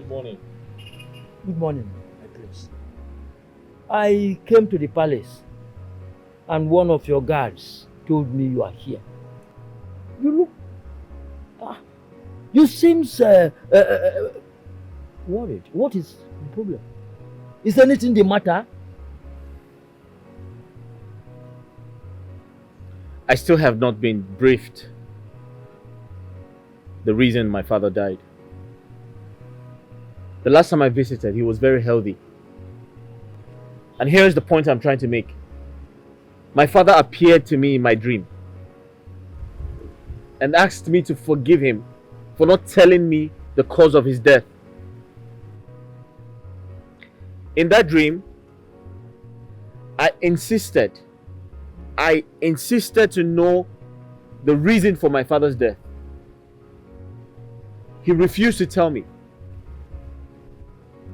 Morning. Good morning, my prince. I came to the palace and one of your guards told me you are here. You look... you seems worried. What is the problem? Is anything the matter? I still have not been briefed the reason my father died. The last time I visited, he was very healthy. And here's the point I'm trying to make. My father appeared to me in my dream and asked me to forgive him for not telling me the cause of his death. In that dream, I insisted to know the reason for my father's death. He refused to tell me.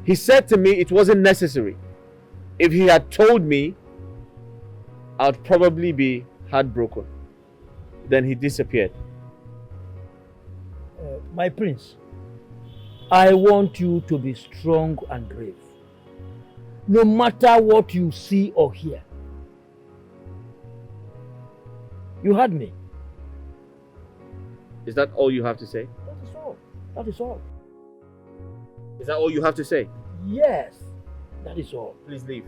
He said to me it wasn't necessary. If he had told me, I'd probably be heartbroken. Then he disappeared. My prince, I want you to be strong and brave. No matter what you see or hear. You heard me? Is that all you have to say? That is all. That is all. Is that all you have to say? Yes, that is all. Please leave.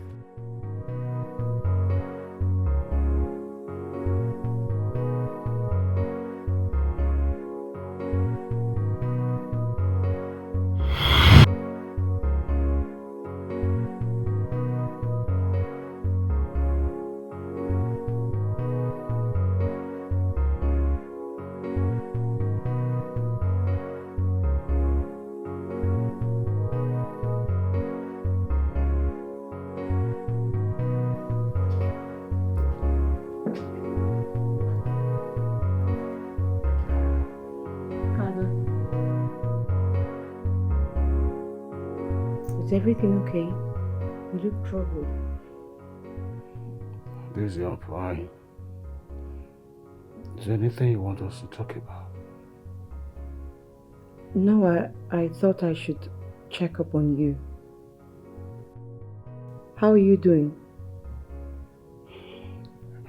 Is everything okay? You look troubled. Daisy, I'm fine. Is there anything you want us to talk about? No, I thought I should check up on you. How are you doing?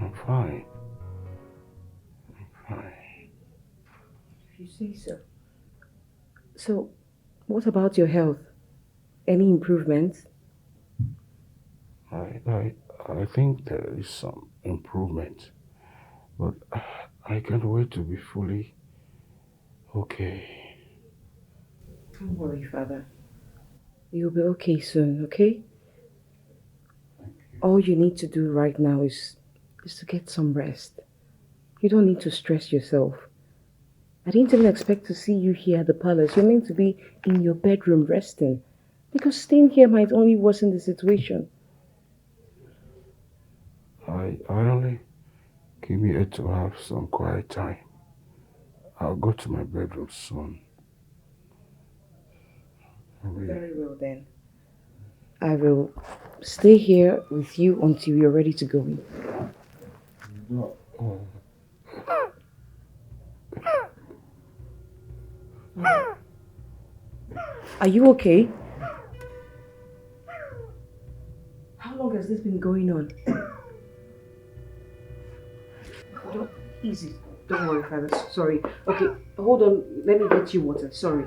I'm fine. I'm fine. If you say so. So, what about your health? Any improvements? I think there is some improvement, but I can't wait to be fully okay. Don't worry, Father. You'll be okay soon, okay? Thank you. All you need to do right now is to get some rest. You don't need to stress yourself. I didn't even expect to see you here at the palace. You're meant to be in your bedroom resting. Because staying here might only worsen the situation. I only came here to have some quiet time. I'll go to my bedroom soon. Very well then. I will stay here with you until you're ready to go in. No. Are you okay? How long has this been going on? Easy. Don't worry, Father. Sorry. Okay, hold on. Let me get you water. Sorry.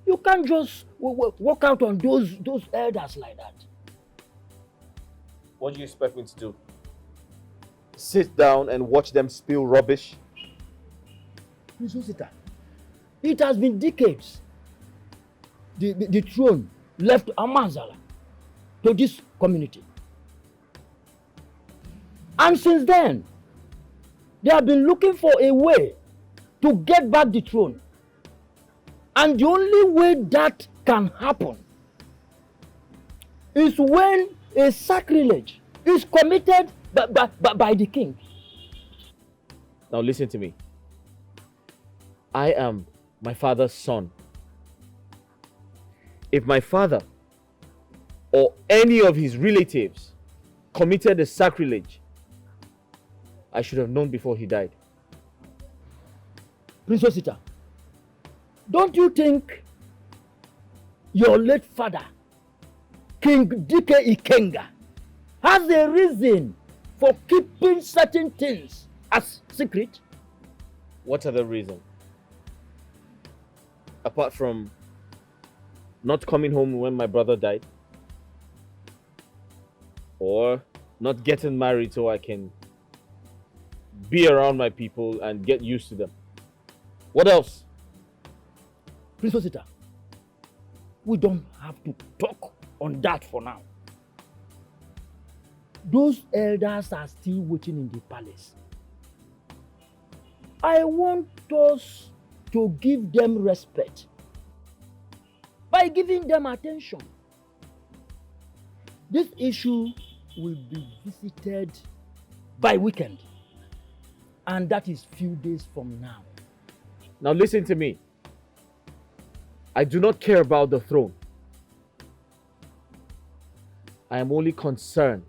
You can't just walk out on those elders like that. What do you expect me to do? Sit down and watch them spill rubbish? Miss Osita, It has been decades. The throne left Amazala to this community. And since then, they have been looking for a way to get back the throne. And the only way that can happen is when a sacrilege is committed by the king. Now listen to me. I am my father's son. If my father or any of his relatives committed a sacrilege, I should have known before he died. Prince Osita, don't you think your late father, King Dike Ikenga, has a reason for keeping certain things as secret? What other reason? Apart from not coming home when my brother died? Or not getting married so I can be around my people and get used to them? What else? Prince Osita, we don't have to talk on that for now. Those elders are still waiting in the palace. I want us to give them respect by giving them attention. This issue will be visited by weekend, and that is few days from now. Now listen to me. I do not care about the throne. I am only concerned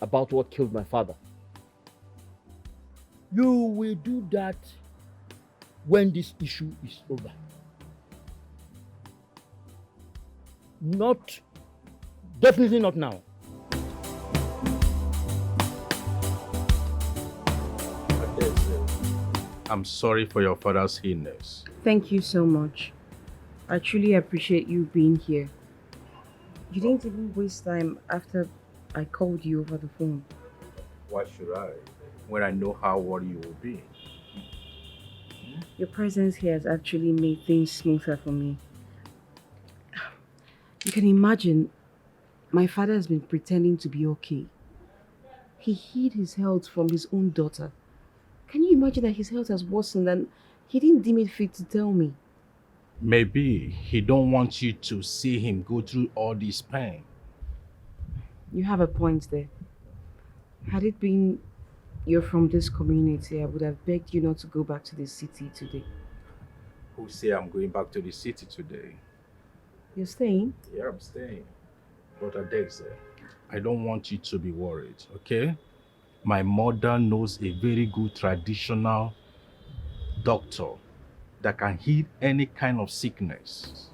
about what killed my father. You will do that when this issue is over. Definitely not now. I'm sorry for your father's illness. Thank you so much. I truly appreciate you being here. You didn't even waste time after I called you over the phone. Why should I? When I know how worried you will be. Your presence here has actually made things smoother for me. You can imagine, my father has been pretending to be okay. He hid his health from his own daughter. Can you imagine that his health has worsened and he didn't deem it fit to tell me? Maybe he don't want you to see him go through all this pain. You have a point there. Had it been you're from this community, I would have begged you not to go back to the city today. Who say I'm going back to the city today? You're staying? Yeah, I'm staying. But Adexe, I don't want you to be worried, okay? My mother knows a very good traditional doctor that can heal any kind of sickness.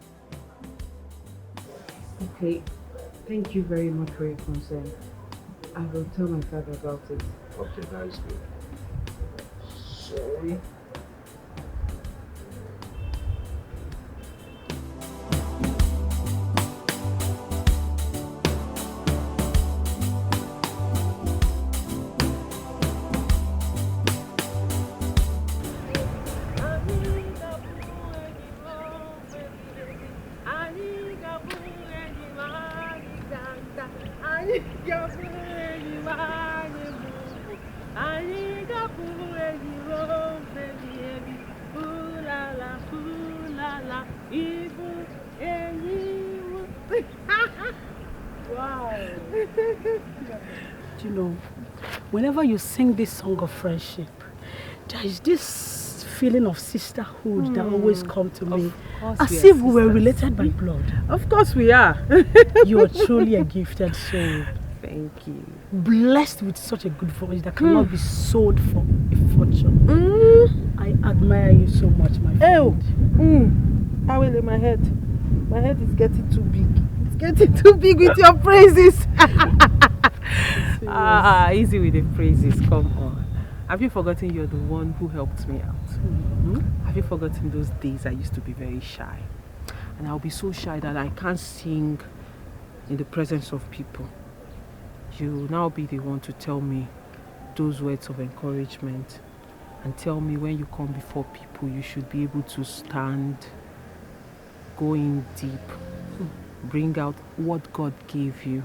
Okay. Thank you very much for your concern. I will tell my father about it. Okay, that is good. Sorry. You know, whenever you sing this song of friendship, there is this feeling of sisterhood that always comes to me, as if we were related by blood. Of course we are. You are truly a gifted soul. Thank you. Blessed with such a good voice that cannot be sold for a fortune. I admire you so much, my friend. I will in my head. My head is getting too big. It's getting too big with your praises. Easy with the praises. Come on. Have you forgotten you're the one who helped me out? Have you forgotten those days I used to be very shy? And I'll be so shy that I can't sing in the presence of people. You'll now be the one to tell me those words of encouragement. and tell me when you come before people, you should be able to stand, go in deep, bring out what God gave you,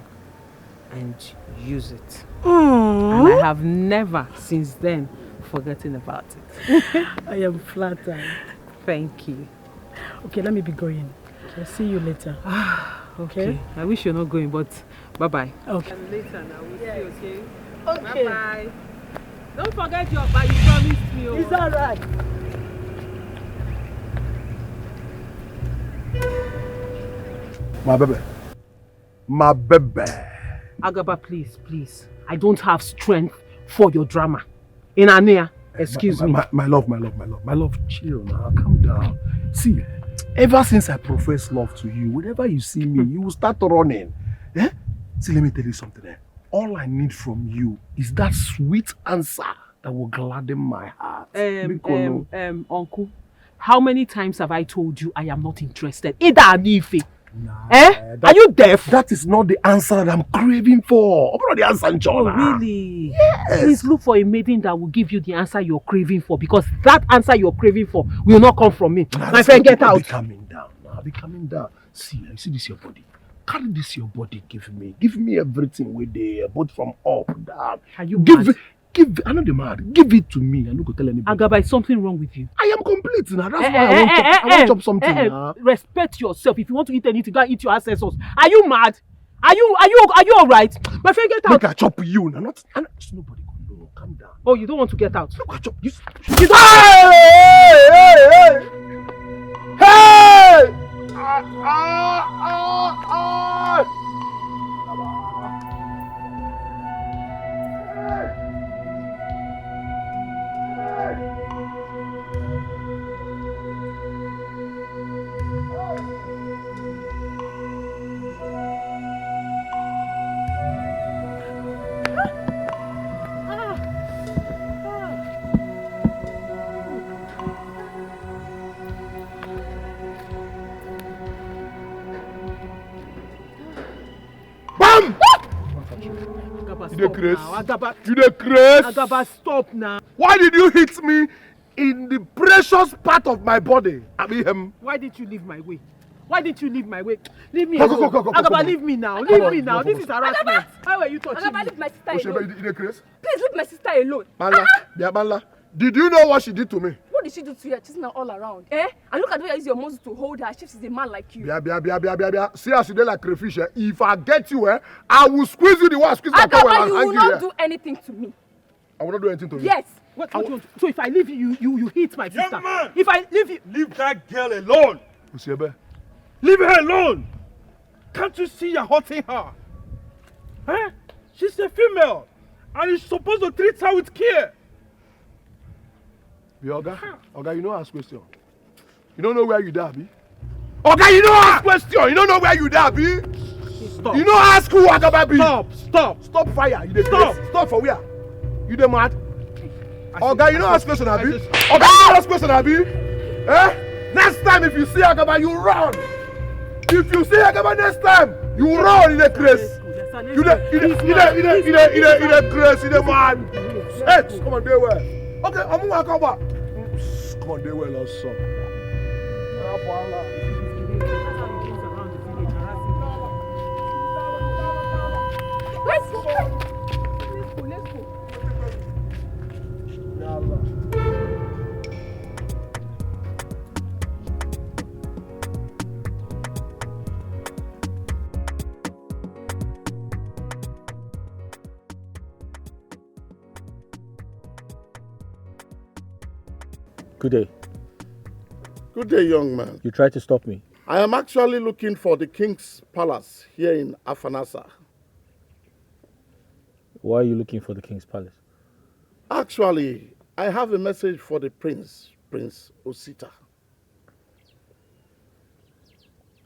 and use it. And I have never since then forgotten about it. I am flattered. Thank you. Okay, let me be going. I'll see you later. Okay. I wish you're not going, but bye-bye. Okay. And later now, we'll see, okay? Okay. Bye-bye. Don't forget your bye, you promised me. It's alright. My baby. My baby. Agaba, please. I don't have strength for your drama. In Anea, excuse me. My love, chill now, calm down. See, ever since I profess love to you, whenever you see me, you will start running. Eh? See, let me tell you something. All I need from you is that sweet answer that will gladden my heart. Uncle, how many times have I told you I am not interested? Ida Anife. Are you deaf? That is not the answer that I'm craving for. I'm not the answer, John. Oh, really? Yes. Please look for a maiden that will give you the answer you're craving for, because that answer you're craving for will not come from me. My friend, get out. Be calming down now. Be calming down. See, you see this your body. Carry this your body. Give me everything with the both from up, down. Are you mad? I know the mad. Give it to me. I'm not gonna tell anybody. Agaba, is something wrong with you? I am complete now. That's why I want to chop something now. Respect yourself. If you want to eat anything, go and eat your ancestors. Are you mad? Are you all right? My friend, get out. Look, I chop you now. Not nobody can know. Calm down. Oh, you don't want to get out? Look, I chop you. Hey! Bam! You the Grace. Agaba, stop now. Why did you hit me in the precious part of my body? I mean, Why did you leave my way? Leave me Go, alone. go. Agaba, leave me now. Leave me now. This is harassment. Agaba! How are you touching me? Leave my sister alone. you the Grace. Please leave my sister alone. Manla. Did you know what she did to me? What did she do to you? Chasing her all around. And look at the way you use your muscle to hold her. She is a man like you. Bia. See as you dey like crayfish. If I get you, I will squeeze you the way I squeeze my power Agaba, and you hang will you. not do anything to me. I will not do anything to you. Yes. What do you want? So if I leave you hit my sister. Young man! If I leave you, Leave that girl alone! Usiebe. Leave her alone! Can't you see you're hurting her? Huh? She's a female, and you're supposed to treat her with care. Oga, you know ask question. You don't know where you there, be? Oga, you know ask question. You don't know where you there, be? stop. You know ask who Agaba be? Stop Fire. You dey Stop. craze. Stop for where? You dey mad? Oga, you know ask question, Abi? I just- Oga, you know ask question, Abi? Next time if you see Agaba, you run. If you see Agaba next time, you run in the craze. You the craze, you the man. Hey, come on, dey well. Okay, I'm gonna come back. Come on, dey well also. Let's go. Good day. Good day, young man. You tried to stop me. I am actually looking for the king's palace here in Afanasa. Why are you looking for the king's palace? Actually, I have a message for the prince, Prince Osita.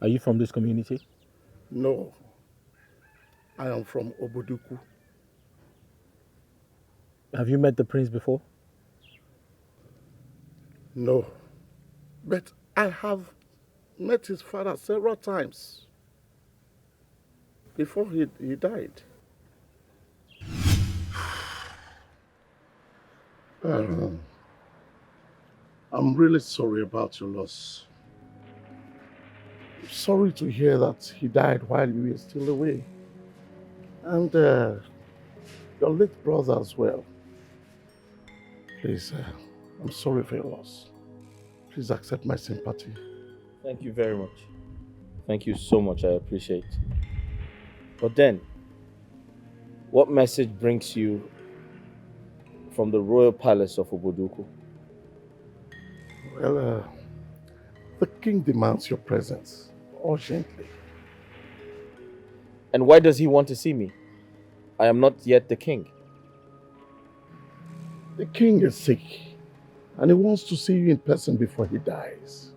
Are you from this community? No, I am from Oboduku. Have you met the prince before? No, but I have met his father several times before he died. I'm really sorry about your loss. Sorry to hear that he died while you were still away. And your late brother as well. Please, I'm sorry for your loss. Please accept my sympathy. Thank you very much. Thank you so much. I appreciate. But then, what message brings you from the royal palace of Oboduku? Well, the king demands your presence urgently. And why does he want to see me? I am not yet the king. The king is sick and he wants to see you in person before he dies.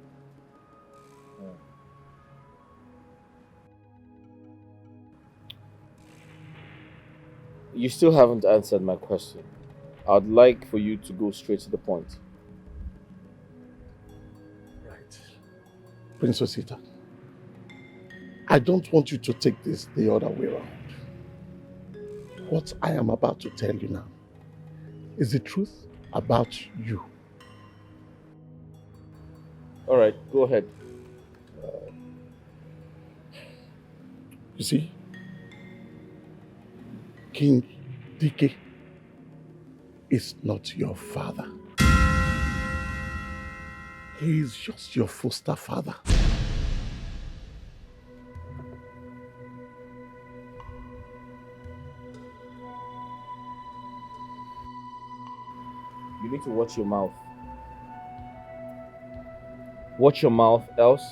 You still haven't answered my question. I'd like for you to go straight to the point. Right. Prince Osita, I don't want you to take this the other way around. What I am about to tell you now is the truth about you. All right, go ahead. You see, King Dike is not your father. He is just your foster father. You need to watch your mouth. Watch your mouth, else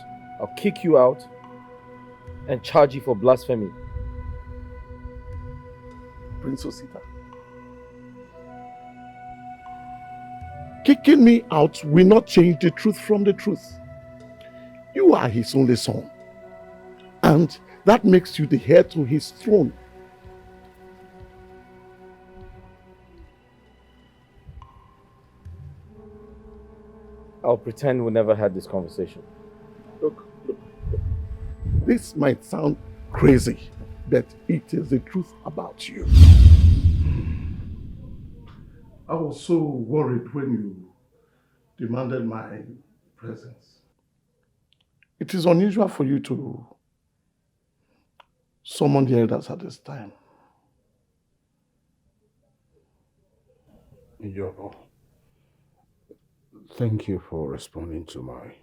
I'll kick you out and charge you for blasphemy. Prince Osita, kicking me out will not change the truth from the truth. You are his only son, and that makes you the heir to his throne. I'll pretend we never had this conversation. Look. This might sound crazy, but it is the truth about you. I was so worried when you demanded my presence. It is unusual for you to summon the elders at this time. Yobo, thank you for responding to my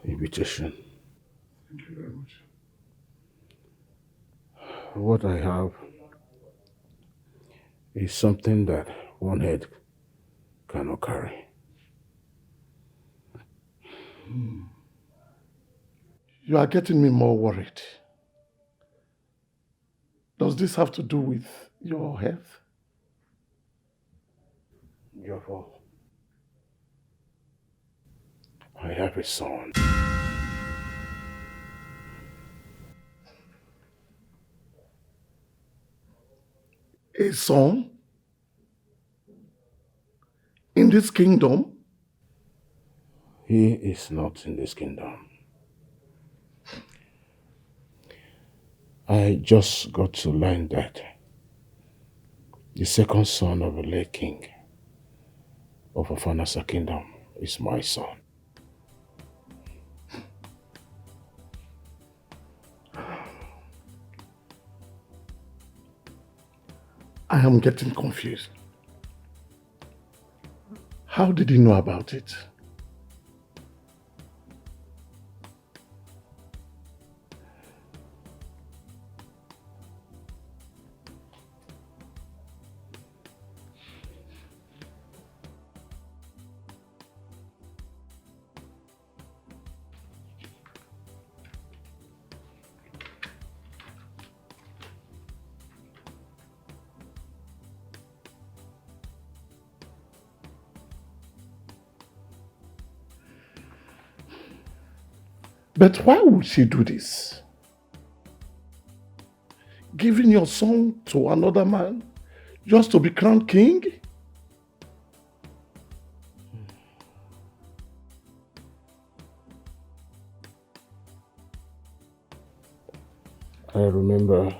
invitation. Thank you very much. What I have is something that one head cannot carry. You are getting me more worried. Does this have to do with your health? Yobo, I have a son. A son? In this kingdom? He is not in this kingdom. I just got to learn that the second son of a late king of Afanasa kingdom is my son. I am getting confused. How did you know about it? But why would she do this? Giving your son to another man just to be crowned king? I remember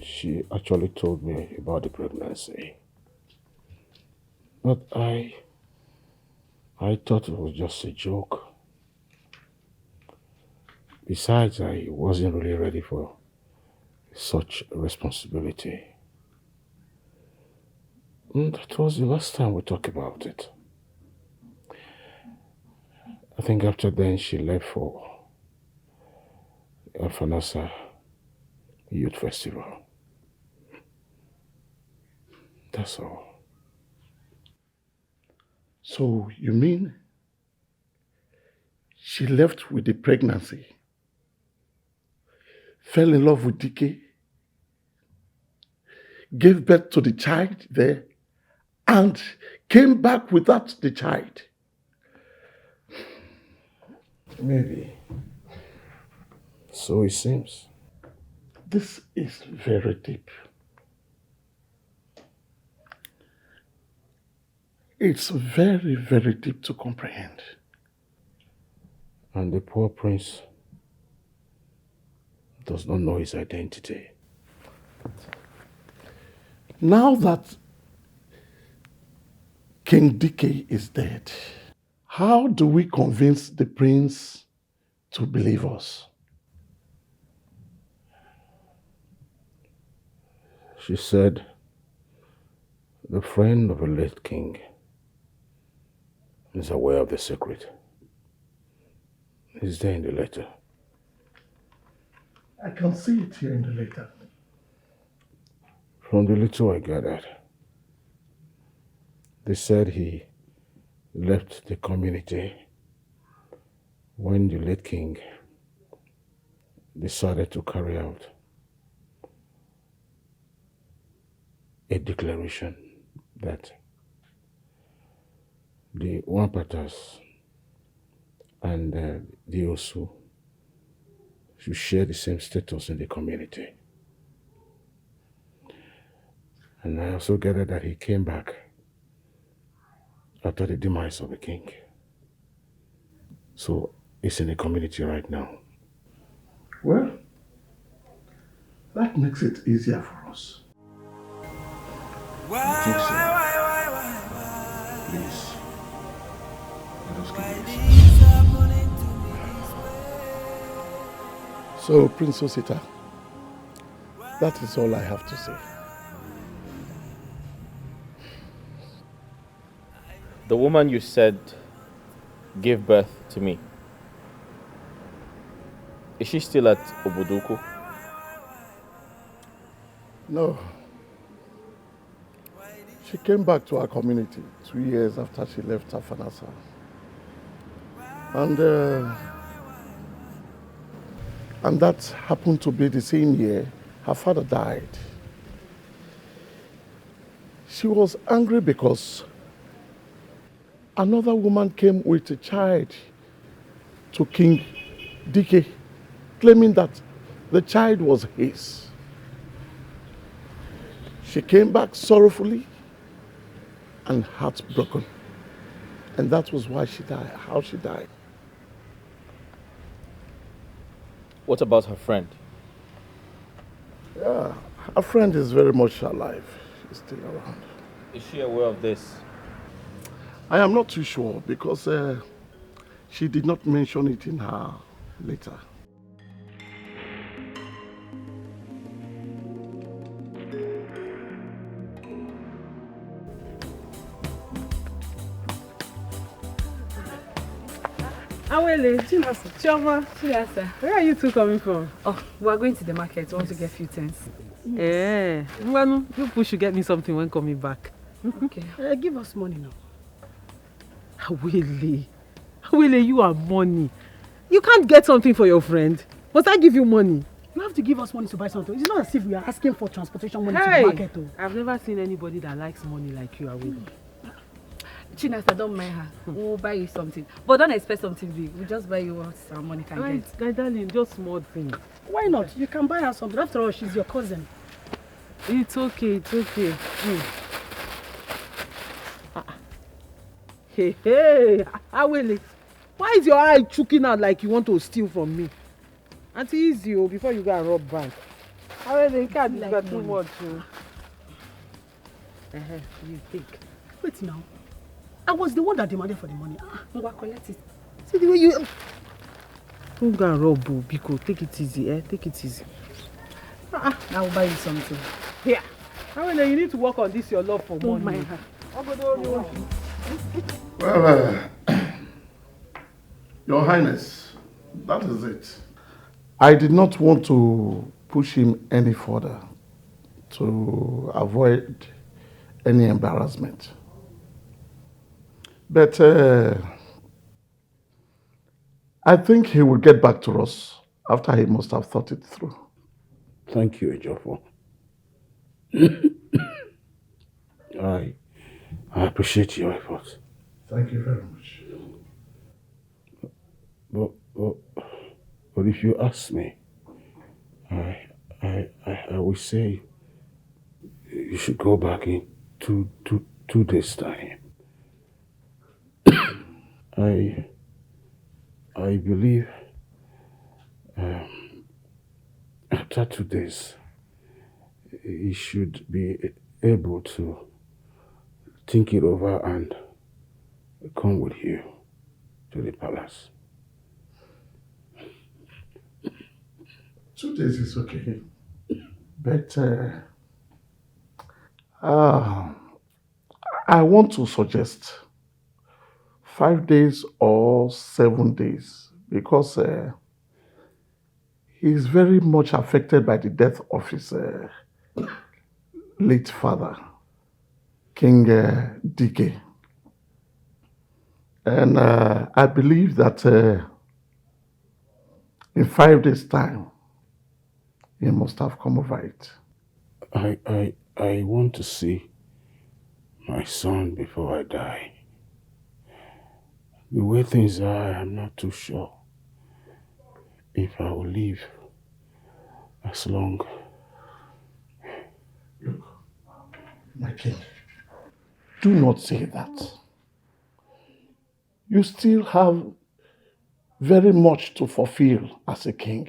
she actually told me about the pregnancy. But I thought it was just a joke. Besides, I wasn't really ready for such a responsibility. That was the last time we talked about it. I think after then she left for Alfanasa Youth Festival. That's all. So you mean she left with the pregnancy, fell in love with DK, gave birth to the child there, and came back without the child? Maybe. So it seems. This is very deep. It's very, very deep to comprehend. And the poor prince does not know his identity. Now that King DK is dead, how do we convince the prince to believe us? She said, the friend of a late king is aware of the secret. It's there in the letter. I can see it here in the letter. From the little I gathered, they said he left the community when the late king decided to carry out a declaration that the Wampatas and the Osu should share the same status in the community. And I also gathered that he came back after the demise of the king. So it's in the community right now. Well, that makes it easier for us. I think so. Please, let us give this. So, Prince Osita, that is all I have to say. The woman you said gave birth to me, is she still at Oboduku? No. She came back to our community 2 years after she left Afanasa. And that happened to be the same year her father died. She was angry because another woman came with a child to King DK, claiming that the child was his. She came back sorrowfully and heartbroken. And that was why she died, how she died. What about her friend? Yeah, her friend is very much alive. She's still around. Is she aware of this? I am not too sure because she did not mention it in her letter. Awele, Chioma, where are you two coming from? Oh, we are going to the market. We want to get a few things. Yeah. Mwanu, you push should get me something when coming back. Okay. Give us money now. Awele, you are money. You can't get something for your friend. Must I give you money? You have to give us money to buy something. It's not as if we are asking for transportation money to Hey, the market. Oh. I've never seen anybody that likes money like you, Awele. Chinasa, don't mind her. We'll buy you something. But don't expect something big. We'll just buy you what our money can get. My darling, just small things. Why not? You can buy her something. After all, she's your cousin. It's okay, it's okay. Hey, Awele, why is your eye choking out like you want to steal from me? Auntie, easy before you go and rob bank. Awele, you can't do that too much. You think. Wait now. I was the one that demanded for the money. Collect it. See the way you... Don't go and rob, Biko. Take it easy, eh? Take it easy. I will buy you something. Here. How many you need to work on this, your love for Don't money? mind her. Well, Your Highness, that is it. I did not want to push him any further to avoid any embarrassment. But I think he will get back to us after he must have thought it through. Thank you, Ejofo. I appreciate your efforts. Thank you very much. But if you ask me, I will say you should go back in two days' time. I believe after 2 days, he should be able to think it over and come with you to the palace. 2 days is okay. But I want to suggest 5 days or 7 days because he's very much affected by the death of his late father, King DK. And I believe that in 5 days' time, he must have come over it. I want to see my son before I die. The way things are, I'm not too sure if I will live as long. Look, my king, do not say that. You still have very much to fulfill as a king.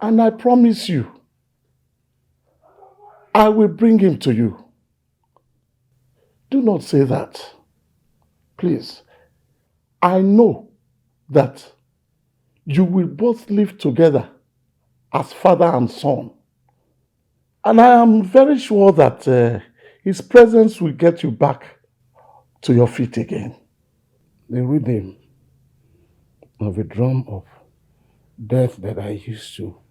And I promise you, I will bring him to you. Do not say that. Please. I know that you will both live together as father and son. And I am very sure that his presence will get you back to your feet again. The rhythm of a drum of death that I used to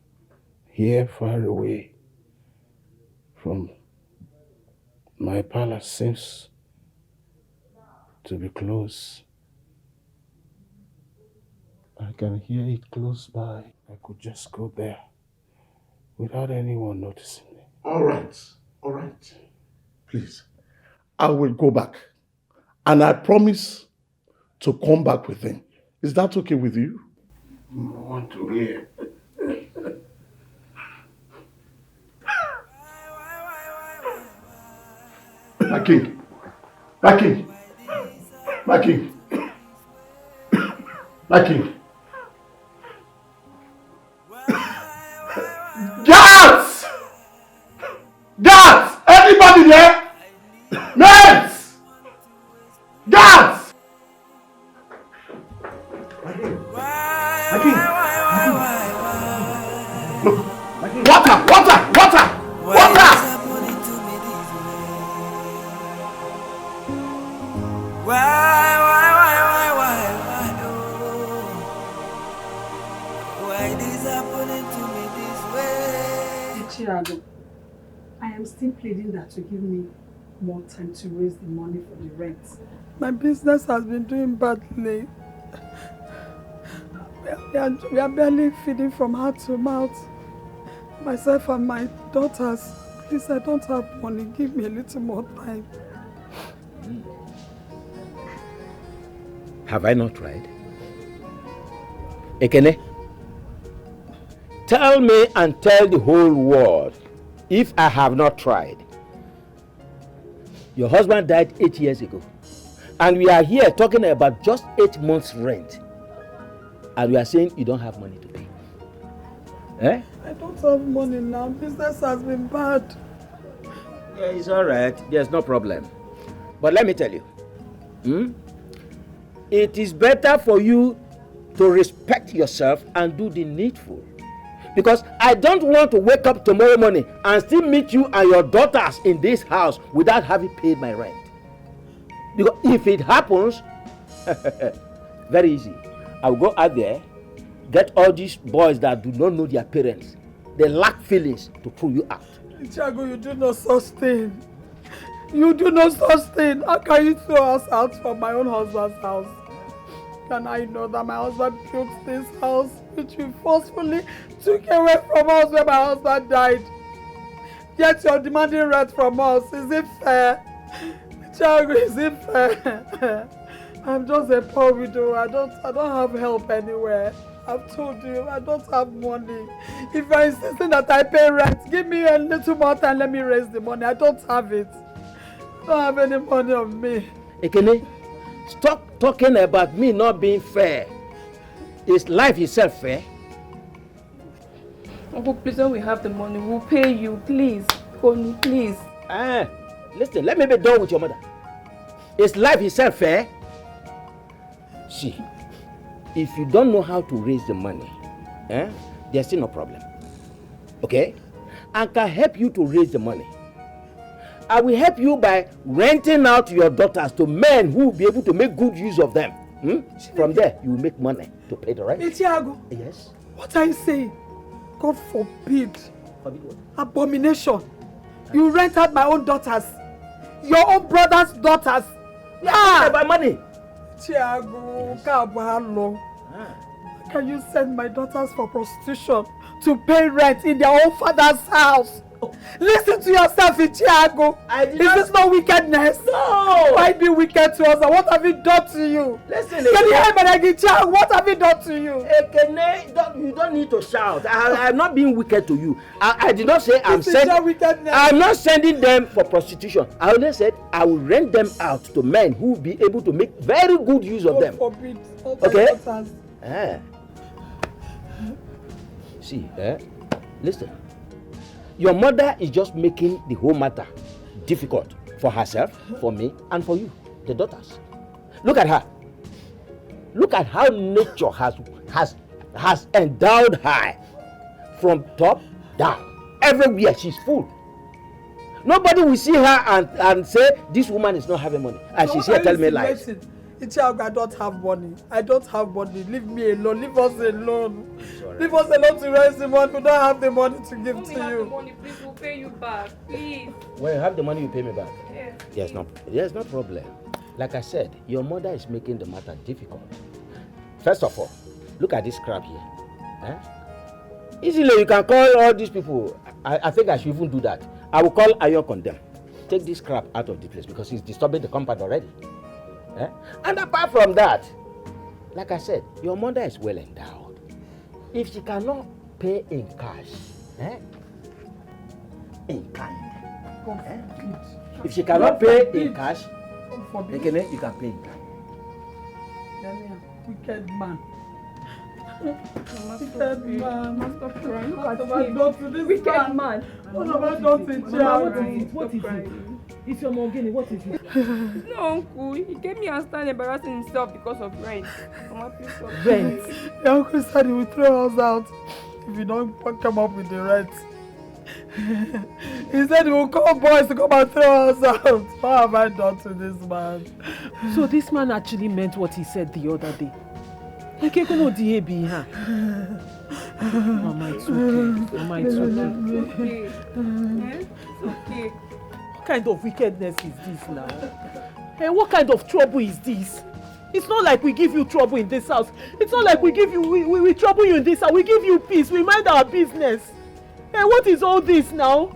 hear far away from my palace seems to be close. I can hear it close by. I could just go there without anyone noticing me. All right. Please, I will go back. And I promise to come back with him. Is that okay with you? I want to hear. My king. My king. My king. My king. Guards! Guards! Anybody there? Maids! Guards! My king. My king. Look. Water! Why this happening to me this way? Chirado, I am still pleading that you give me more time to raise the money for the rent. My business has been doing badly. We are barely feeding from hand to mouth. Myself and my daughters. Please, I don't have money. Give me a little more time. Have I not tried? Ekene, tell me and tell the whole world if I have not tried. Your husband died 8 years ago. And we are here talking about just 8 months' rent. And we are saying you don't have money to pay. Eh? I don't have money now. Business has been bad. Yeah, it's all right. There's no problem. But let me tell you, It is better for you to respect yourself and do the needful. Because I don't want to wake up tomorrow morning and still meet you and your daughters in this house without having paid my rent. Because if it happens, very easy. I'll go out there, get all these boys that do not know their parents. They lack feelings to pull you out. Tiago, you do no such thing. You do no such thing. How can you throw us out from my own husband's house? Can I know that my husband built this house, which you forcefully took away from us when my husband died? Yet you're demanding rent from us. Is it fair? Tiago, is it fair? I'm just a poor widow. I don't have help anywhere. I've told you, I don't have money. If you're insisting that I pay rent, give me a little more time, let me raise the money. I don't have it. I don't have any money on me. Ekene, stop talking about me not being fair. Is life itself fair? Uncle, please, when we have the money, we'll pay you. Please. Honey, please. Listen, let me be done with your mother. Is life itself fair? See, if you don't know how to raise the money, there's still no problem. Okay? I can help you to raise the money. I will help you by renting out your daughters to men who will be able to make good use of them. From there, you will make money to pay the rent. Tiago. Yes? What are you saying? God forbid. Forbid what? Abomination. You rent out my own daughters. Your own brother's daughters. Yeah, by money. Tiago, can you send my daughters for prostitution to pay rent in their own father's house? Listen to yourself, Tiago. Is this not wickedness? No. Why be wicked to us? And what have we done to you? Listen, can you hear me like Tiago? What have we done to you? You don't need to shout. I'm not being wicked to you. I did not say I'm not sending them for prostitution. I only said I will rent them out to men who will be able to make very good use of them. Forbid. Okay? See, listen. Your mother is just making the whole matter difficult for herself, for me, and for you, the daughters. Look at her. Look at how nature has endowed her from top down. Everywhere she's full. Nobody will see her and say, this woman is not having money. And she's here telling me lies. Ichiago, I don't have money. I don't have money. Leave me alone. Leave us alone. Leave us alone to raise the money. We don't have the money to give to you. Have the money, please. We'll pay you back. Please. When you have the money, you pay me back. Yes. There's no problem. Like I said, your mother is making the matter difficult. First of all, look at this crap here. Easily, you can call all these people. I think I should even do that. I will call Ayo Condemn. Take this crap out of the place because it's disturbing the compound already. And apart from that, like I said, your mother is well endowed. If she cannot pay in cash, in kind, if she cannot pay in cash, you can pay in kind. Wicked man. Wicked man. Stop crying. Look at him. Wicked man. What is it? It's your Morgini, what is it? No, uncle. He gave me and started embarrassing himself because of rent. Mama, please stop. Rent? Your uncle said he will throw us out if you don't come up with the rent. He said he will call boys to come and throw us out. What have I done to this man? So this man actually meant what he said the other day. Mama, it's okay. Mama, it's okay. It's okay. What kind of wickedness is this now? Hey, what kind of trouble is this? It's not like we give you trouble in this house. It's not like we trouble you in this house. We give you peace. We mind our business. Hey, what is all this now?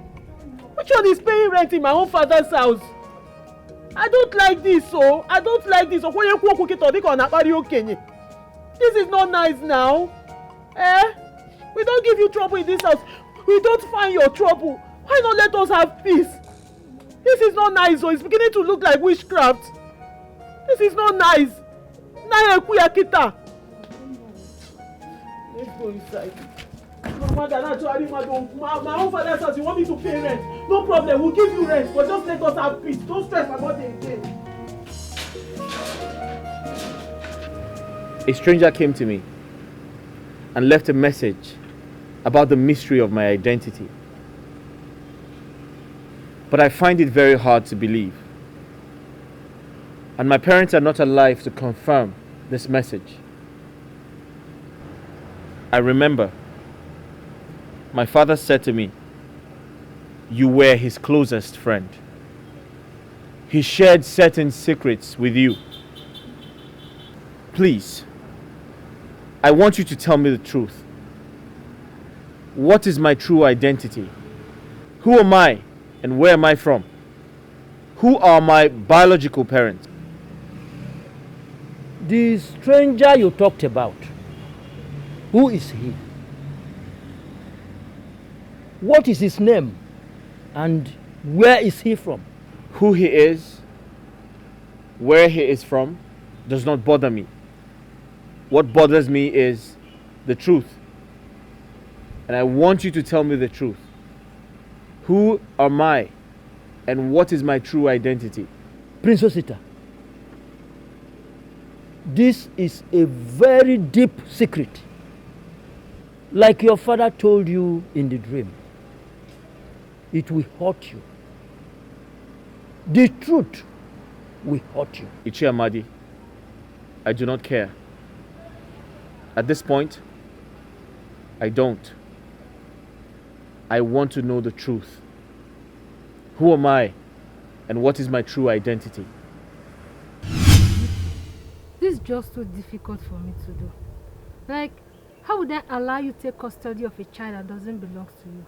Which one is paying rent in my own father's house? I don't like this, so I don't like this. This is not nice now. We don't give you trouble in this house. We don't find your trouble. Why not let us have peace? This is not nice, so it's beginning to look like witchcraft. This is not nice. Let's go inside. My own father says you want me to pay rent. No problem, we'll give you rent, but just let us have peace. Don't stress about it again. a stranger came to me and left a message about the mystery of my identity. But I find it very hard to believe. And my parents are not alive to confirm this message. I remember my father said to me, "You were his closest friend. He shared certain secrets with you. Please, I want you to tell me the truth. What is my true identity? Who am I and where am I from? Who are my biological parents?" The stranger you talked about, who is he? What is his name? And where is he from? Who he is, where he is from, does not bother me. What bothers me is the truth. And I want you to tell me the truth. Who am I and what is my true identity? Prince Osita, this is a very deep secret. Like your father told you in the dream. It will hurt you. The truth will hurt you. Ichi Amadi, I do not care. At this point, I don't. I want to know the truth. Who am I and what is my true identity? This is just too difficult for me to do. Like, how would I allow you to take custody of a child that doesn't belong to you?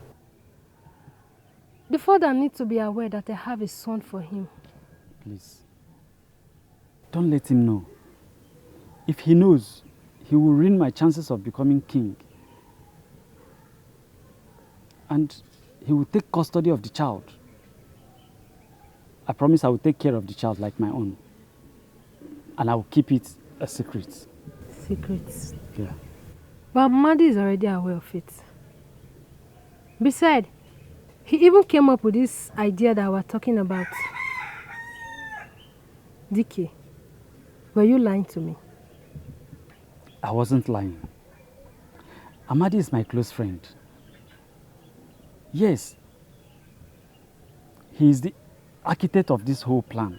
The father needs to be aware that I have a son for him. Please, don't let him know. If he knows, he will ruin my chances of becoming king. And he will take custody of the child. I promise I will take care of the child like my own. And I will keep it a secret. Secrets? Yeah. But Madi is already aware of it. Besides, he even came up with this idea that we're talking about. DK, were you lying to me? I wasn't lying. Amadi is my close friend. Yes, he is the architect of this whole plan.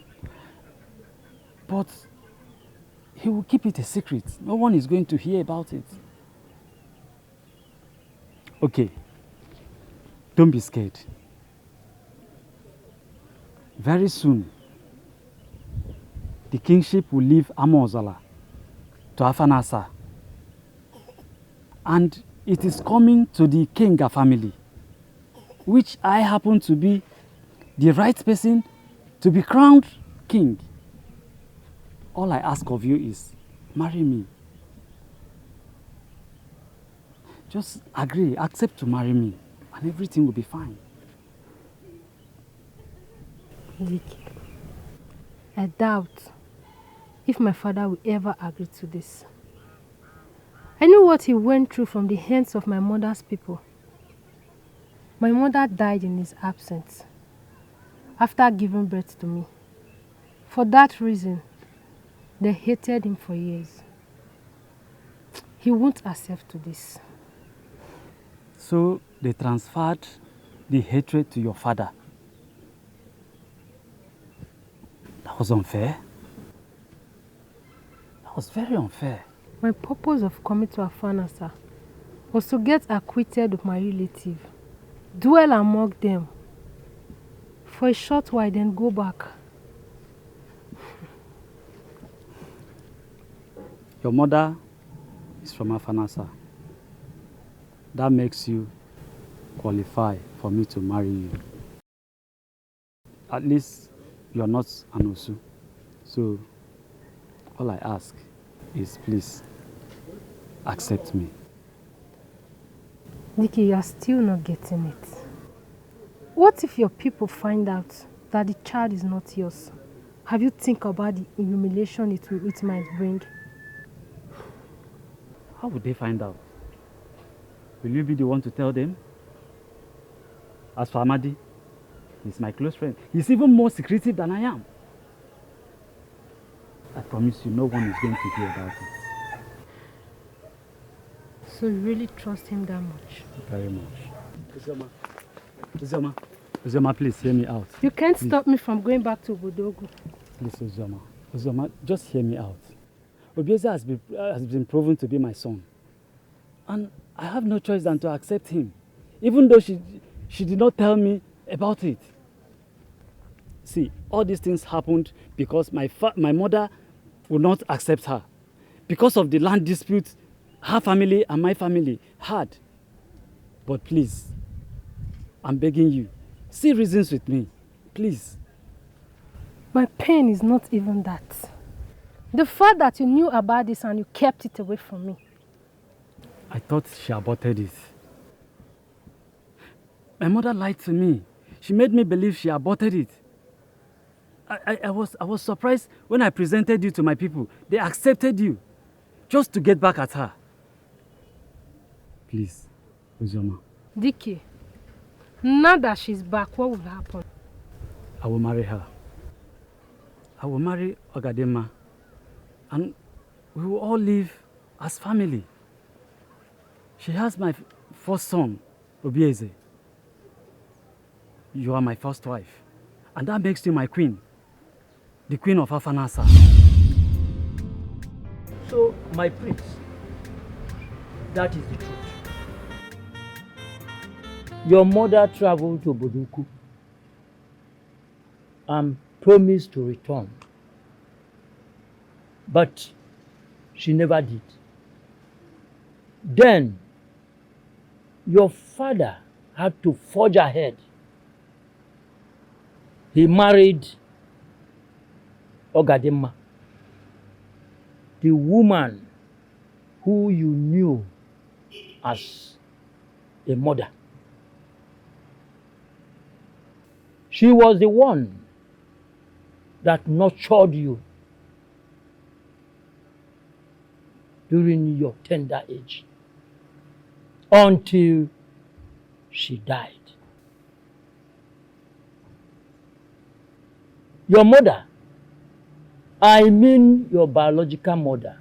But he will keep it a secret. No one is going to hear about it. Okay, don't be scared. Very soon, the kingship will leave Amozala to Afanasa. And it is coming to the Kenga family, which I happen to be the right person to be crowned king. All I ask of you is, marry me. Just agree, accept to marry me, and everything will be fine. Vicky, I doubt if my father will ever agree to this. I know what he went through from the hands of my mother's people. My mother died in his absence after giving birth to me. For that reason, they hated him for years. He won't accept to this. So they transferred the hatred to your father. That was unfair. That was very unfair. My purpose of coming to Afanasa was to get acquainted with my relative, dwell among them for a short while, then go back. Your mother is from Afanasa. That makes you qualify for me to marry you. At least you're not an Osu. So all I ask is please accept me. Nikki, you are still not getting it. What if your people find out that the child is not yours? Have you think about the humiliation it might bring? How would they find out? Will you be the one to tell them? As for Amadi, he's my close friend. He's even more secretive than I am. I promise you, no one is going to hear about it. So you really trust him that much? Very much. Uzoma, please hear me out. You can't Please. stop me from going back to Bodogu. Please, Uzoma, just hear me out. Obieze has been proven to be my son. And I have no choice than to accept him, even though she did not tell me about it. See, all these things happened because my mother would not accept her. Because of the land dispute her family and my family had. But please, I'm begging you, see reasons with me, please. My pain is not even that. The fact that you knew about this and you kept it away from me. I thought she aborted it. My mother lied to me. She made me believe she aborted it. I was surprised when I presented you to my people. They accepted you just to get back at her. Please, Uzoma. Dike, now that she's back, what will happen? I will marry her. I will marry Ogadema. And we will all live as family. She has my first son, Obieze. You are my first wife. And that makes you my queen. The queen of Afanasa. So, my prince, that is the truth. Your mother traveled to Boduku and promised to return. But she never did. Then, your father had to forge ahead. He married Ogadema, the woman who you knew as a mother. She was the one that nurtured you during your tender age until she died. Your mother, I mean your biological mother,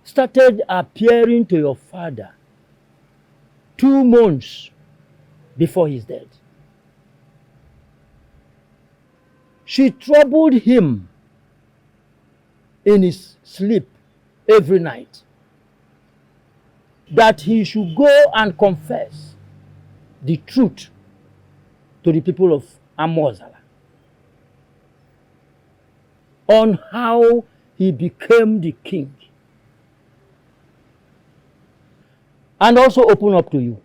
started appearing to your father 2 months before his death. She troubled him in his sleep every night that he should go and confess the truth to the people of Amozala on how he became the king, and also open up to you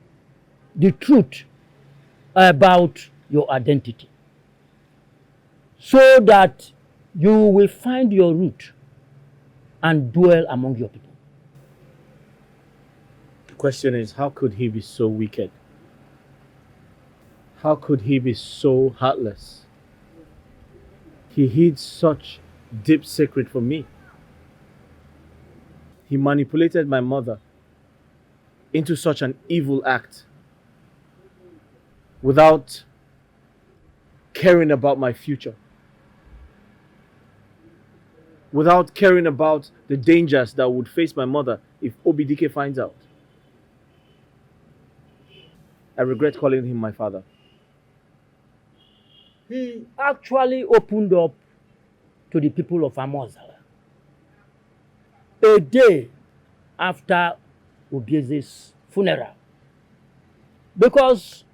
the truth about your identity, so that you will find your root and dwell among your people. The question is, how could he be so wicked? How could he be so heartless? He hid such deep secret from me. He manipulated my mother into such an evil act without caring about my future, without caring about the dangers that would face my mother if Obidike finds out. I regret calling him my father. He actually opened up to the people of Amozala a day after Obieze's funeral, because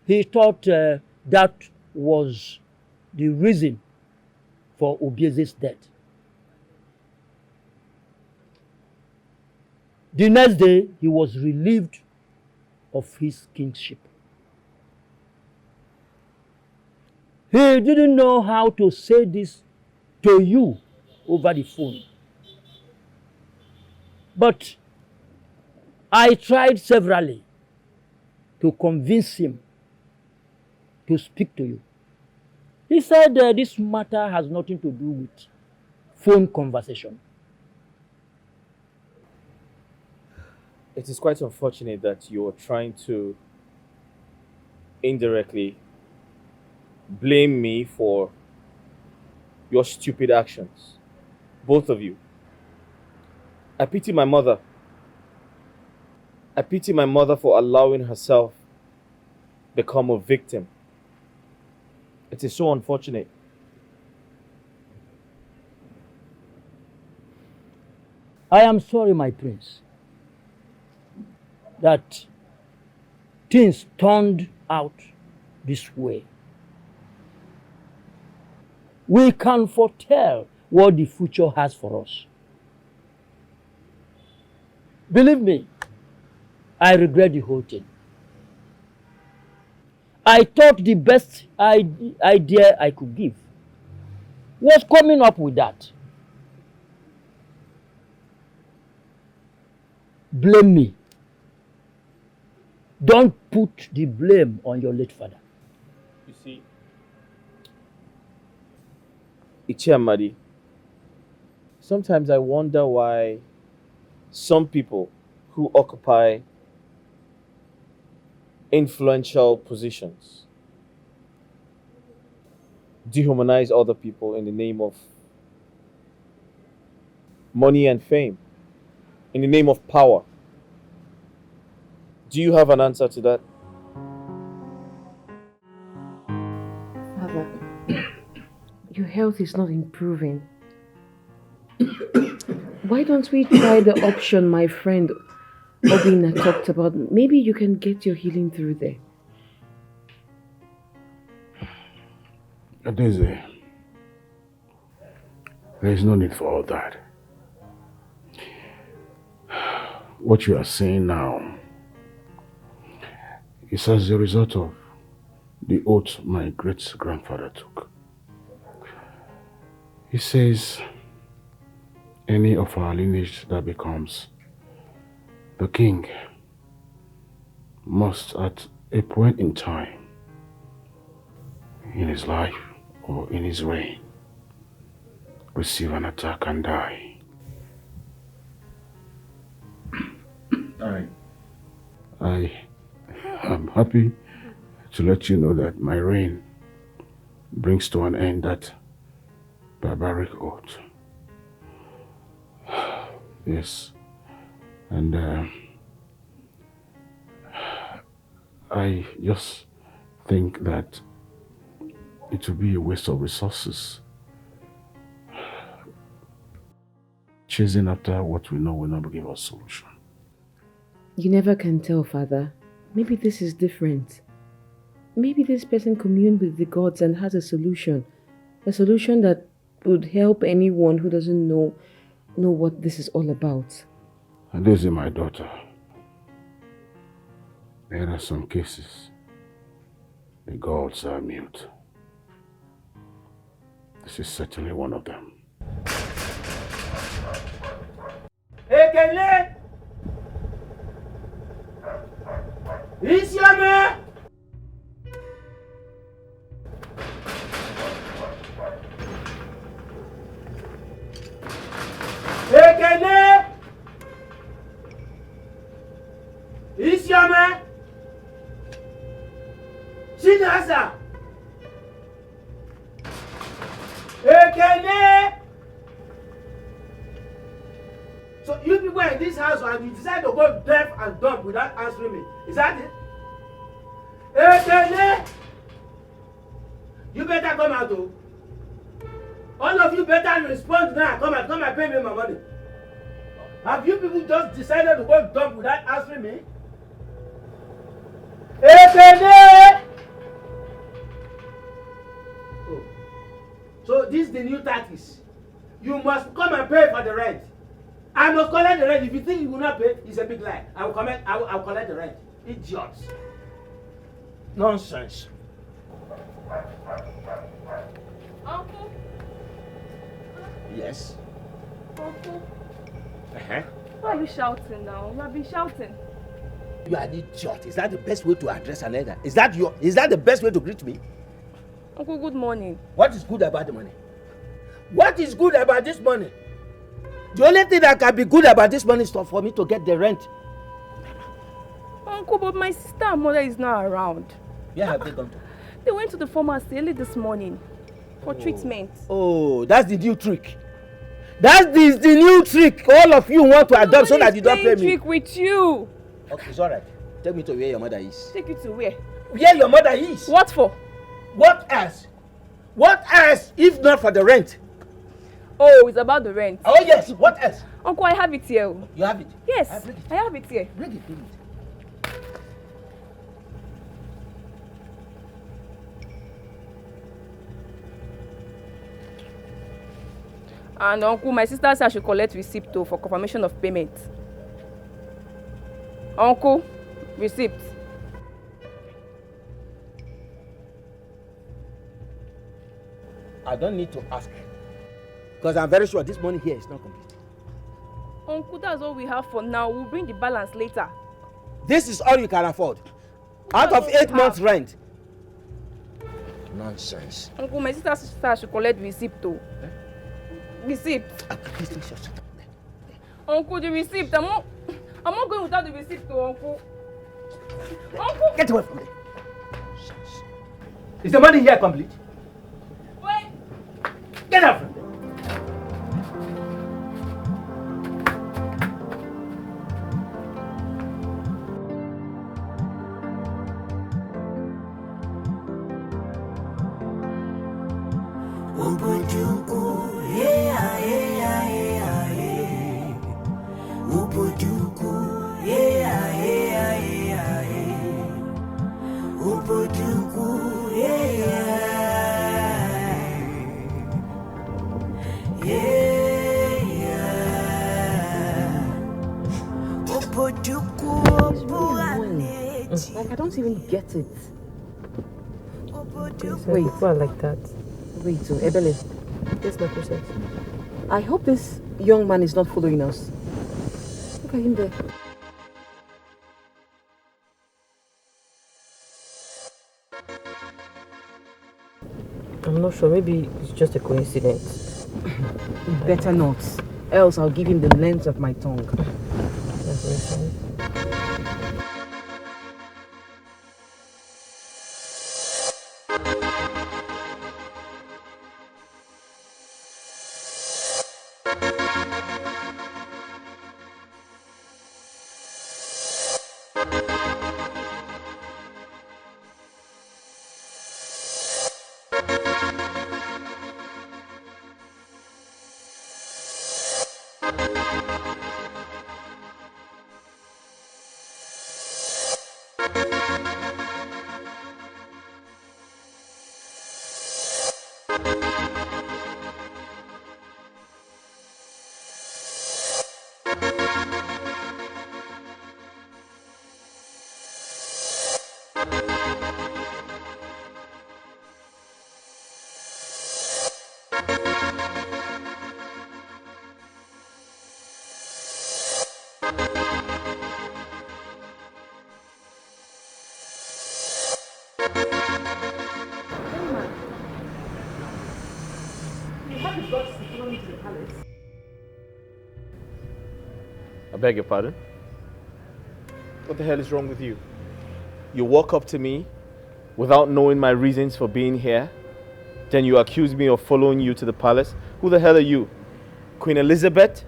he thought that was the reason for Obieze's death. The next day, he was relieved of his kingship. He didn't know how to say this to you over the phone. But I tried severally to convince him to speak to you. He said this matter has nothing to do with phone conversation. It is quite unfortunate that you are trying to indirectly blame me for your stupid actions. Both of you. I pity my mother. I pity my mother for allowing herself become a victim. It is so unfortunate. I am sorry, my prince, that things turned out this way. We can foretell what the future has for us. Believe me, I regret the whole thing. I thought the best idea I could give was coming up with that. Blame me. Don't put the blame on your late father. You see, Ichiamadi, sometimes I wonder why some people who occupy influential positions dehumanize other people in the name of money and fame, in the name of power. Do you have an answer to that? Father, your health is not improving. Why don't we try the option my friend Obina talked about? Maybe you can get your healing through there. Daisy, there is no need for all that. What you are saying now is as a result of the oath my great-grandfather took. He says any of our lineage that becomes the king must at a point in time in his life or in his reign receive an attack and die. I am happy to let you know that my reign brings to an end that barbaric oath. Yes, and I just think that it would be a waste of resources chasing after what we know will not give us solution. You never can tell, Father. Maybe this is different. Maybe this person communed with the gods and has a solution that would help anyone who doesn't know what this is all about. And this is my daughter. There are some cases the gods are mute. This is certainly one of them. Ekele! Isiame! Ekele! Isiame! Chinasa! Ekele! So you people are in this house and you decide to go deaf and dumb without answering me. Is that it? Ekele! You better come out, oh. All of you better respond now. Come and pay me my money. Have you people just decided to go dumb without answering me? Ekele! Oh. So this is the new tactics. You must come and pay for the rent. I must collect the rent. If you think you will not pay, it's a big lie. I will collect the rent. Idiots. Nonsense. Uncle. Yes. Uncle. Uh-huh. Why are you shouting now? You have been shouting. You are an idiot. Is that the best way to address an elder? Is that the best way to greet me? Uncle, good morning. What is good about the money? What is good about this money? The only thing that can be good about this money is for me to get the rent. Uncle, but my sister and mother is not around. Where have they gone to? They went to the pharmacy early this morning for treatment. Oh, that's the new trick. That's the new trick all of you want to adopt so that you don't pay me. Trick with you. Okay, it's alright. Take me to where your mother is. Take you to where? Where your mother is. What for? What else? What else if not for the rent? Oh, it's about the rent. Oh yes, what else? Uncle, I have it here. You have it? Yes, I have it here. Bring it, bring it. And uncle, my sister said I should collect receipt too for confirmation of payment. Uncle, receipt. I don't need to ask. Because I'm very sure this money here is not complete. Uncle, that's all we have for now. We'll bring the balance later. This is all you can afford. Out of 8 months' rent. Nonsense. Uncle, my sister said I should collect receipt too. Receipt. Uncle, the receipt. I'm not going without the receipt too, Uncle. Uncle! Get away from me. Is the money here complete? Wait. Get out from me. I don't even get it. Wait, well, like that. Wait, so Ebele. Yes, my princess. I hope this young man is not following us. Look at him there. I'm not sure. Maybe it's just a coincidence. Better not. Else I'll give him the length of my tongue. That's what it says. I beg your pardon? What the hell is wrong with you? You walk up to me without knowing my reasons for being here, then you accuse me of following you to the palace. Who the hell are you? Queen Elizabeth?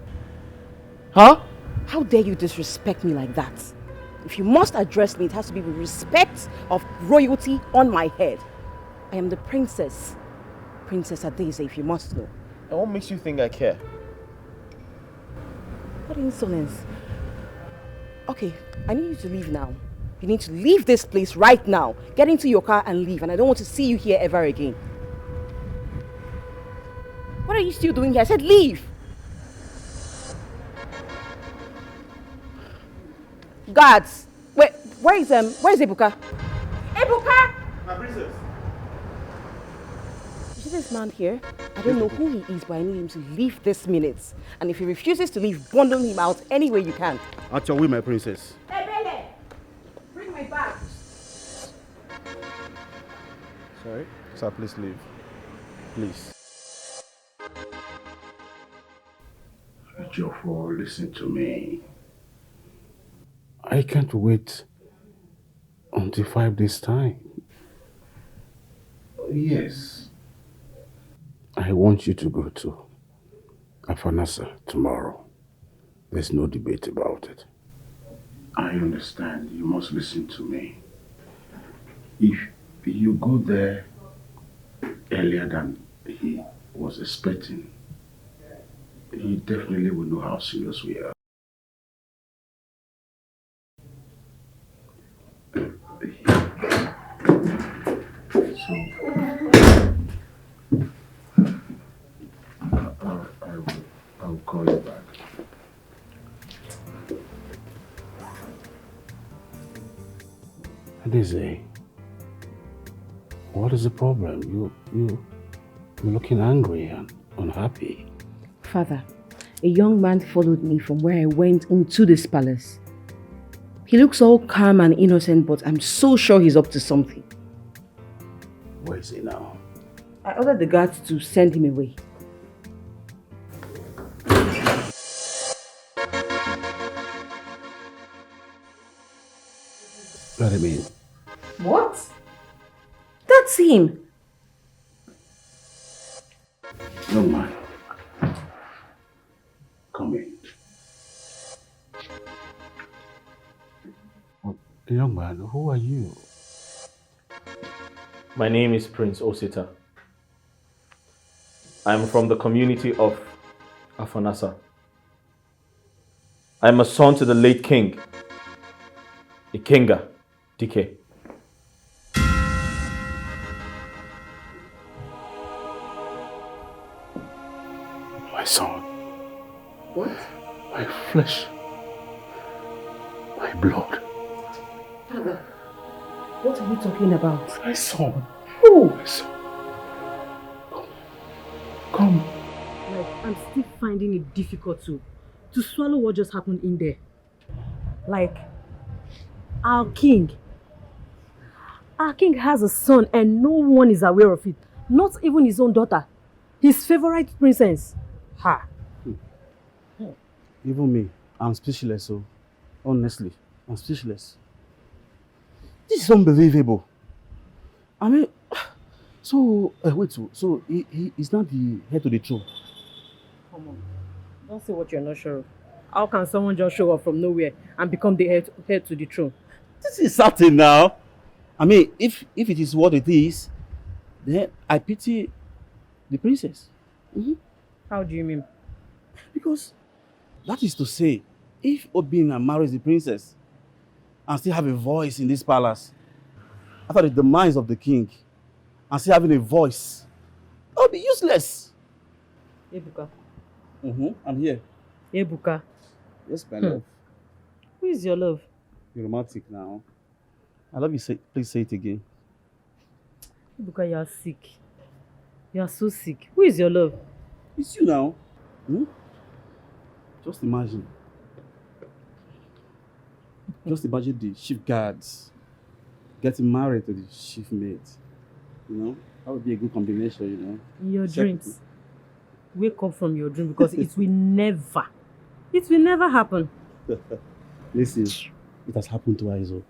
Huh? How dare you disrespect me like that? If you must address me, it has to be with respect of royalty on my head. I am the princess. Princess Adeze, if you must know. And what makes you think I care? What insolence. Okay, I need you to leave now. You need to leave this place right now. Get into your car and leave, and I don't want to see you here ever again. What are you still doing here? I said leave! Guards! Wait, where is Ebuka? Ebuka! My princess. You see this man here? I don't know who he is, but I need him to leave this minute. And if he refuses to leave, bundle him out any way you can. At your will, my princess. Hey, Bele! Bring my bag. Sorry? Sir, please leave. Please. Jofo, listen to me. I can't wait until 5 days' time. Yes. I want you to go to Afanasa tomorrow. There's no debate about it. I understand. You must listen to me. If you go there earlier than he was expecting, he definitely will know how serious we are. So, I will call you back. Adeze, what is the problem? You're looking angry and unhappy. Father, a young man followed me from where I went into this palace. He looks all calm and innocent, but I'm so sure he's up to something. Where is he now? I ordered the guards to send him away. Let him in. What? That's him. Young man, come in. Young man, who are you? My name is Prince Osita. I'm from the community of Afanasa. I'm a son to the late king, Ikenga Dike. My son. What? My flesh. My blood. Father, what are you talking about? My son. Who? My son. Come. Like, I'm still finding it difficult to swallow what just happened in there. Like, our king has a son and no one is aware of it. Not even his own daughter. His favorite princess. Ha. Even me, I'm speechless, so honestly, I'm speechless. This is unbelievable. I mean, so, wait, so he is not the head to the throne? Come on, don't say what you're not sure of. How can someone just show up from nowhere and become the head to the throne? This is certain now. I mean, if it is what it is, then I pity the princess. How do you mean? Because that is to say, if Obina marries the princess and still have a voice in this palace, after the demise of the king, and still having a voice, that would be useless. Ebuka. I'm here. Ebuka. Yes, my love. Who is your love? You're romantic now. I love you. Please say it again. Ebuka, you are sick. You are so sick. Who is your love? It's you now. Just imagine. Just imagine the chief guards getting married to the chief mate. You know, that would be a good combination, you know. In your dreams. Wake up from your dream because it will never happen. Listen, it has happened to Aizo.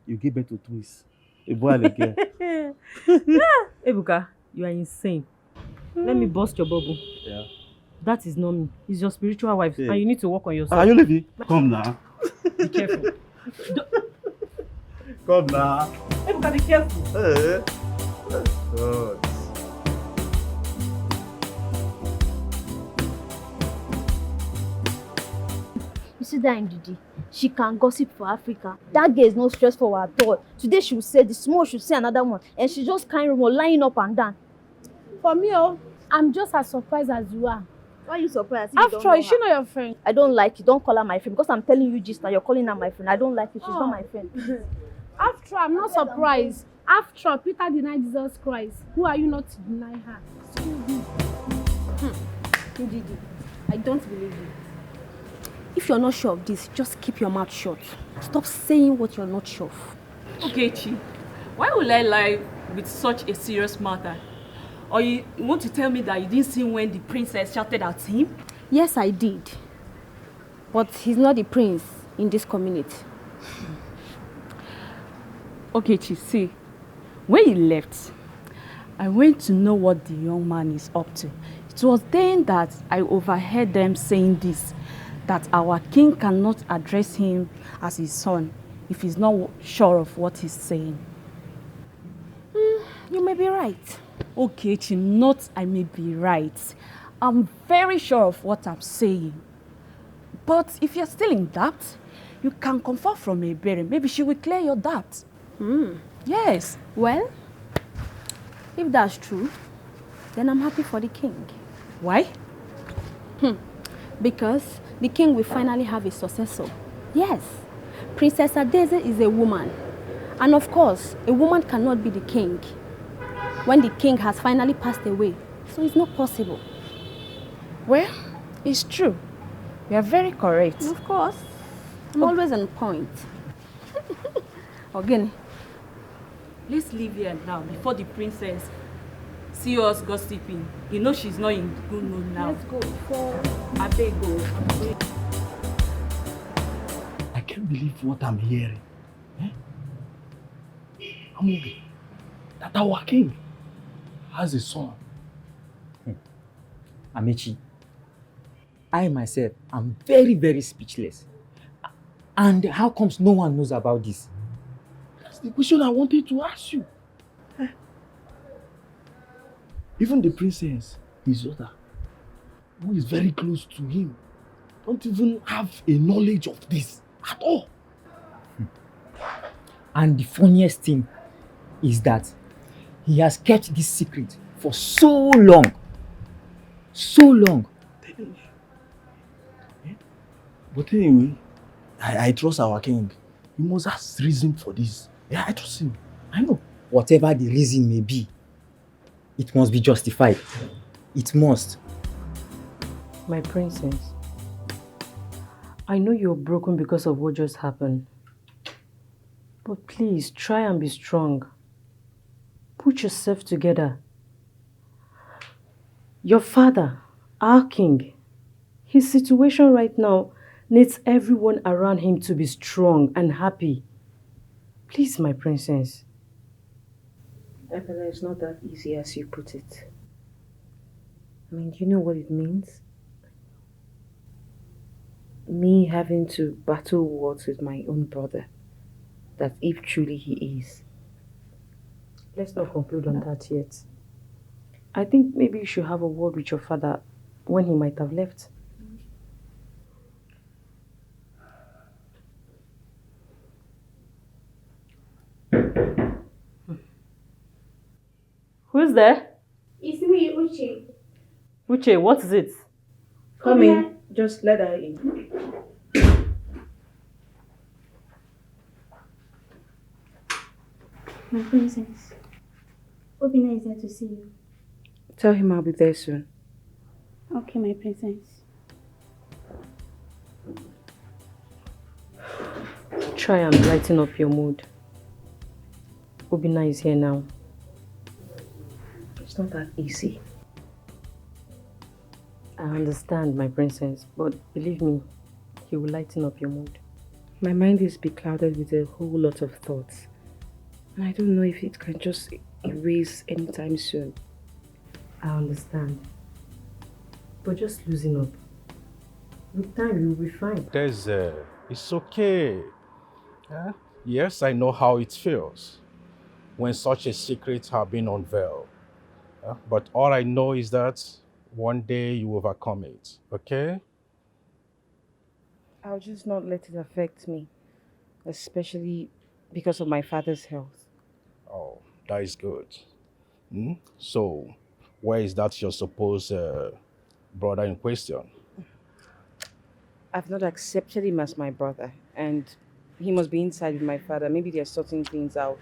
You give birth to twins. A boy and a girl. Ebuka, you are insane. Let me bust your bubble. Yeah. That is not me. It's your spiritual wife, Yeah. and you need to work on yourself. Are you leaving? Come now. Be careful. Come now. Ebuka, be careful. Good. You see that Ndidi? She can gossip for Africa. That girl is not stressful at all. Today she will say this, tomorrow she will say another one. And she just can't rumor lying up and down. For me, I'm just as surprised as you are. Why are you surprised? After all, is she not your friend? I don't like it. Don't call her my friend. Because I'm telling you just now, you're calling her my friend. I don't like it. She's not my friend. After all, I'm not surprised. After all, Peter denied Jesus Christ. Who are you not to deny her? Excuse me. Ndidi, I don't believe you. If you're not sure of this, just keep your mouth shut. Stop saying what you're not sure of. Okay, Chi. Why would I lie with such a serious matter? Or you want to tell me that you didn't see when the princess shouted at him? Yes, I did. But he's not the prince in this community. Okay, Chi, see. When he left, I went to know what the young man is up to It was then that I overheard them saying this, that our king cannot address him as his son if he's not sure of what he's saying. You may be right. Okay, not I may be right. I'm very sure of what I'm saying. But if you're still in doubt, you can confer from Ebere. Maybe she will clear your doubt. Yes. Well, if that's true, then I'm happy for the king. Why? Because the king will finally have a successor. Yes, Princess Adeze is a woman. And of course, a woman cannot be the king when the king has finally passed away. So it's not possible. Well, it's true. You are very correct. Of course. I'm always on point. Again, let's leave here now before the princess see us gossiping. You know she's not in good mood now. Let's go before I beg go. I can't believe what I'm hearing. Amobi, that our king has a son. Amechi, I myself am very, very speechless. And how comes no one knows about this? That's the question I wanted to ask you. Even the princess, his daughter, who is very close to him, don't even have a knowledge of this at all. And the funniest thing is that he has kept this secret for so long. So long. But anyway, I trust our king. He must have reason for this. Yeah, I trust him. I know. Whatever the reason may be, it must be justified. It must. My princess, I know you're broken because of what just happened. But please, try and be strong. Put yourself together. Your father, our king, his situation right now needs everyone around him to be strong and happy. Please, my princess. Epela, it's not that easy as you put it. I mean, do you know what it means? Me having to battle wars with my own brother. That if truly he is. Let's not conclude on that yet. I think maybe you should have a word with your father when he might have left. Who's there? It's me, Uche. Uche, what is it? Come in. Just let her in. My princess. Obina is there to see you. Tell him I'll be there soon. Okay, my princess. Try and brighten up your mood. Obina is here now. It's not that easy. I understand, my princess, but believe me, he will lighten up your mood. My mind is beclouded with a whole lot of thoughts. And I don't know if it can just erase anytime soon. I understand. But just loosen up. With time, you'll be fine. It's okay. Yes, I know how it feels when such a secret has been unveiled. But all I know is that one day you overcome it, okay? I'll just not let it affect me, especially because of my father's health. Oh, that is good. So, where is that your supposed brother in question? I've not accepted him as my brother, and he must be inside with my father. Maybe they're sorting things out.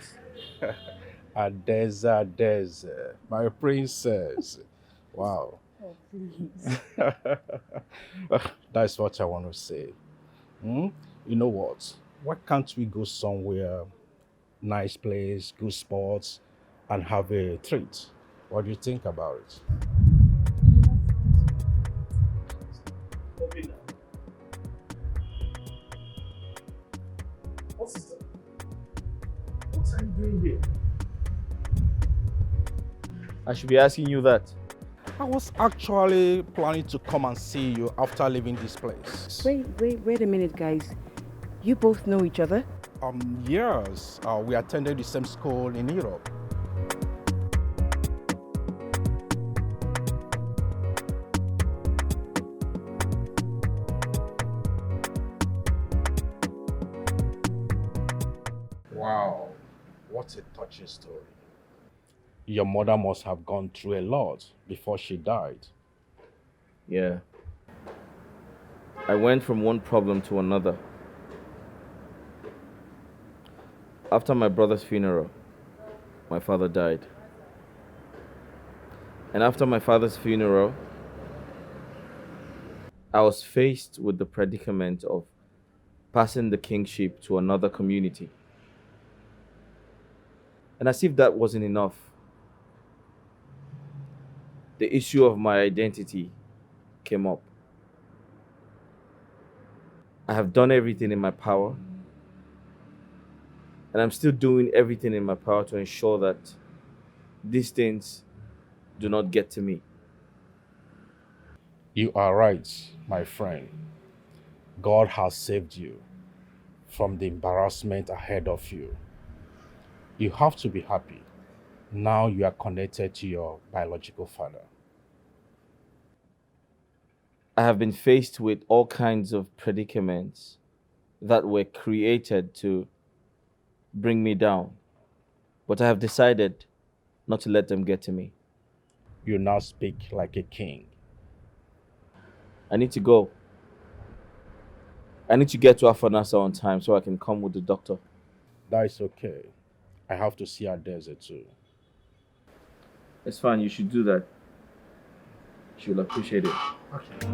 Adeze, my princess. Wow. Oh, please. That's what I want to say. You know what? Why can't we go somewhere, nice place, good spots, and have a treat? What do you think about it? What are you doing here? I should be asking you that. I was actually planning to come and see you after leaving this place. Wait a minute, guys. You both know each other? Yes. We attended the same school in Europe. Wow, what a touching story. Your mother must have gone through a lot before she died. Yeah. I went from one problem to another. After my brother's funeral, my father died. And after my father's funeral, I was faced with the predicament of passing the kingship to another community. And as if that wasn't enough, the issue of my identity came up. I have done everything in my power, and I'm still doing everything in my power to ensure that these things do not get to me. You are right, my friend. God has saved you from the embarrassment ahead of you. You have to be happy. Now you are connected to your biological father. I have been faced with all kinds of predicaments that were created to bring me down, but I have decided not to let them get to me. You now speak like a king. I need to go. I need to get to Afanasa on time so I can come with the doctor. That is okay. I have to see Adeze too. It's fine, you should do that. She'll appreciate it. Okay.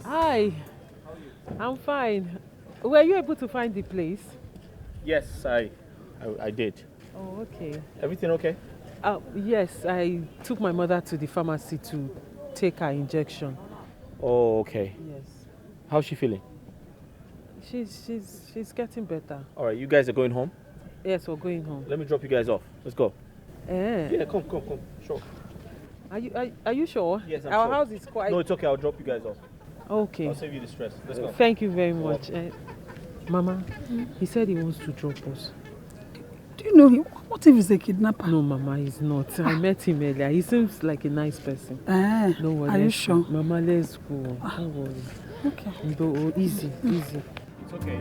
Hi. I'm fine. Were you able to find the place? Yes, I did. Oh, okay. Everything okay? Yes, I took my mother to the pharmacy to take her injection. Oh, okay. Yes. How's she feeling? She's getting better. All right, you guys are going home? Yes, we're going home. Let me drop you guys off. Let's go. Yeah, come. Sure. Are you sure? Yes, I'm Our sure. house is quite... No, it's okay. I'll drop you guys off. Okay. I'll save you the stress. Let's go. Thank you very much. Mama, he said he wants to drop us. Do you know him? What if he's a kidnapper? No, Mama, he's not. I met him earlier. He seems like a nice person. No worry. Are you sure? Mama, let's go. Don't worry. Okay. Easy. It's okay.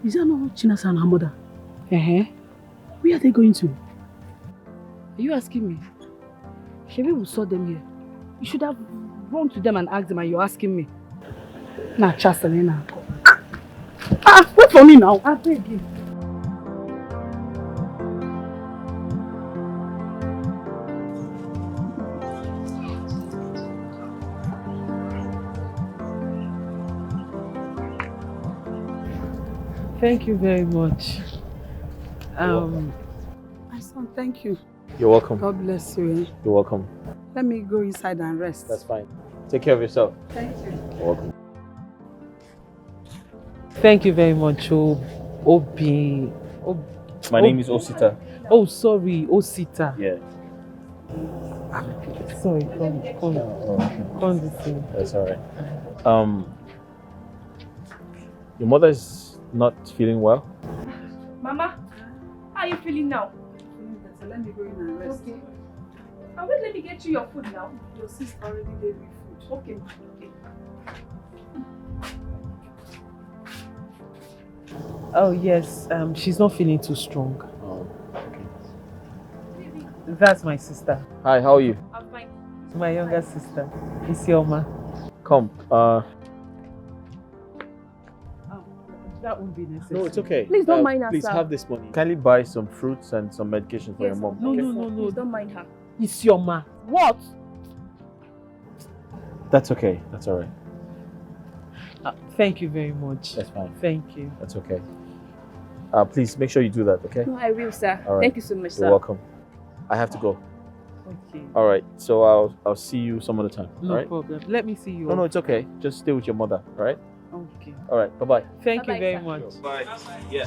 Is that not Chinasa and her mother? Where are they going to? Are you asking me? Shebi we saw them here. You should have run to them and asked them, and you're asking me. Nah, Chasalina. Wait for me now. I beg you. Thank you very much. My son, thank you. You're welcome. God bless you. You're welcome. Let me go inside and rest. That's fine. Take care of yourself. Thank you. You're welcome. Thank you very much, Obi. My name is Osita. Oh, sorry, Osita. Yeah. Sorry, come this way. That's all right. Your mother is not feeling well. Mama, how are you feeling now? So let me go in and rest. Okay. And wait, let me get you your food now. Your sister already gave me food. Okay. Oh yes, she's not feeling too strong. Oh, okay. That's my sister. Hi, how are you? I'm fine. My younger sister, Isioma. Come. That won't be necessary. No, it's okay. Please don't mind her, Please sir. have this money. Kindly buy some fruits and some medication for Yes, your mom. No, okay? no. Please don't mind her. Isioma. What? That's okay. That's all right. Thank you very much. That's fine. Thank you. That's okay. Please make sure you do that, okay? No, I will, sir. All right. Thank you so much, sir. You're welcome. I have to go. Okay. All right. So I'll see you some other time. No all right? problem. Let me see you. No, it's okay. Just stay with your mother. All right. Okay. All right. Bye bye. Thank you Bye-bye, very sir. much. Bye. Yeah.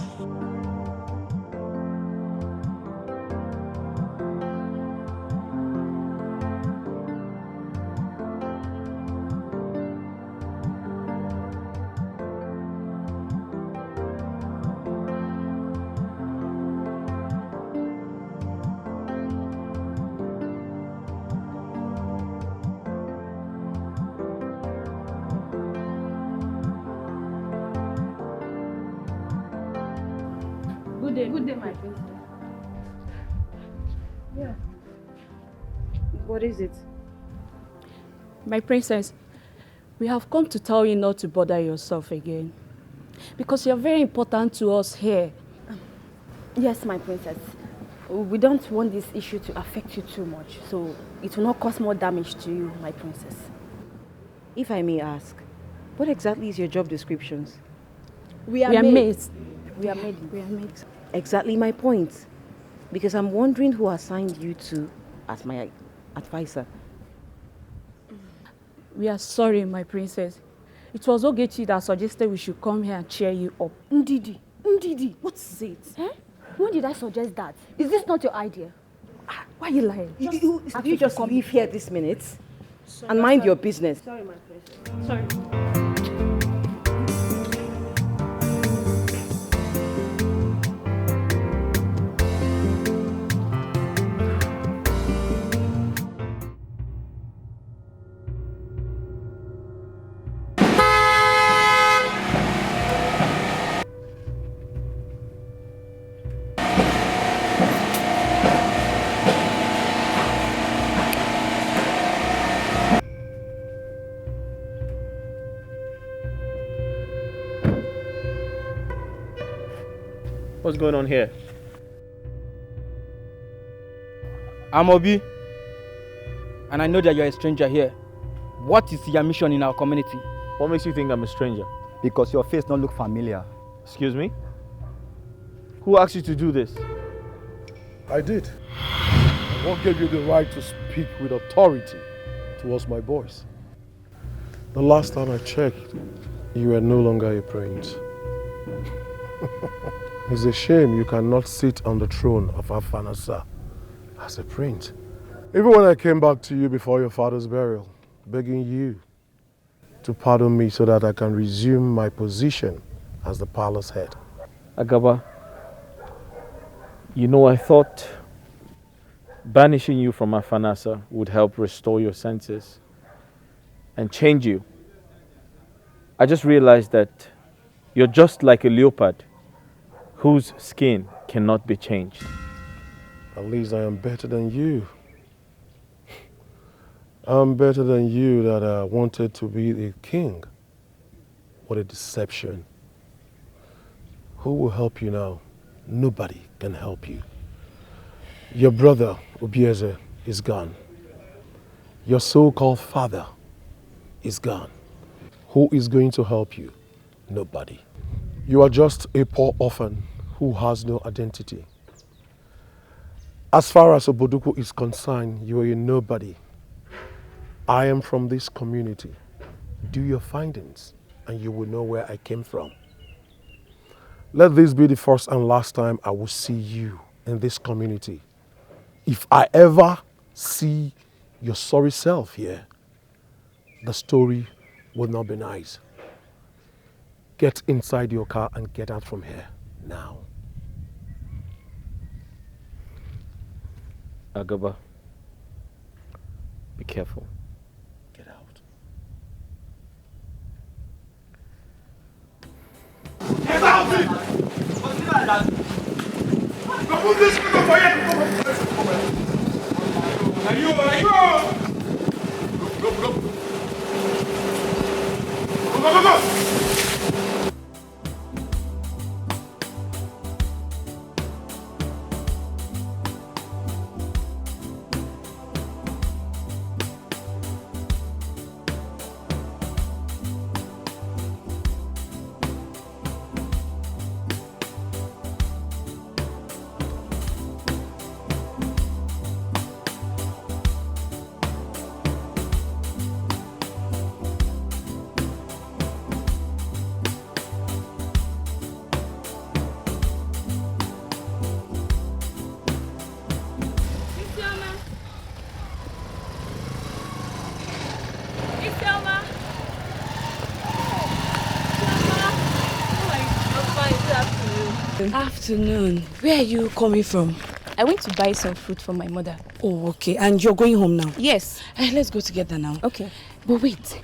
Good day, my princess. Yeah. What is it? My princess, we have come to tell you not to bother yourself again. Because you're very important to us here. Yes, my princess. We don't want this issue to affect you too much, so it will not cause more damage to you, my princess. If I may ask, what exactly is your job descriptions? We are maids. We are maids. Exactly my point. Because I'm wondering who assigned you to as my advisor. We are sorry, my princess. It was Ogechi that suggested we should come here and cheer you up. Ndidi, what is it? Eh? When did I suggest that? Is this not your idea? Why are you lying? You just leave here this minute and mind your business. Sorry, my princess. Sorry. What's going on here? I'm Obi, and I know that you're a stranger here. What is your mission in our community? What makes you think I'm a stranger? Because your face don't look familiar. Excuse me? Who asked you to do this? I did. And what gave you the right to speak with authority towards my boys? The last time I checked, you were no longer a prince. It's a shame you cannot sit on the throne of Afanasa as a prince. Even when I came back to you before your father's burial, begging you to pardon me so that I can resume my position as the palace head. Agaba, you know, I thought banishing you from Afanasa would help restore your senses and change you. I just realized that you're just like a leopard whose skin cannot be changed. At least I am better than you. I'm better than you that wanted to be a king. What a deception. Who will help you now? Nobody can help you. Your brother, Obieze, is gone. Your so-called father is gone. Who is going to help you? Nobody. You are just a poor orphan who has no identity. As far as Oboduku is concerned, you are a nobody. I am from this community. Do your findings and you will know where I came from. Let this be the first and last time I will see you in this community. If I ever see your sorry self here, the story will not be nice. Get inside your car and get out from here now. Agaba, be careful. Get out. Get out! Remove this nigga for you! Are you? Go! Go! Afternoon. Where are you coming from? I went to buy some fruit for my mother. Oh, okay. And you're going home now? Yes. Let's go together now. Okay. But wait.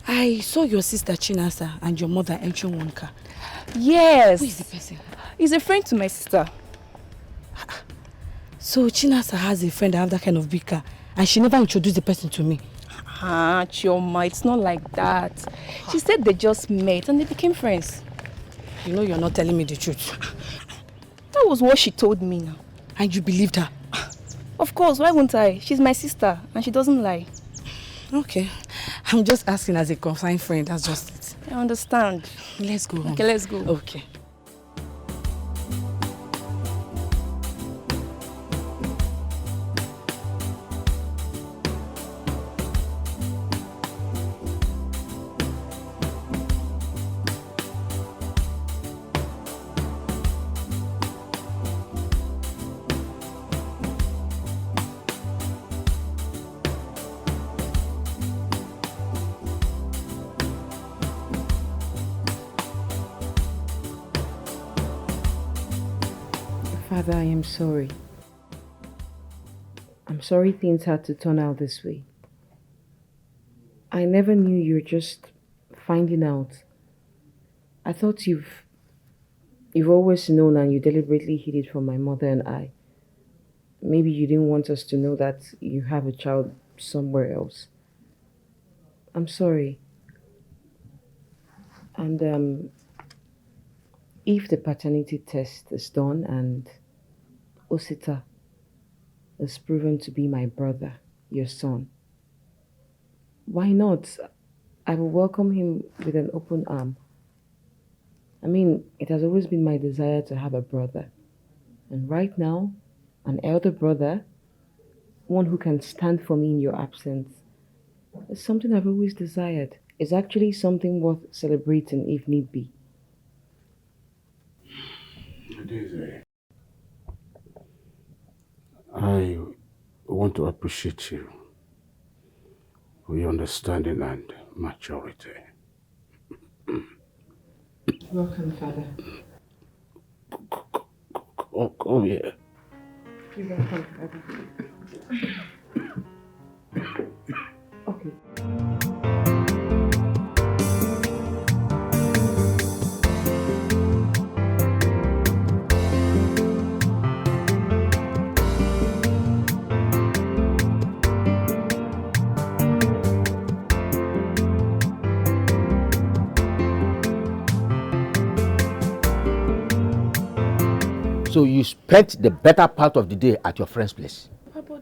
I saw your sister Chinasa and your mother entering one car. Yes. Who is the person? He's a friend to my sister. So Chinasa has a friend that have that kind of big car and she never introduced the person to me. Chioma, it's not like that. She said they just met and they became friends. You know you're not telling me the truth. That was what she told me now. And you believed her? Of course, why won't I? She's my sister and she doesn't lie. Okay. I'm just asking as a concerned friend, that's just it. I understand. Let's go home. Okay, let's go. Okay. Father, I am sorry. I'm sorry things had to turn out this way. I never knew you were just finding out. I thought you've always known and you deliberately hid it from my mother and I. Maybe you didn't want us to know that you have a child somewhere else. I'm sorry. And if the paternity test is done and Osita is proven to be my brother, your son, why not? I will welcome him with an open arm. I mean, it has always been my desire to have a brother. And right now, an elder brother, one who can stand for me in your absence, is something I've always desired. It's actually something worth celebrating if need be. Daisy, I want to appreciate you for your understanding and maturity. Welcome, Father. Come here. You're welcome, Father. Okay. So you spent the better part of the day at your friend's place? But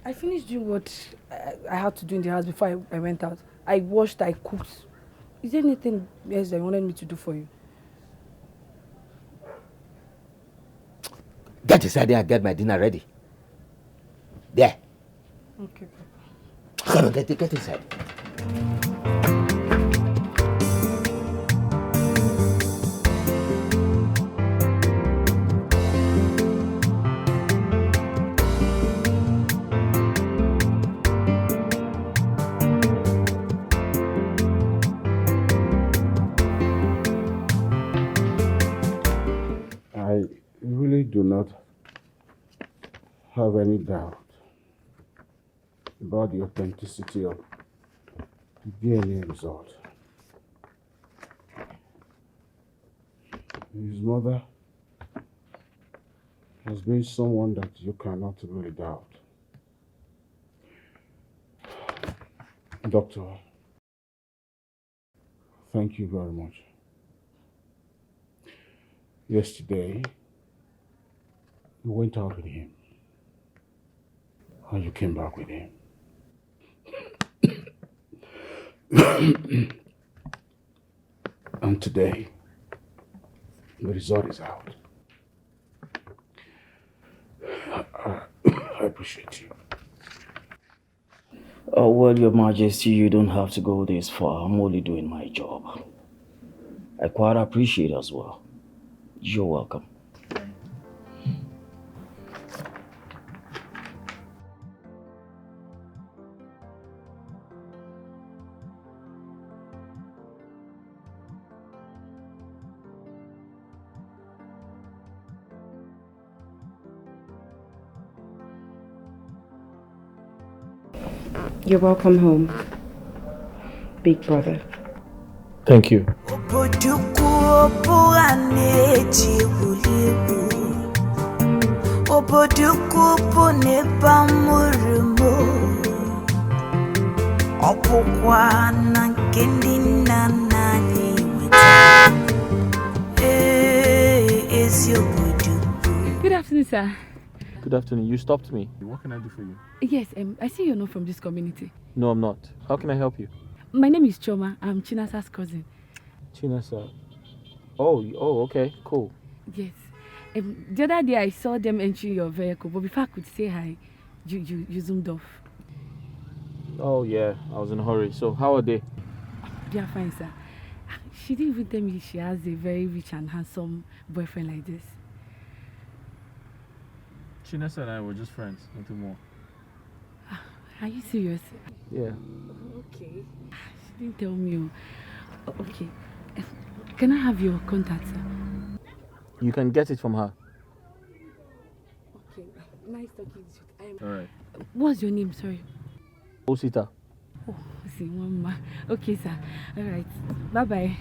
I finished doing what I had to do in the house before I went out. I washed, I cooked. Is there anything else that you wanted me to do for you? Get inside there and get my dinner ready. There. Okay. Come on, get inside. I really do not have any doubt about the authenticity of the DNA result. His mother has been someone that you cannot really doubt. Doctor, thank you very much. Yesterday, you went out with him, and you came back with him. And today, the result is out. I appreciate you. Oh, well, Your Majesty, you don't have to go this far. I'm only doing my job. I quite appreciate it as well. You're welcome. You're welcome home, big brother. Thank you. Good afternoon, sir. Good afternoon. You stopped me. What can I do for you? Yes, I see you're not from this community. No, I'm not. How can I help you? My name is Choma. I'm Chinasa's cousin. Chinasa. Oh, okay, cool. Yes. The other day I saw them entering your vehicle, but before I could say hi, you zoomed off. Oh, yeah. I was in a hurry. So, how are they? They are fine, sir. She didn't even tell me she has a very rich and handsome boyfriend like this. Chinasa and I were just friends, nothing more. Are you serious? Yeah. Okay. She didn't tell me. Okay. Can I have your contact, sir? You can get it from her. Okay. Nice talking to you. Alright. What's your name? Sorry. Osita. Oh, see, Mama. Okay, sir. Alright. Bye-bye.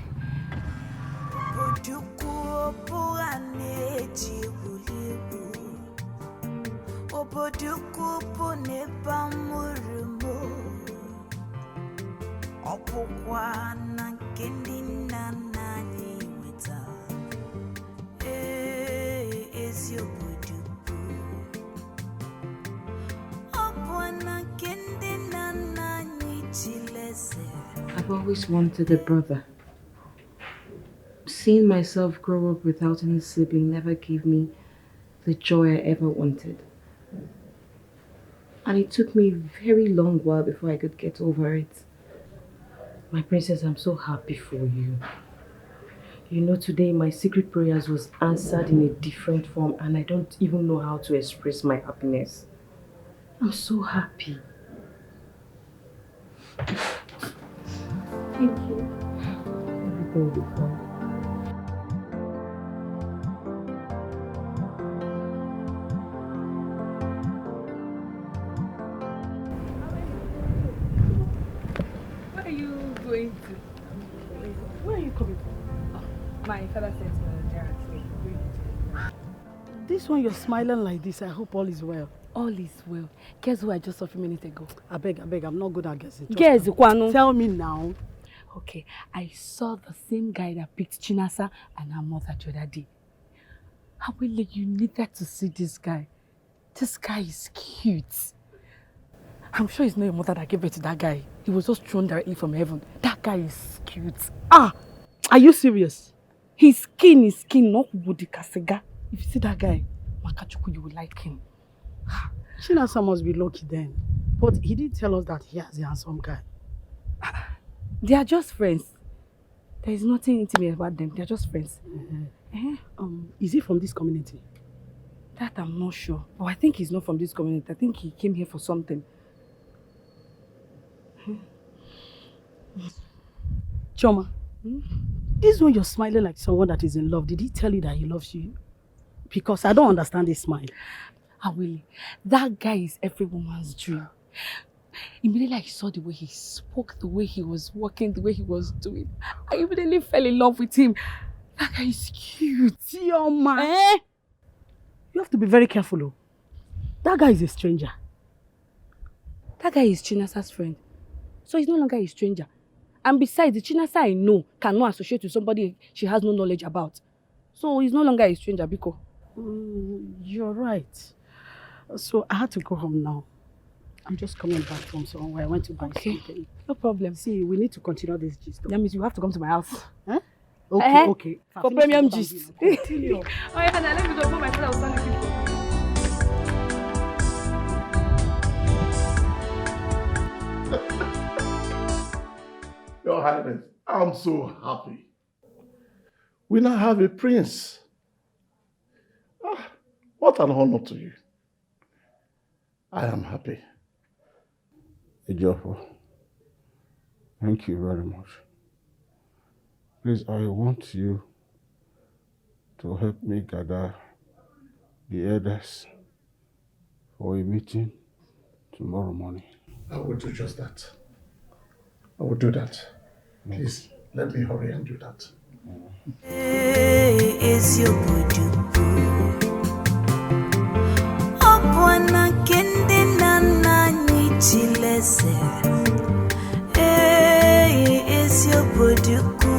I've always wanted a brother. Seeing myself grow up without any sibling never gave me the joy I ever wanted. And it took me a very long while before I could get over it. My princess, I'm so happy for you. You know, today my secret prayers was answered in a different form and I don't even know how to express my happiness. I'm so happy. Thank you. Everything will be fine. Where are you going to? Where are you coming from? Oh, my father sent me there actually. This one you're smiling like this, I hope all is well. All is well. Guess who I just saw a few minutes ago? I beg, I'm not good at guessing. Guess, Kwanu. Tell me now. Okay, I saw the same guy that picked Chinasa and her mother the other day. Awele, you needed to see this guy. This guy is cute. I'm sure it's not your mother that gave birth to that guy. He was just thrown directly from heaven. That guy is cute. Ah! Are you serious? His skin is skin, not woody kasega. If you see that guy, Makachuku, you will like him. Chinasa must be lucky then. But he did tell us that he has a handsome guy. They are just friends. There is nothing intimate about them. They are just friends. Is he from this community? That I'm not sure. But I think he's not from this community. I think he came here for something. Choma, this one you're smiling like someone that is in love. Did he tell you that he loves you? Because I don't understand this smile. Awele, that guy is every woman's dream. Immediately I saw the way he spoke, the way he was walking, the way he was doing. I immediately fell in love with him. That guy is cute. Choma. You have to be very careful, oh. That guy is a stranger. That guy is Chinasa's friend. So he's no longer a stranger. And besides, the Chinasa I know cannot associate with somebody she has no knowledge about. So he's no longer a stranger, Biko. You're right. So I had to go home now. I'm just coming back from somewhere. I went to buy something. No problem. See, we need to continue this gist. That means you have to come to my house. Huh? Okay, okay. For premium gist. Continue. Oh yeah, now let me go put my friend outside looking for. Your Highness, I'm so happy. We now have a prince. What an honor to you. I am happy. Ejiofor, thank you very much. Please, I want you to help me gather the elders for a meeting tomorrow morning. I will do just that. I will do that. Please, let me hurry and do that. Is your Opwana kende nana nichilese. Is your buduku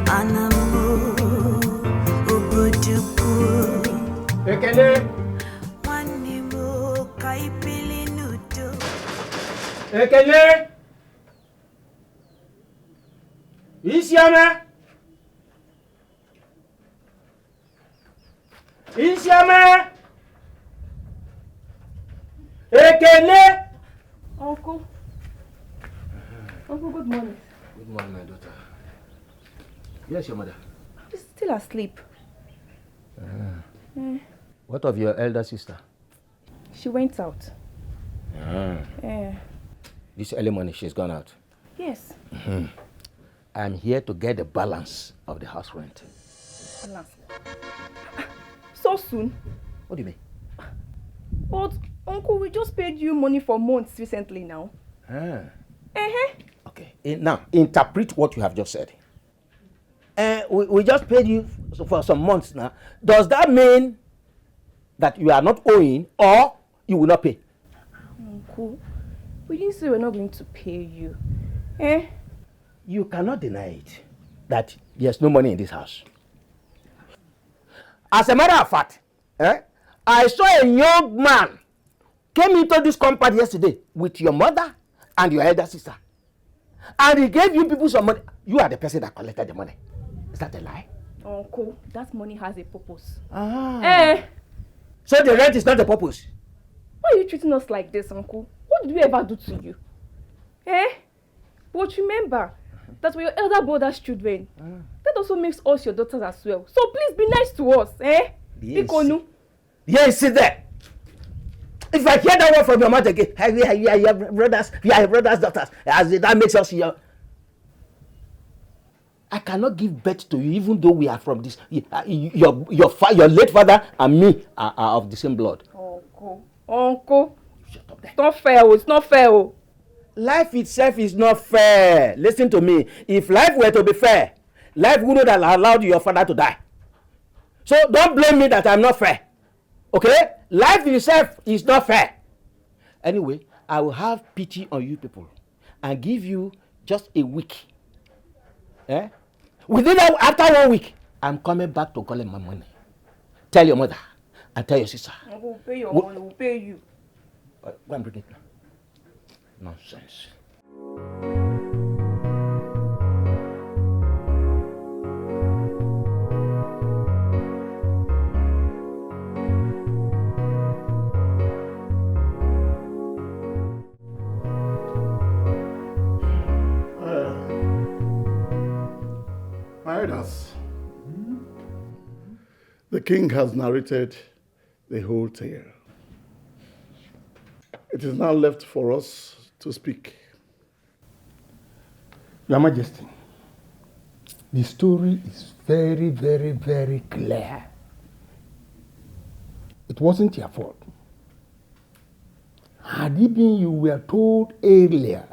anamu ubuduku. Ekele. Manimu kaipili nudo. Ekele. Isiame. Isiame. Ekele. Uncle. Uncle, good morning. Good morning, my daughter. Yes, your mother. She's still asleep. What of your elder sister? She went out. This early morning she's gone out. Yes. I'm here to get the balance of the house rent. Balance. So soon? What do you mean? But, Uncle, we just paid you money for months recently now. Okay. Now, interpret what you have just said. We just paid you for some months now. Does that mean that you are not owing or you will not pay? Uncle, we didn't say we're not going to pay you. You cannot deny it that there's no money in this house. As a matter of fact, I saw a young man came into this compound yesterday with your mother and your elder sister. And he gave you people some money. You are the person that collected the money. Is that a lie? Uncle, that money has a purpose. So the rent is not the purpose? Why are you treating us like this, Uncle? What did we ever do to you? But remember that we're your elder brother's children. That also makes us your daughters as well. So please be nice to us, Yes. Bikonu. Yes, sit there. If I hear that word from your mouth again, we are your brothers, daughters, as that makes us your... I cannot give birth to you even though we are from this. Your late father and me are of the same blood. Uncle. Shut up there. It's not fair, it's not fair. Life itself is not fair. Listen to me. If life were to be fair, life wouldn't have allowed your father to die. So don't blame me that I'm not fair. Okay? Life itself is not fair. Anyway, I will have pity on you people and give you just a week. After 1 week, I'm coming back to collect my money. Tell your mother and tell your sister. I will pay your money, we'll pay you. Go and bring it now. Nonsense. Riders, the king has narrated the whole tale. It is now left for us to speak. Your Majesty, the story is very, very, very clear. It wasn't your fault. Had it been you were told earlier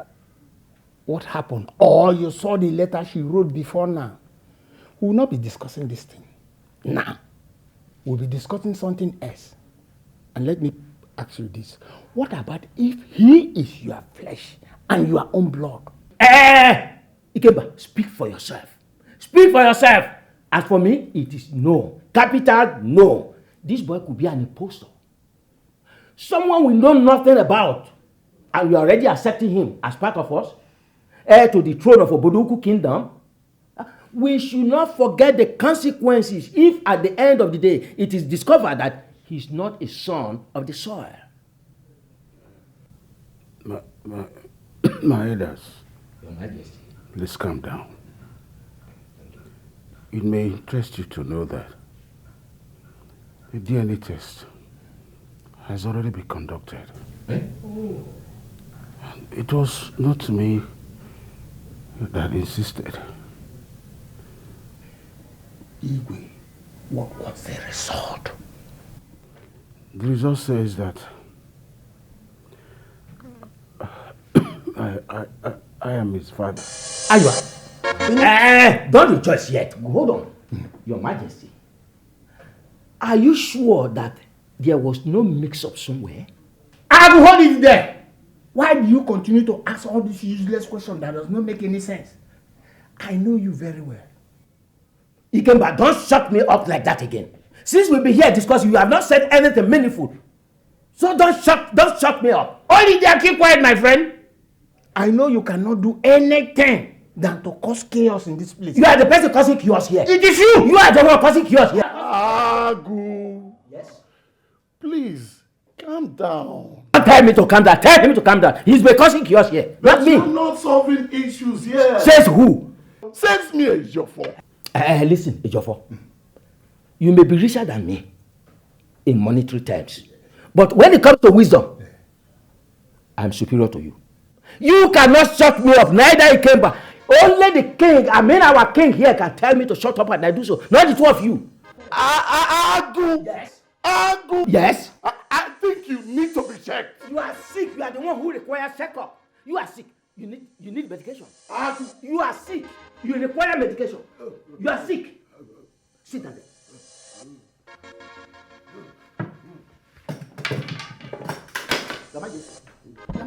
what happened, or you saw the letter she wrote before now, we will not be discussing this thing. Now, we'll be discussing something else. And let me ask you this. What about if he is your flesh and your own blood? Ikemba, speak for yourself. Speak for yourself. As for me, it is no. Capital no. This boy could be an impostor. Someone we know nothing about, and we are already accepting him as part of us, heir to the throne of Oboduku kingdom. We should not forget the consequences if at the end of the day it is discovered that he's not a son of the soil. My elders, Your Majesty. Please calm down. It may interest you to know that the DNA test has already been conducted. Oh. It was not me that insisted. Igwe, what was the result? The result says that I am his father. Aywa. Don't rejoice yet. Hold on. Your Majesty. Are you sure that there was no mix-up somewhere? I will hold it there. Why do you continue to ask all these useless questions that does not make any sense? I know you very well. Ikemba, don't shut me up like that again. Since we've been here discussing, you have not said anything meaningful. So don't shut me up. Only there, keep quiet, my friend. I know you cannot do anything than to cause chaos in this place. You are the person causing chaos here. It is you. You are the one causing chaos here. Agu. Yes. Please, calm down. Don't tell me to calm down. Tell him to calm down. He's been causing chaos here. Not me. You're not solving issues here. Says who? Says me, Ejiofor. Listen, Ejiofor. You may be richer than me in monetary terms. But when it comes to wisdom, I'm superior to you. You cannot shut me up, neither Ikemba. Only the king, our king here can tell me to shut up and I do so. Not the two of you. Agu. Yes. Agu. Yes. I think you need to be checked. You are sick. You are the one who requires checkup. You are sick. You need medication. Agu. You are sick. You require medication. You are sick. Sit down there. Your Majesty. Your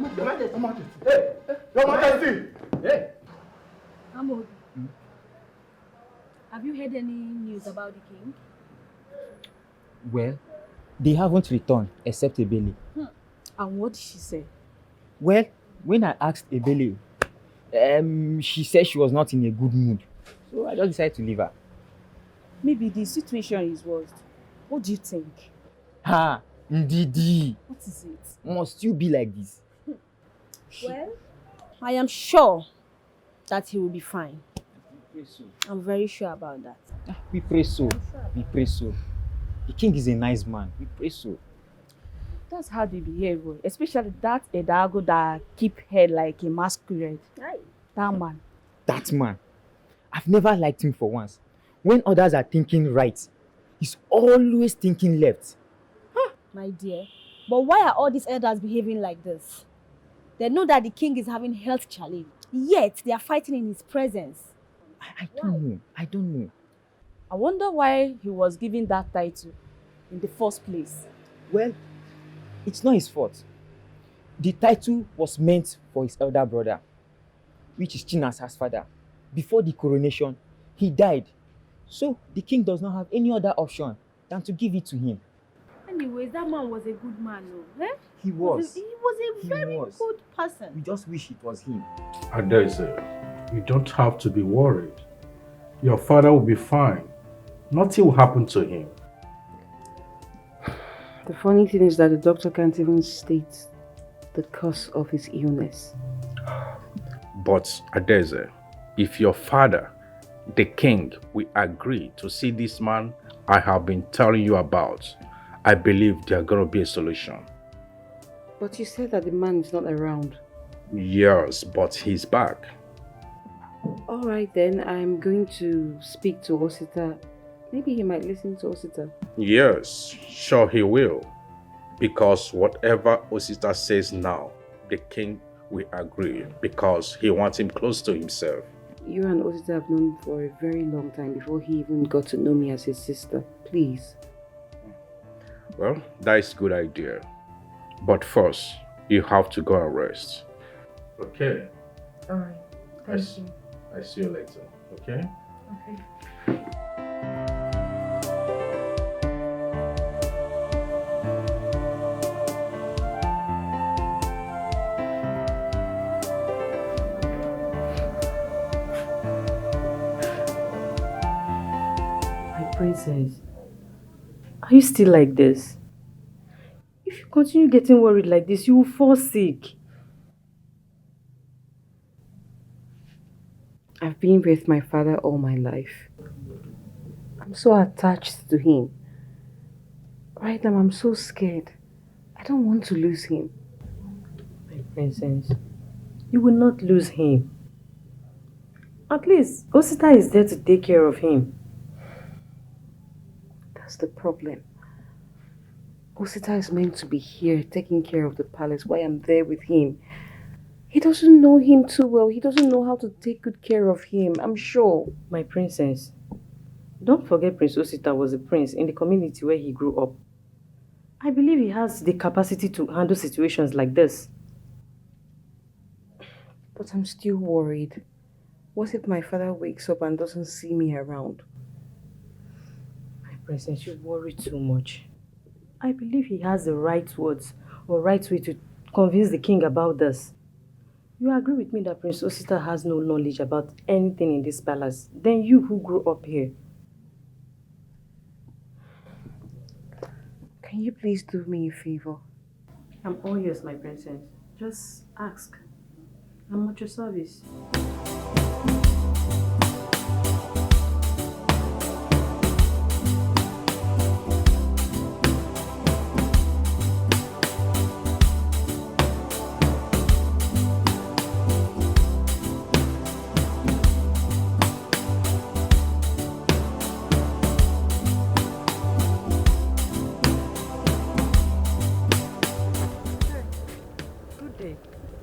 Majesty. Hey. Your Majesty. Hey. Amod, have you heard any news about the king? Well, they haven't returned except Ebele. And what did she say? Well, when I asked Ebele, she said she was not in a good mood. So I just decided to leave her. Maybe the situation is worse. What do you think? Ha! Ndidi! What is it? Must you be like this? Well, I am sure that he will be fine. I'm very sure about that. We pray so. We pray so. The king is a nice man. We pray so. That's how they behave, especially that Edago that keep head like a masquerade. Right. That man. That man. I've never liked him for once. When others are thinking right, he's always thinking left. My dear, but why are all these elders behaving like this? They know that the king is having health challenge, yet they are fighting in his presence. I don't know. I don't know. I wonder why he was given that title in the first place. Well, it's not his fault. The title was meant for his elder brother, which is Chinasa's father. Before the coronation, he died. So the king does not have any other option than to give it to him. Anyways, that man was a good man, no? Eh? He was. He was a very good person. We just wish it was him. Adeze, you don't have to be worried. Your father will be fine. Nothing will happen to him. The funny thing is that the doctor can't even state the cause of his illness. But Adeze, if your father the king will agree to see this man I have been telling you about, I believe there's gonna be a solution. But you said that the man is not around. Yes, but he's back. Alright then, I'm going to speak to Osita. Maybe he might listen to Osita. Yes, sure he will. Because whatever Osita says now, the king will agree because he wants him close to himself. You and Osita have known for a very long time before he even got to know me as his sister. Please. Well, that is a good idea. But first, you have to go and rest. Okay? Alright. Thank you. I see you later. Okay? Okay. Princess, are you still like this? If you continue getting worried like this, you will fall sick. I've been with my father all my life. I'm so attached to him. Right now, I'm so scared. I don't want to lose him. My princess, you will not lose him. At least, Osita is there to take care of him. That's the problem. Osita is meant to be here taking care of the palace while I'm there with him. He doesn't know him too well. He doesn't know how to take good care of him, I'm sure. My princess, don't forget Prince Osita was a prince in the community where he grew up. I believe he has the capacity to handle situations like this. But I'm still worried. What if my father wakes up and doesn't see me around? Princess, you worry too much. I believe he has the right words or right way to convince the king about this. You agree with me that Prince Osita has no knowledge about anything in this palace. Then you who grew up here. Can you please do me a favor? I'm all yours, my princess. Just ask. I'm at your service.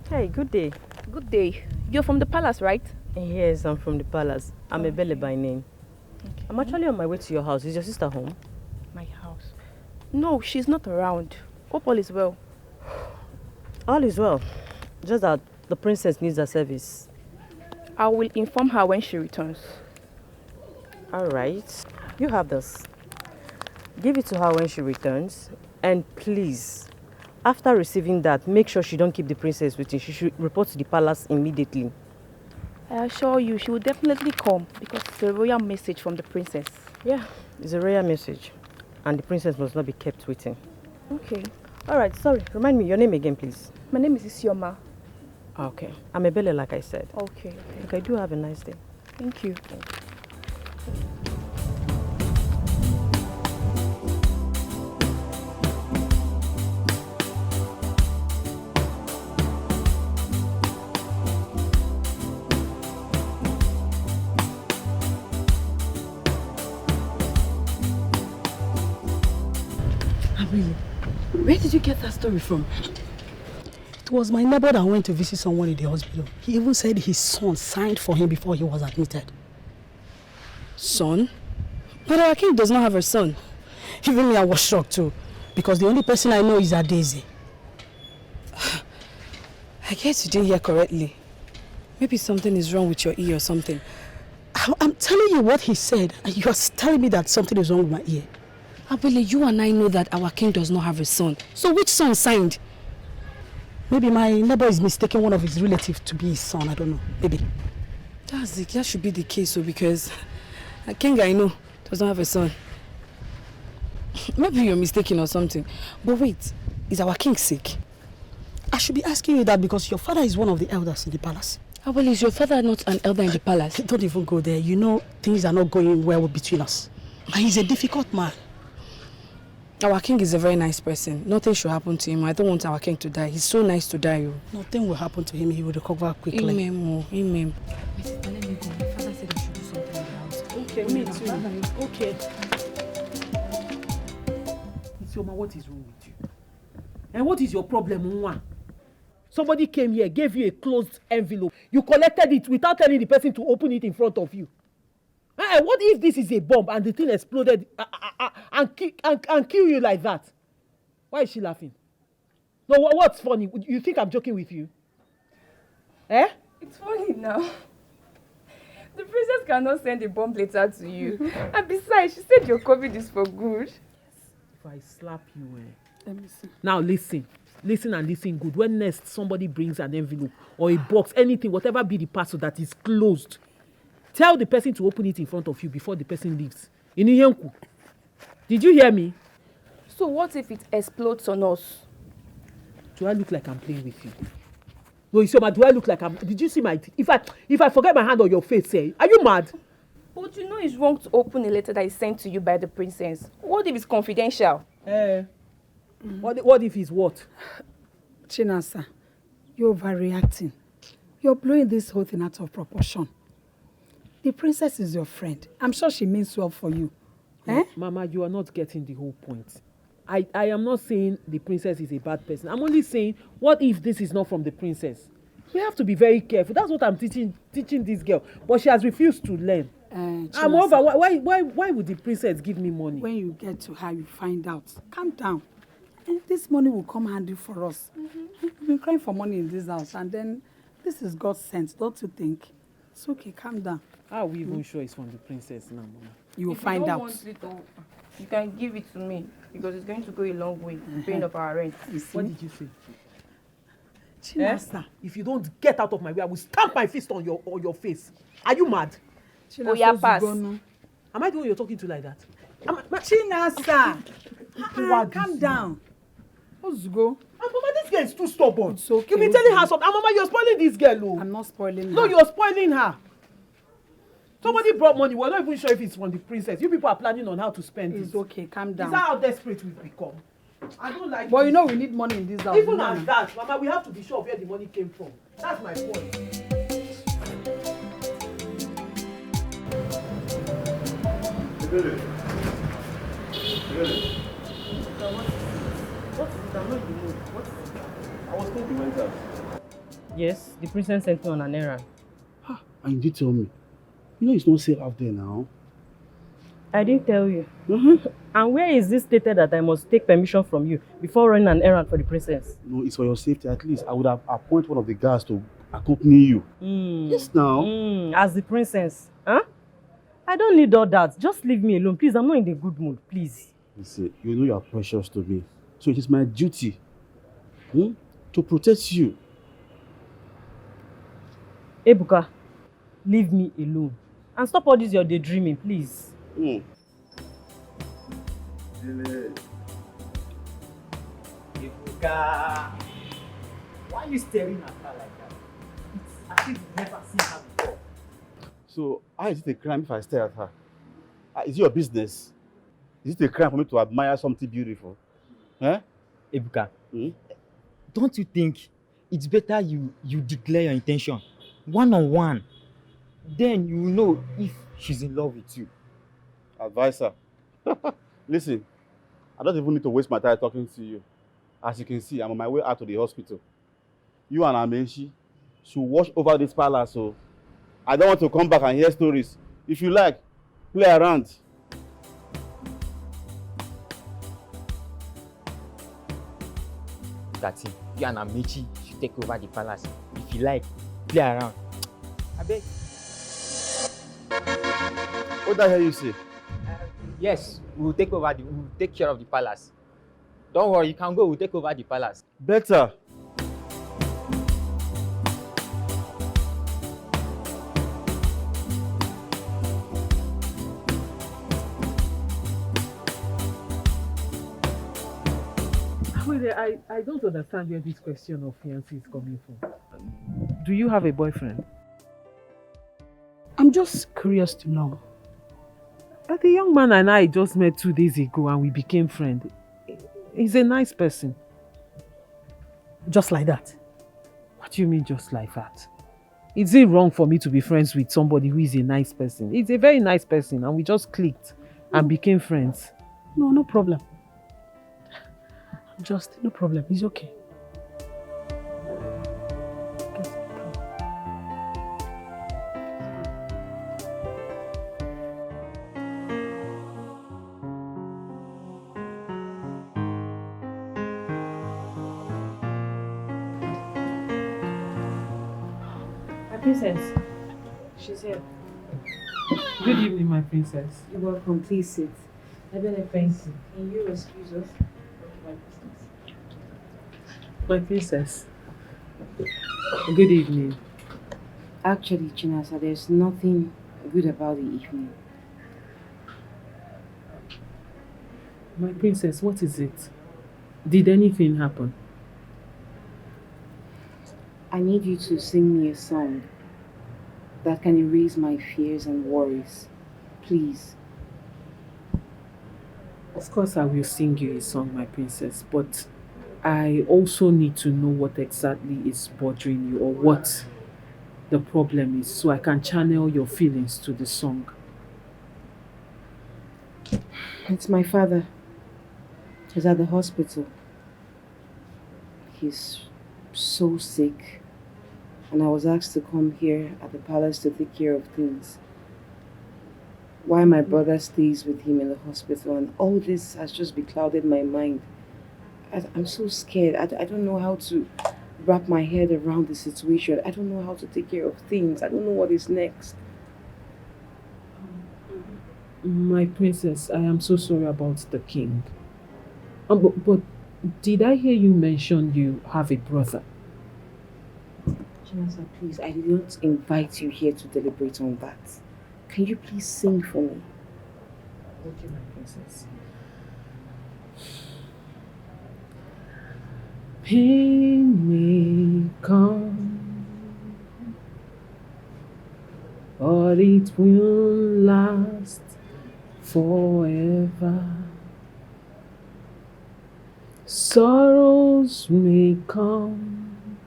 Hey, good day. Good day. You're from the palace, right? Yes, I'm from the palace. I'm Ebele by name. Okay. I'm actually on my way to your house. Is your sister home? My house? No, she's not around. Hope all is well. All is well. Just that the princess needs her service. I will inform her when she returns. Alright. You have this. Give it to her when she returns. And please, after receiving that, make sure she don't keep the princess waiting. She should report to the palace immediately. I assure you, she will definitely come because it's a royal message from the princess. Yeah, it's a royal message. And the princess must not be kept waiting. Okay. Alright, sorry. Remind me your name again, please. My name is Isioma. Okay. I'm Ebele, like I said. Okay. Okay, do have a nice day. Thank you. Where did you get that story from? It was my neighbor that went to visit someone in the hospital. He even said his son signed for him before he was admitted. Son? But our king does not have a son. Even me, I was shocked too. Because the only person I know is Daisy. I guess you didn't hear correctly. Maybe something is wrong with your ear or something. I'm telling you what he said, and you are telling me that something is wrong with my ear. Abele, you and I know that our king does not have a son. So which son signed? Maybe my neighbor is mistaking one of his relatives to be his son. I don't know. Maybe. That should be the case, so because a king I know does not have a son. Maybe you're mistaken or something. But wait, is our king sick? I should be asking you that because your father is one of the elders in the palace. Well, is your father not an elder in the palace? Don't even go there. You know things are not going well between us. And he's a difficult man. Our king is a very nice person. Nothing should happen to him. I don't want our king to die. He's so nice to die. Nothing will happen to him. He will recover quickly. Amen. Amen. Let me go. My father said I should do something in the house. Okay, me too. Okay. Isioma, what is wrong with you? And what is your problem, Nwa? Somebody came here, gave you a closed envelope. You collected it without telling the person to open it in front of you. What if this is a bomb and the thing exploded and kill you like that? Why is she laughing? No, what's funny? You think I'm joking with you? Eh? It's funny now. The princess cannot send a bomb letter to you. And besides, she said your COVID is for good. If I slap you, Let me see. Now listen and listen good. When next somebody brings an envelope or a box, anything, whatever be the parcel that is closed, tell the person to open it in front of you before the person leaves. Did you hear me? So what if it explodes on us? Do I look like I'm playing with you? No, Isioma, do I look like I'm... Did you see my... If I forget my hand on your face, are you mad? But you know it's wrong to open a letter that is sent to you by the princess. What if it's confidential? What if it's what? Chinasa, you're overreacting. You're blowing this whole thing out of proportion. The princess is your friend. I'm sure she means well for you. Mama, you are not getting the whole point. I am not saying the princess is a bad person. I'm only saying, what if this is not from the princess? We have to be very careful. That's what I'm teaching this girl. But she has refused to learn. I'm over. Why would the princess give me money? When you get to her, you find out. Calm down. And this money will come handy for us. We've been crying for money in this house, and then this is God's sense, don't you think? It's okay, calm down. How are we even sure it's from the princess now, Mama? You will find out. If you don't want it, you can give it to me because it's going to go a long way in paying up our rent. What did you say? Chinasa. If you don't get out of my way, I will stamp my fist on your face. Are you mad? Oh, yeah, pass. Am I the one you're talking to like that? Chinasa. Calm down. Let's go. Mama, this girl is too stubborn. It's okay. You've been telling her something. Mama, you're spoiling this girl. I'm not spoiling her. No, you're spoiling her. Somebody brought money. We're not even sure if it's from the princess. You people are planning on how to spend it. It's okay. Calm down. Is that how desperate we've become? I don't like But you know we need money in this house. Even as that, Mama, we have to be sure of where the money came from. That's my point. Really? What is it? I'm not in the mood. What is it? I was complimented. Yes, the princess sent me on an errand. And you did tell me. You know it's not safe out there now. I didn't tell you. And where is this stated that I must take permission from you before running an errand for the princess? No, it's for your safety. At least I would have appointed one of the guards to accompany you. Yes, now. As the princess, huh? I don't need all that. Just leave me alone, please. I'm not in the good mood, please. Listen, you know you are precious to me. So it is my duty to protect you. Ebuka, leave me alone. And stop all this your daydreaming, please. Ebuka, why are you staring at her like that? It's as if you've never seen her before. So, how is it a crime if I stare at her? Is it your business? Is it a crime for me to admire something beautiful? Ebuka, don't you think it's better you declare your intention one-on-one? Then you will know if she's in love with you. Advisor. Listen, I don't even need to waste my time talking to you. As you can see, I'm on my way out to the hospital. You and Amenshi should watch over this palace, so I don't want to come back and hear stories. If you like, play around. That's it. You and Amenshi should take over the palace. If you like, play around. I beg. What the hell you say? Yes, we'll take care of the palace. Don't worry, you can go, we'll take over the palace. Better. I don't understand where this question of fiancé is coming from. Do you have a boyfriend? I'm just curious to know. The young man and I just met 2 days ago and we became friends. He's a nice person. Just like that? What do you mean just like that? Is it wrong for me to be friends with somebody who is a nice person? He's a very nice person and we just clicked and became friends. No, no problem. No problem. It's okay. Princess, she's here. Good evening, my princess. You're welcome. Please sit. I better thank you. Can you excuse us? My princess. Good evening. Actually, Chinasa, there's nothing good about the evening. My princess, what is it? Did anything happen? I need you to sing me a song that can erase my fears and worries. Please. Of course I will sing you a song, my princess, but I also need to know what exactly is bothering you or what the problem is so I can channel your feelings to the song. It's my father. He's at the hospital. He's so sick. And I was asked to come here at the palace to take care of things. Why my brother stays with him in the hospital, and all this has just beclouded my mind. I'm so scared. I don't know how to wrap my head around the situation. I don't know how to take care of things. I don't know what is next. My princess, I am so sorry about the king. But did I hear you mention you have a brother? Chinasa, please, I did not invite you here to deliberate on that. Can you please sing for me? Okay, my princess. Pain may come, but it will last forever. Sorrows may come,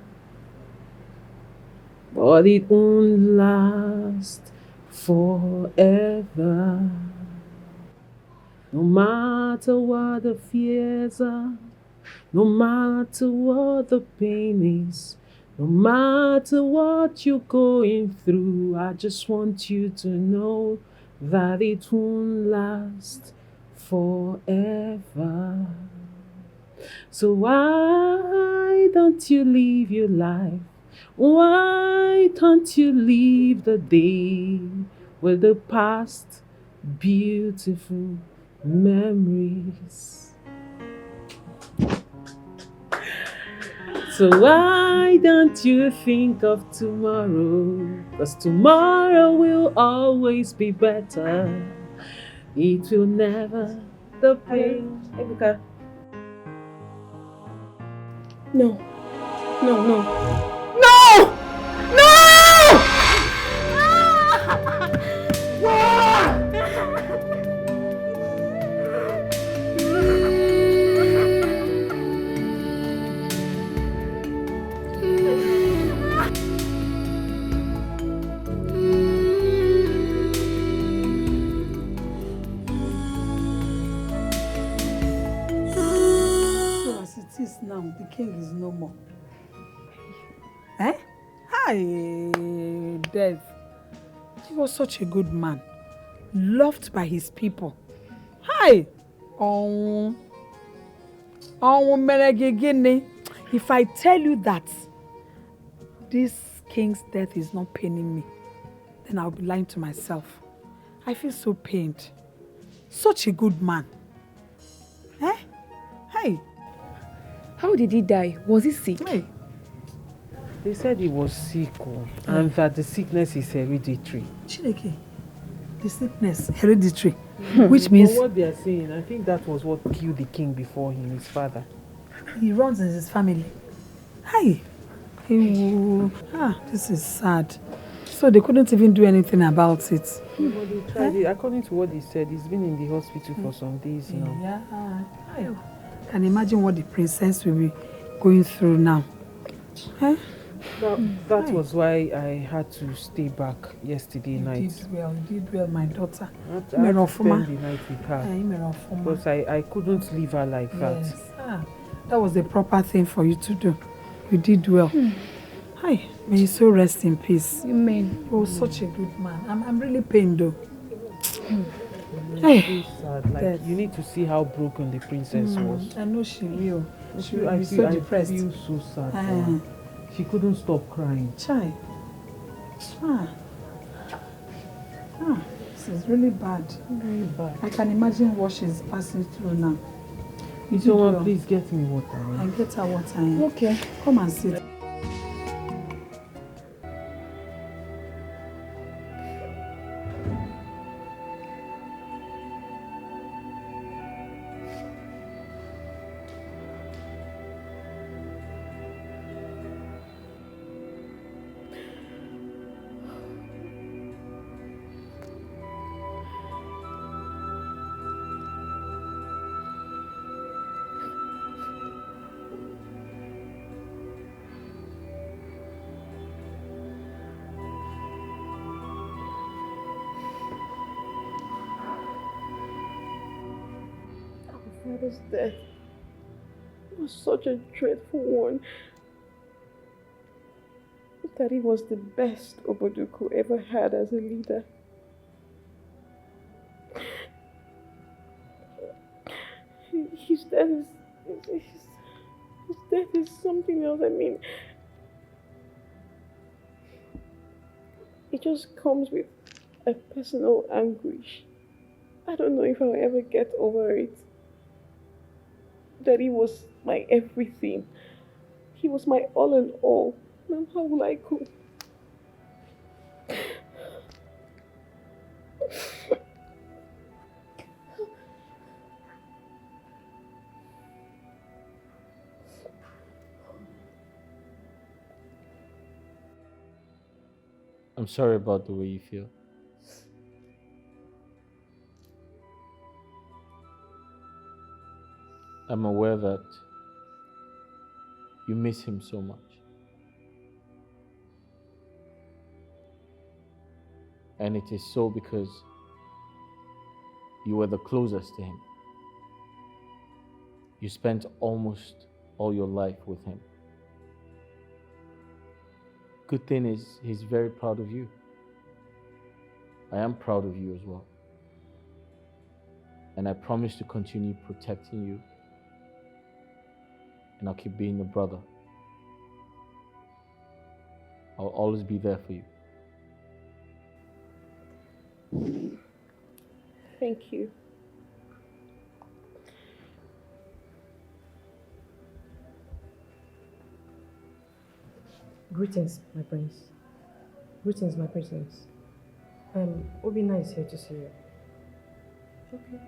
but it won't last forever. No matter what the fears are, no matter what the pain is, no matter what you're going through, I just want you to know that it won't last forever. So why don't you live your life? Why don't you live the day with the past beautiful memories? So why don't you think of tomorrow? 'Cause tomorrow will always be better. It will never the pain. Ebuka. No. No, no. No! No! So as it is now, the king is no more. Eh? Hi, Dev. He was such a good man, loved by his people. Hi! If I tell you that this king's death is not paining me, then I'll be lying to myself. I feel so pained. Such a good man. Eh? Hey! How did he die? Was he sick? Hey. They said he was sick, and that the sickness is hereditary. Chineke, the sickness, hereditary, which means... From what they are saying, I think that was what killed the king before him, his father. He runs in his family. Hi. Ew. Ah, this is sad. So they couldn't even do anything about it. But they tried it. According to what they said, he's been in the hospital for some days now. Yeah. I can imagine what the princess will be going through now. Huh? That was why I had to stay back yesterday night. You did well, my daughter. I had to spend the night with her. Because I couldn't leave her like that. That was the proper thing for you to do. You did well. Hi, may you so rest in peace. Amen. You were such a good man. I'm really pained though. It's so sad. Like, you need to see how broken the princess was. I know she will. She will I be feel, so depressed. I feel so sad for her. She couldn't stop crying. Chai. This is really bad. Really bad. I can imagine what she's passing through now. You Someone please get me water. I get her water. Okay. Come and sit. Father's death was such a dreadful one. That he was the best Oboduku ever had as a leader. His death is something else. I mean, it just comes with a personal anguish. I don't know if I'll ever get over it. Daddy was my everything. He was my all in all. Now how will I cope? I'm sorry about the way you feel. I'm aware that you miss him so much. And it is so because you were the closest to him. You spent almost all your life with him. Good thing is, he's very proud of you. I am proud of you as well. And I promise to continue protecting you. And I'll keep being a brother. I'll always be there for you. Thank you. Greetings, my prince. Greetings, my princess. Obina is here to see you. Okay.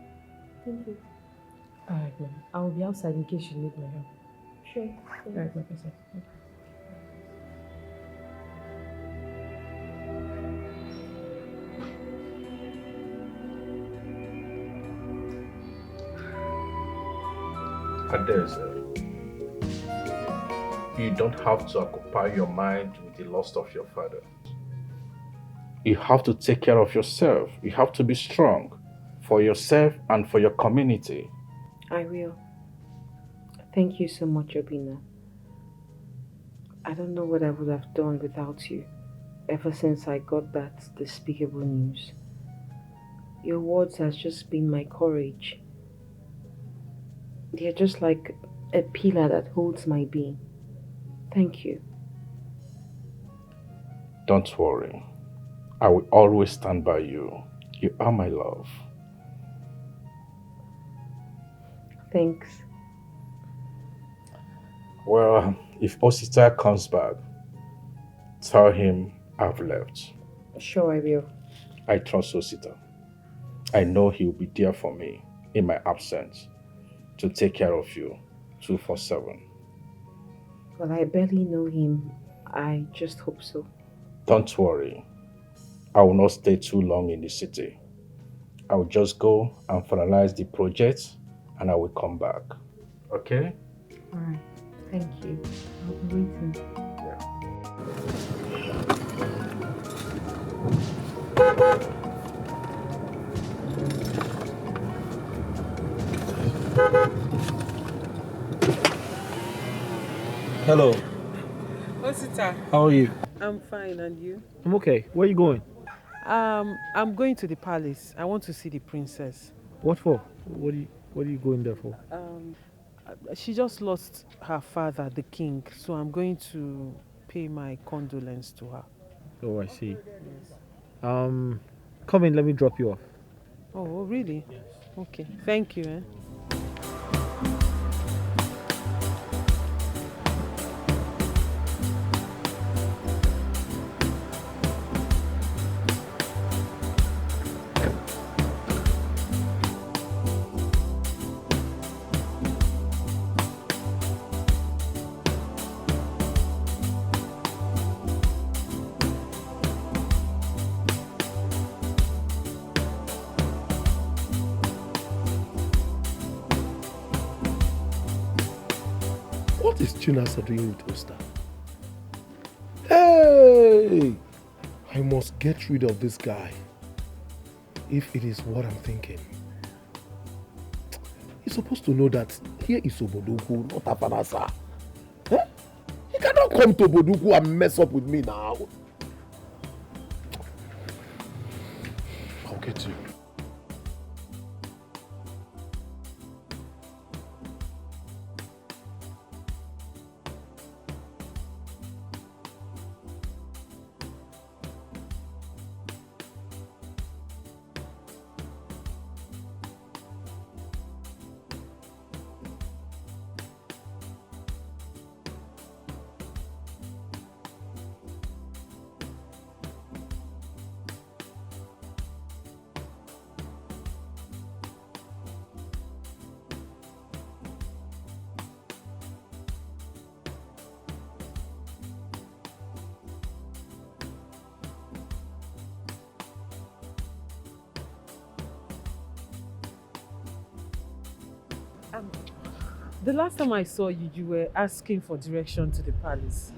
Thank you. Alright, ma'am. I will be outside in case you need my help. Sure. Alright, my princess. Okay. Adeze, you don't have to occupy your mind with the loss of your father. You have to take care of yourself. You have to be strong for yourself and for your community. I will. Thank you so much, Obina. I don't know what I would have done without you ever since I got that despicable news. Your words has just been my courage. They're just like a pillar that holds my being. Thank you. Don't worry. I will always stand by you. You are my love. Thanks. Well, if Osita comes back, tell him I've left. Sure, I will. I trust Osita. I know he'll be there for me in my absence to take care of you 24/7. Well, I barely know him, I just hope so. Don't worry. I will not stay too long in the city. I will just go and finalize the project and I will come back. Okay? Alright, thank you. I'll be waiting. Hello. Osita. How are you? I'm fine, and you? I'm okay. Where are you going? I'm going to the palace. I want to see the princess. What for? What are you going there for? She just lost her father, the king, so I'm going to pay my condolence to her. Oh, I see. Come in, let me drop you off. Oh, really? Yes. Okay. Thank you. What is Chinasa doing with Osta? Hey! I must get rid of this guy. If it is what I'm thinking. He's supposed to know that here is Oboduku, not Afanasa. Eh? He cannot come to Oboduku and mess up with me now. I'll get you. The last time I saw you, you were asking for direction to the palace.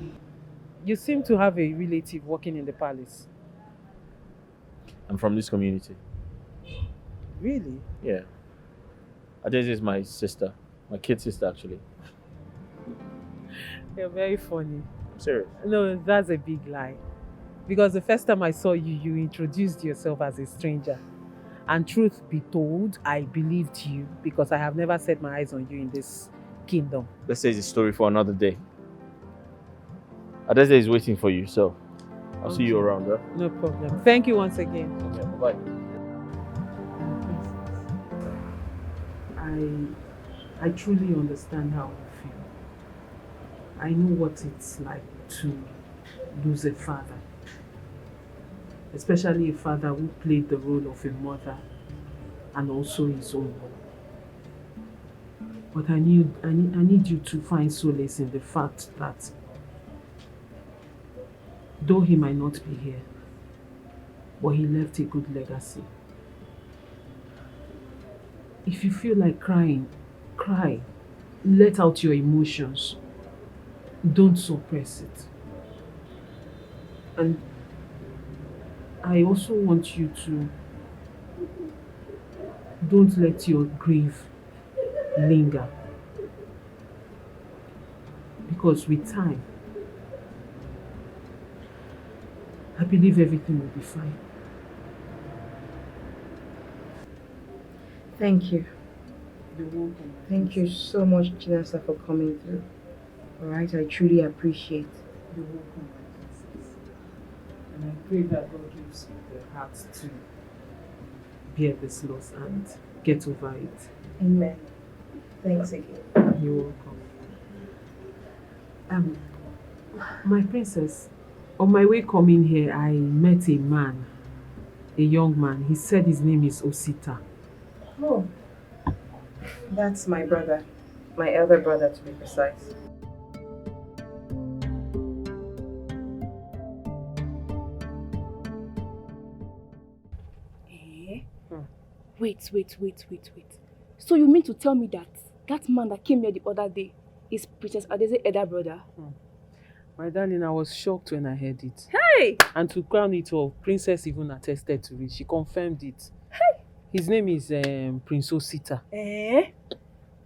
You seem to have a relative working in the palace. I'm from this community. Really? Yeah. Adeze is my sister. My kid sister, actually. You're very funny. Serious? No, that's a big lie. Because the first time I saw you, you introduced yourself as a stranger. And truth be told, I believed you because I have never set my eyes on you in this kingdom. Let's say it's a story for another day. Adeze is waiting for you, so I'll see you around, huh? No problem. Thank you once again. Okay, bye-bye. I truly understand how you feel. I know what it's like to lose a father. Especially a father who played the role of a mother and also his own mother. But I need you to find solace in the fact that though he might not be here, but he left a good legacy. If you feel like crying, cry. Let out your emotions. Don't suppress it. And I also want you to don't let your grief linger. Because with time, I believe everything will be fine. Thank you. You're welcome. Thank you so much, Chinasa, for coming through. Alright, I truly appreciate. You're welcome, my princess. And I pray that God gives you the heart to bear this loss and get over it. Amen. Thanks again. You're welcome. My princess, on my way coming here, I met a man, a young man. He said his name is Osita. Oh, that's my brother. My elder brother, to be precise. Wait. So you mean to tell me that that man that came here the other day is Princess Adeze's elder brother? My darling, I was shocked when I heard it. Hey! And to crown it all, Princess even attested to it. She confirmed it. Hey! His name is Prince Osita. Eh?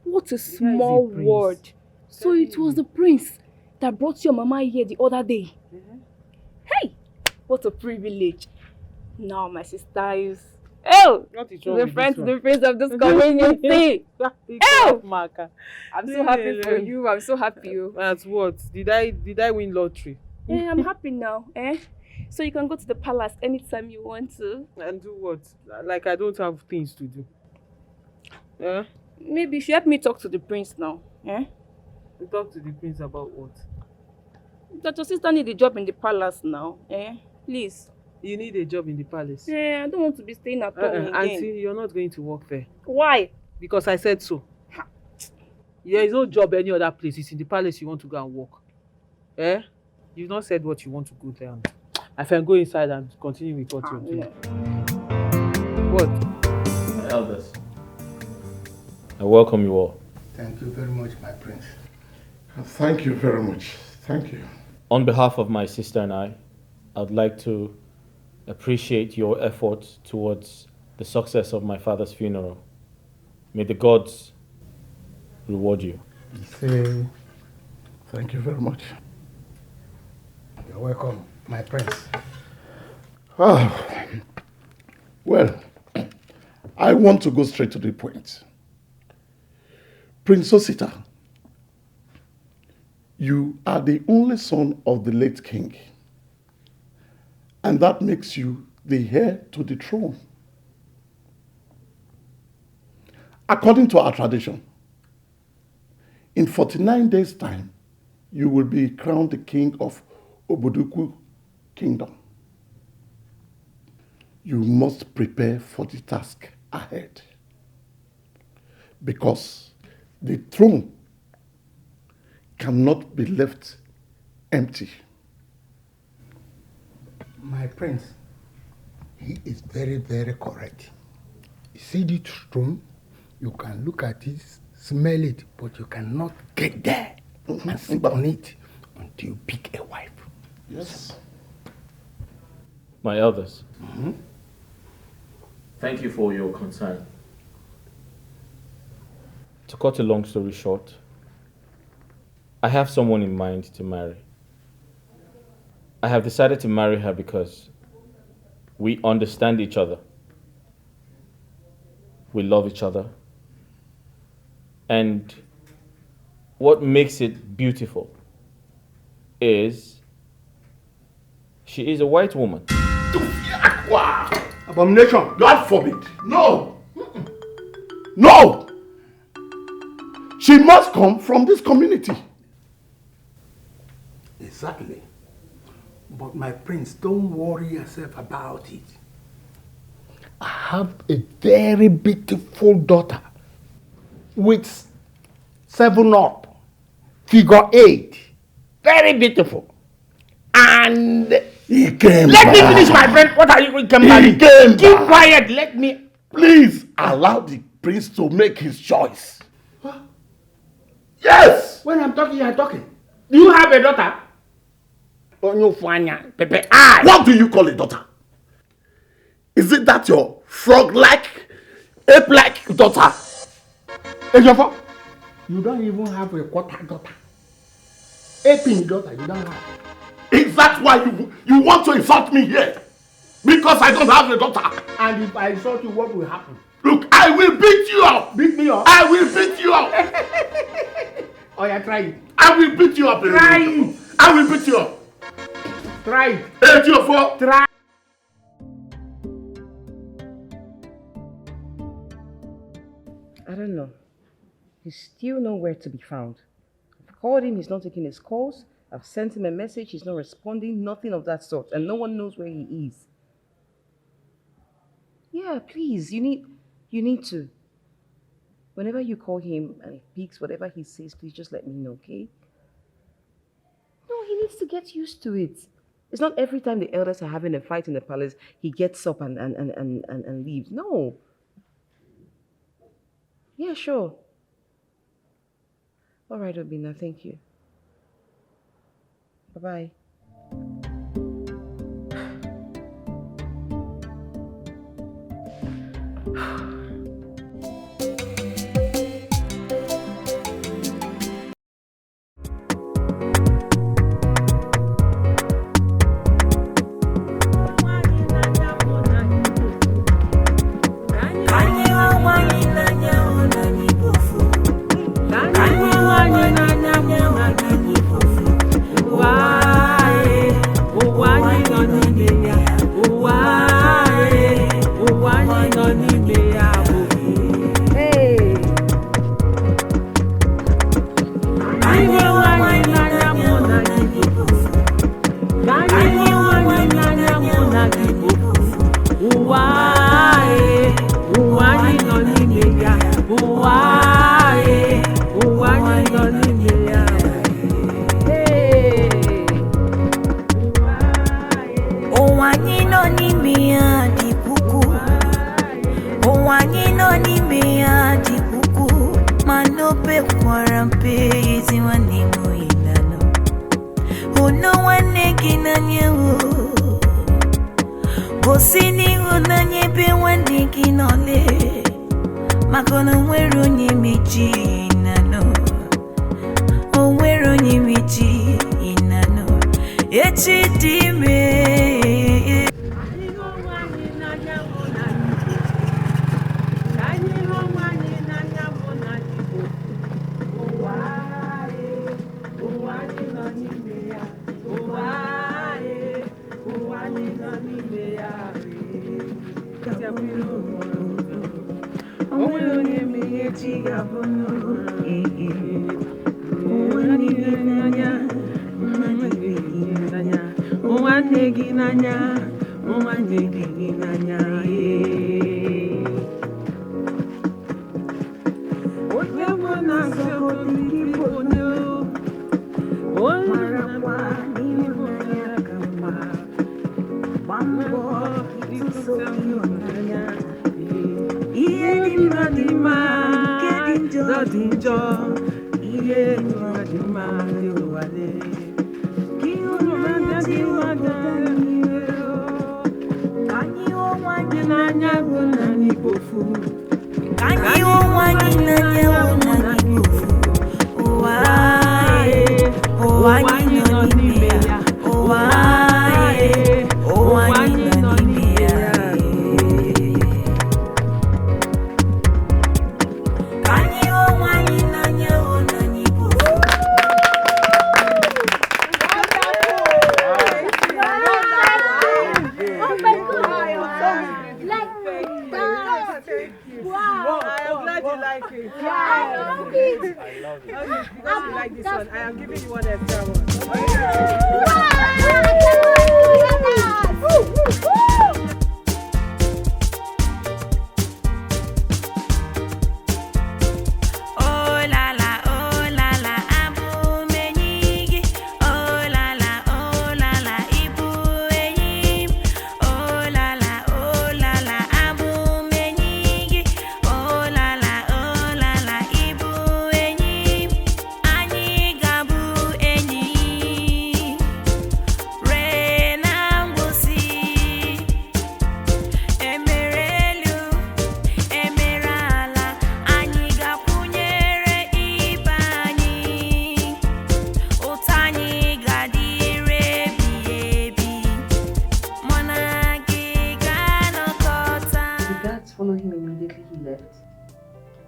What a small word. So it was the prince that brought your mama here the other day. Hey! What a privilege. Now my sister is... Oh! The friend to the prince of this community. Oh! I'm so happy for you. I'm so happy. That's what? Did I win lottery? Eh, I'm happy now. Eh? So you can go to the palace anytime you want to. And do what? Like I don't have things to do. Yeah? Maybe you should help me talk to the prince now. Eh? You talk to the prince about what? That your sister needs a job in the palace now. Eh? Please. You need a job in the palace? Yeah, I don't want to be staying at home again. Auntie, you're not going to work there. Why? Because I said so. There is no job any other place. It's in the palace you want to go and work. Eh? You've not said what you want to go there. I can go inside and continue with what you're doing. What? My elders, I welcome you all. Thank you very much, my prince. Thank you very much. Thank you. On behalf of my sister and I'd like to appreciate your efforts towards the success of my father's funeral. May the gods reward you. Thank you very much. You're welcome, my prince. Well, I want to go straight to the point. Prince Osita, you are the only son of the late king, and that makes you the heir to the throne. According to our tradition, in 49 days' time, you will be crowned the king of Oboduku Kingdom. You must prepare for the task ahead, because the throne cannot be left empty. My prince, he is very, very correct. You see the throne, you can look at it, smell it, but you cannot get there and sit on it until you pick a wife. Yes. My elders, thank you for your concern. To cut a long story short, I have someone in mind to marry. I have decided to marry her because we understand each other. We love each other. And what makes it beautiful is she is a white woman. Wow! Abomination! God forbid! No! No! She must come from this community. Exactly. But my prince, don't worry yourself about it. I have a very beautiful daughter with 7 up, figure 8. Very beautiful. And he came let back. me finish, my friend. What are you going to He came Keep back. quiet. Let me. Please allow the prince to make his choice. Yes! When I'm talking, you are talking. Do you have a daughter? What do you call a daughter? Is it that your frog-like, ape-like daughter? Ejiofor, you don't even have a quarter daughter. Aping daughter, you don't have. Is that why you want to insult me here? Because I don't have a daughter. And if I insult you, what will happen? Look, I will beat you up. Beat me up? I will beat you up. Oh, yeah, try it. I will beat you up. Try it. I will beat you up. Try it. Ejiofor. Try. I don't know. He's still nowhere to be found. I've called him, he's not taking his calls. I've sent him a message, he's not responding, nothing of that sort. And no one knows where he is. Yeah, please, you need to. Whenever you call him and he picks whatever he says, please just let me know, okay? No, he needs to get used to it. It's not every time the elders are having a fight in the palace, he gets up and leaves. No. Yeah, sure. All right, Obina, thank you. Bye-bye.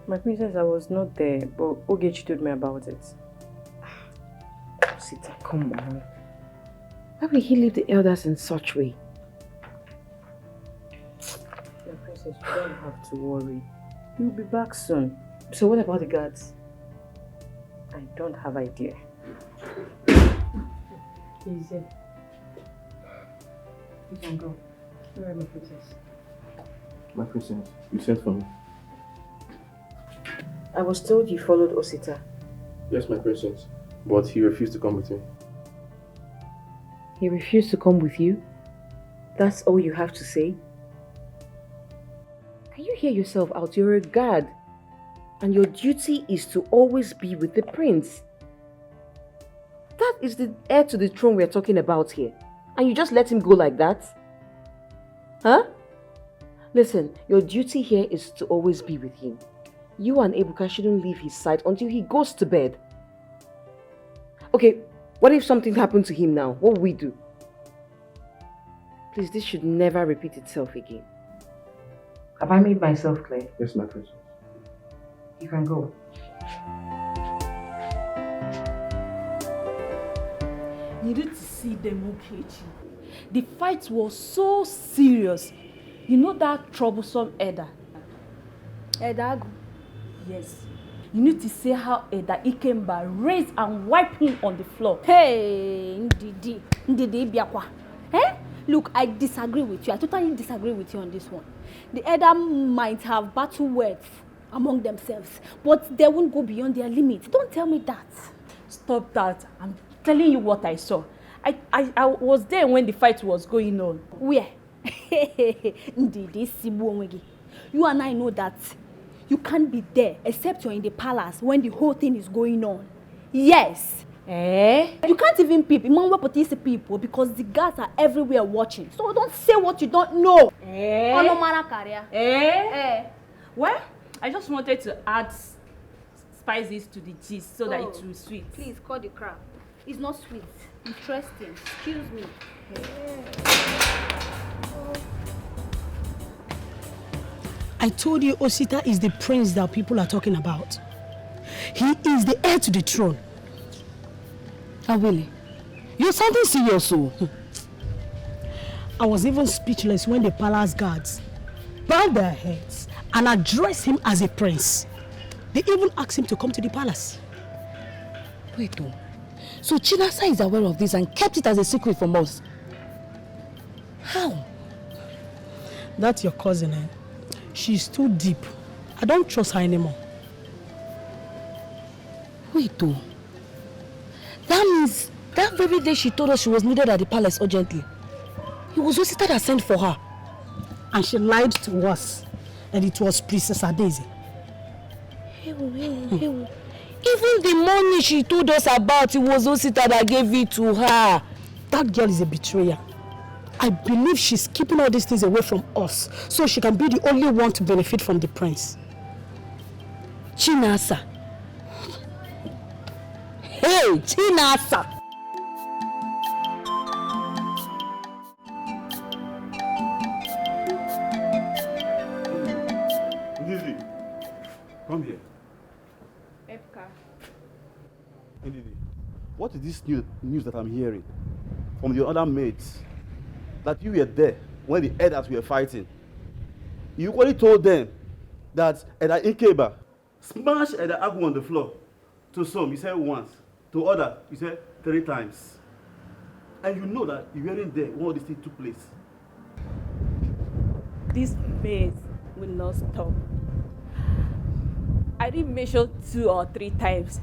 My princess, I was not there, but Ogechi told me about it. Sita, come on. Why will he leave the elders in such way? My princess, you don't have to worry. He'll be back soon. So what about the guards? I don't have idea. Easy. You can go. Where are my princess? My princess, you sent for me. I was told you followed Osita. Yes, my princess. But he refused to come with me. He refused to come with you? That's all you have to say? Can you hear yourself out? You're a guard. And your duty is to always be with the prince. That is the heir to the throne we're talking about here. And you just let him go like that? Huh? Listen, your duty here is to always be with him. You and Ebuka shouldn't leave his side until he goes to bed. Okay, what if something happened to him now? What will we do? Please, this should never repeat itself again. Have I made myself clear? Yes, my princess. You can go. You need to see them, Okechi. The fight was so serious. You know that troublesome Eda? Edagu? Yes. You need to see how Eda Ikemba raised and wiped him on the floor. Hey, Ndidi Biakwa. Eh? Look, I disagree with you. I totally disagree with you on this one. The Eda might have battle words among themselves, but they won't go beyond their limits. Don't tell me that. Stop that. I'm telling you what I saw. I was there when the fight was going on. Where? Ndidi Sibuonwegi. You and I know that you can't be there except you're in the palace when the whole thing is going on. Yes. You can't even peep. People because the guards are everywhere watching. So don't say what you don't know. Well, I just wanted to add spices to the gist so that it will be sweet. Please call the crab. It's not sweet. Interesting. Excuse me. I told you Osita is the prince that people are talking about. He is the heir to the throne. Awele, you're sounding serious, oh. I was even speechless when the palace guards bowed their heads and addressed him as a prince. They even asked him to come to the palace. Wait, oh. So Chinasa is aware of this and kept it as a secret from us? How? That's your cousin, eh? She's too deep. I don't trust her anymore. Wait, oh. That means that very day she told us she was needed at the palace urgently. It was Osita that sent for her. And she lied to us. And it was Princess Daisy. Even the money she told us about, it was Osita that gave it to her. That girl is a betrayer. I believe she's keeping all these things away from us so she can be the only one to benefit from the prince. Chinasa. Hey, Chinasa. Ndidi, come here. Epka. Ndidi, what is this news that I'm hearing from the other mates? That you were there when the elders were fighting. You equally told them that Eda Ikeba smashed Eda Agu on the floor. To some, you said once. To others, you said 3 times. And you know that you weren't there when all this thing took place. This maze will not stop. I didn't measure 2 or 3 times.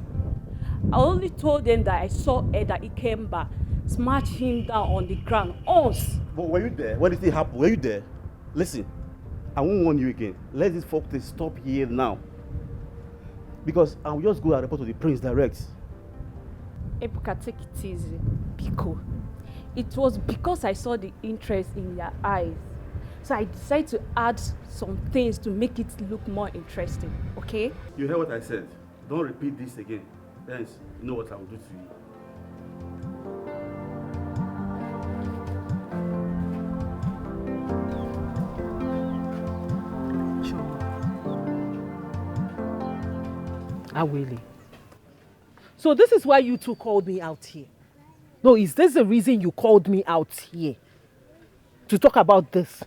I only told them that I saw Eda Ikemba smash him down on the ground. Us. But were you there? When did it happen? Were you there? Listen, I won't warn you again. Let this folk stop here now. Because I will just go and report to the prince direct. Ebuka, take it easy. Biko. It was because I saw the interest in their eyes. So I decided to add some things to make it look more interesting. Okay? You heard what I said. Don't repeat this again. Else, you know what I will do to you. Awele. So this is why you two called me out here. No, is this the reason you called me out here? To talk about this?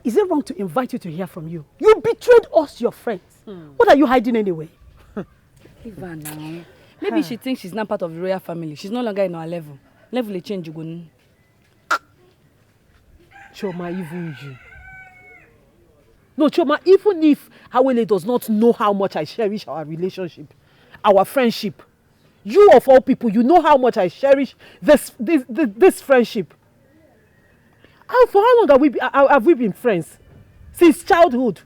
Is it wrong to invite you to hear from you? You betrayed us, your friends. What are you hiding anyway? Leave her now. Maybe she thinks she's not part of the royal family. She's no longer in our level. Level will change, you go. Choma, even you. No, Choma, even if Awele does not know how much I cherish our relationship, our friendship, you of all people, you know how much I cherish this friendship. And for how long have we been friends? Since childhood.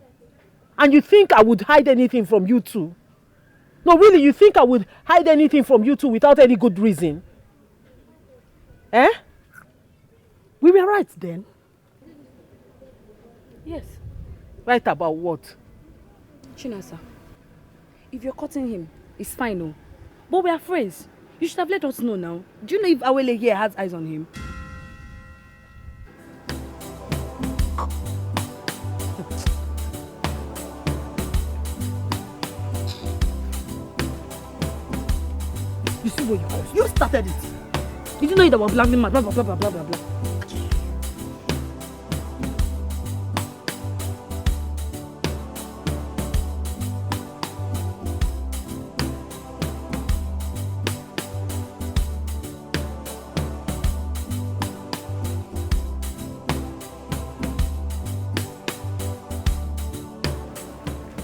And you think I would hide anything from you two? No, really, you think I would hide anything from you two without any good reason? Eh? We were right then. Yes. Right about what? Chinasa, if you're cutting him, it's fine, no. But we are friends. You should have let us know now. Do you know if Awele here has eyes on him? You see what you caused? You started it. Did you know that we're black man? Blah, blah, blah, blah, blah, blah, blah.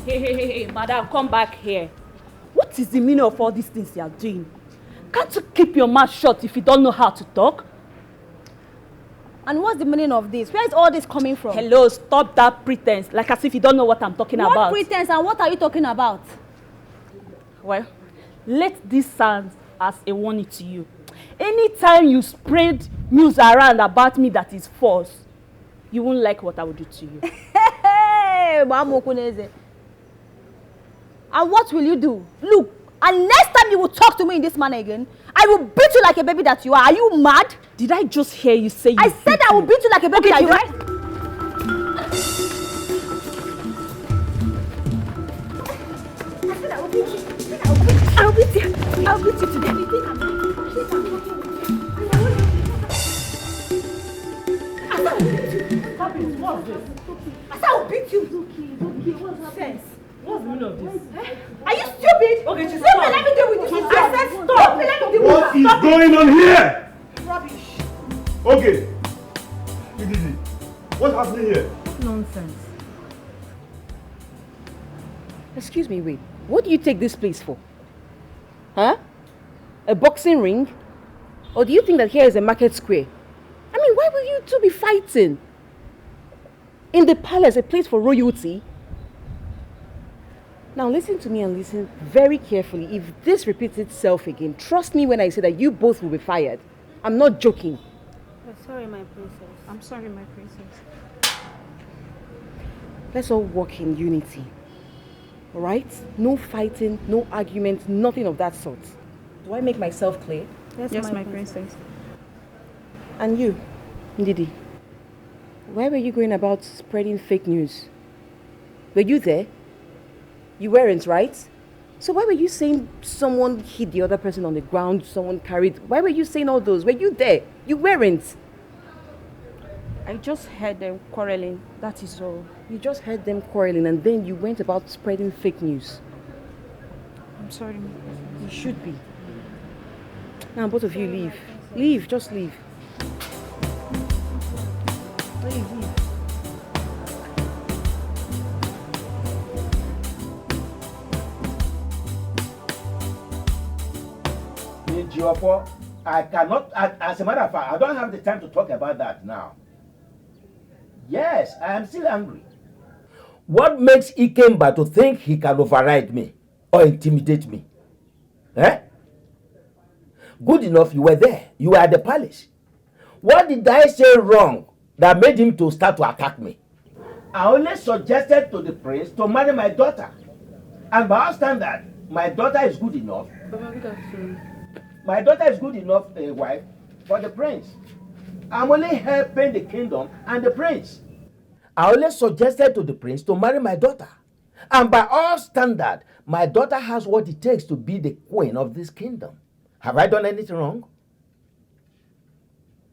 Hey, madam, come back here. What is the meaning of all these things you are doing? Can't you keep your mouth shut if you don't know how to talk? And what's the meaning of this? Where is all this coming from? Hello, stop that pretense, like as if you don't know what I'm talking about. What pretense and what are you talking about? Well, let this serve as a warning to you. Anytime you spread news around about me that is false, you won't like what I will do to you. Hey, and what will you do? Look, and next time you will talk to me in this manner again, I will beat you like a baby that you are. Are you mad? Did I just hear you say you I said I will beat you like a baby that you are. I said I will beat you. I'll beat you. I'll beat you today. Stop it. What's this? I said I will beat you. Okay. What's sense? What's the meaning of this? Are you stupid? Okay, just stop. Let me deal with this. I said stop. Let me deal with this. What is going on here? Rubbish. Okay. Ididi, what's happening here? Nonsense. Excuse me, wait. What do you take this place for? Huh? A boxing ring? Or do you think that here is a market square? I mean, why will you two be fighting? In the palace, a place for royalty? Now listen to me and listen very carefully. If this repeats itself again, trust me when I say that you both will be fired. I'm not joking. I'm sorry, my princess. I'm sorry, my princess. Let's all work in unity. Alright? No fighting, no arguments, nothing of that sort. Do I make myself clear? Yes, my princess. And you, Ndidi, where were you going about spreading fake news? Were you there? You weren't, right? So why were you saying someone hit the other person on the ground, someone carried... Why were you saying all those? Were you there? You weren't. I just heard them quarreling, that is all. You just heard them quarreling and then you went about spreading fake news. I'm sorry. You should be. Now both of you leave. Leave, just leave. Leave. I cannot, as a matter of fact, I don't have the time to talk about that now. Yes, I am still angry. What makes Ikemba to think he can override me or intimidate me? Eh? Good enough, you were there. You were at the palace. What did I say wrong that made him to start to attack me? I only suggested to the prince to marry my daughter. And by our standard, my daughter is good enough. My daughter is good enough a wife for the prince. I'm only helping the kingdom and the prince. I only suggested to the prince to marry my daughter. And by our standard, my daughter has what it takes to be the queen of this kingdom. Have I done anything wrong?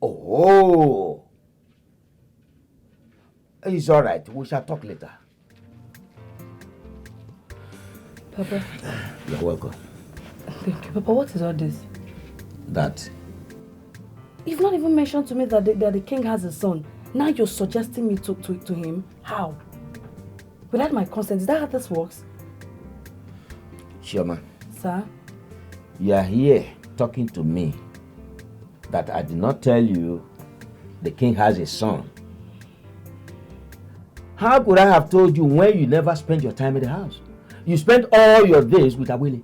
Oh. It's all right. We shall talk later. Papa. You're welcome. Thank you. Papa, what is all this? That You've not even mentioned to me that the king has a son. Now you're suggesting me to him? How? Without my consent, is that how this works? Shoma, Sir? you are here talking to me that I did not tell you the king has a son. How could I have told you when you never spent your time in the house? You spent all your days with Awele.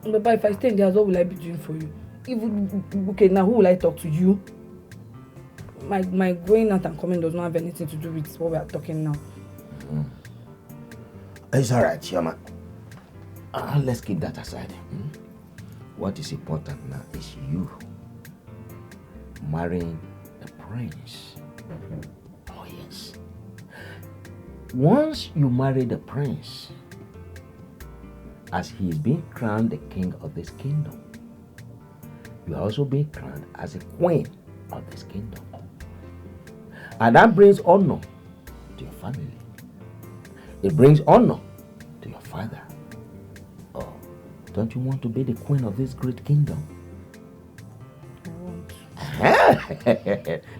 Baba, if I stay in the house, what will I be doing for you? Okay, now who will I talk to? You? My going out and coming does not have anything to do with what we are talking now. It's alright, Chioma. Let's keep that aside. What is important now is you marrying the prince. Oh yes. Once you marry the prince, as he is being crowned the king of this kingdom, you are also being crowned as a queen of this kingdom. And that brings honor to your family. It brings honor to your father. Oh, don't you want to be the queen of this great kingdom? I want.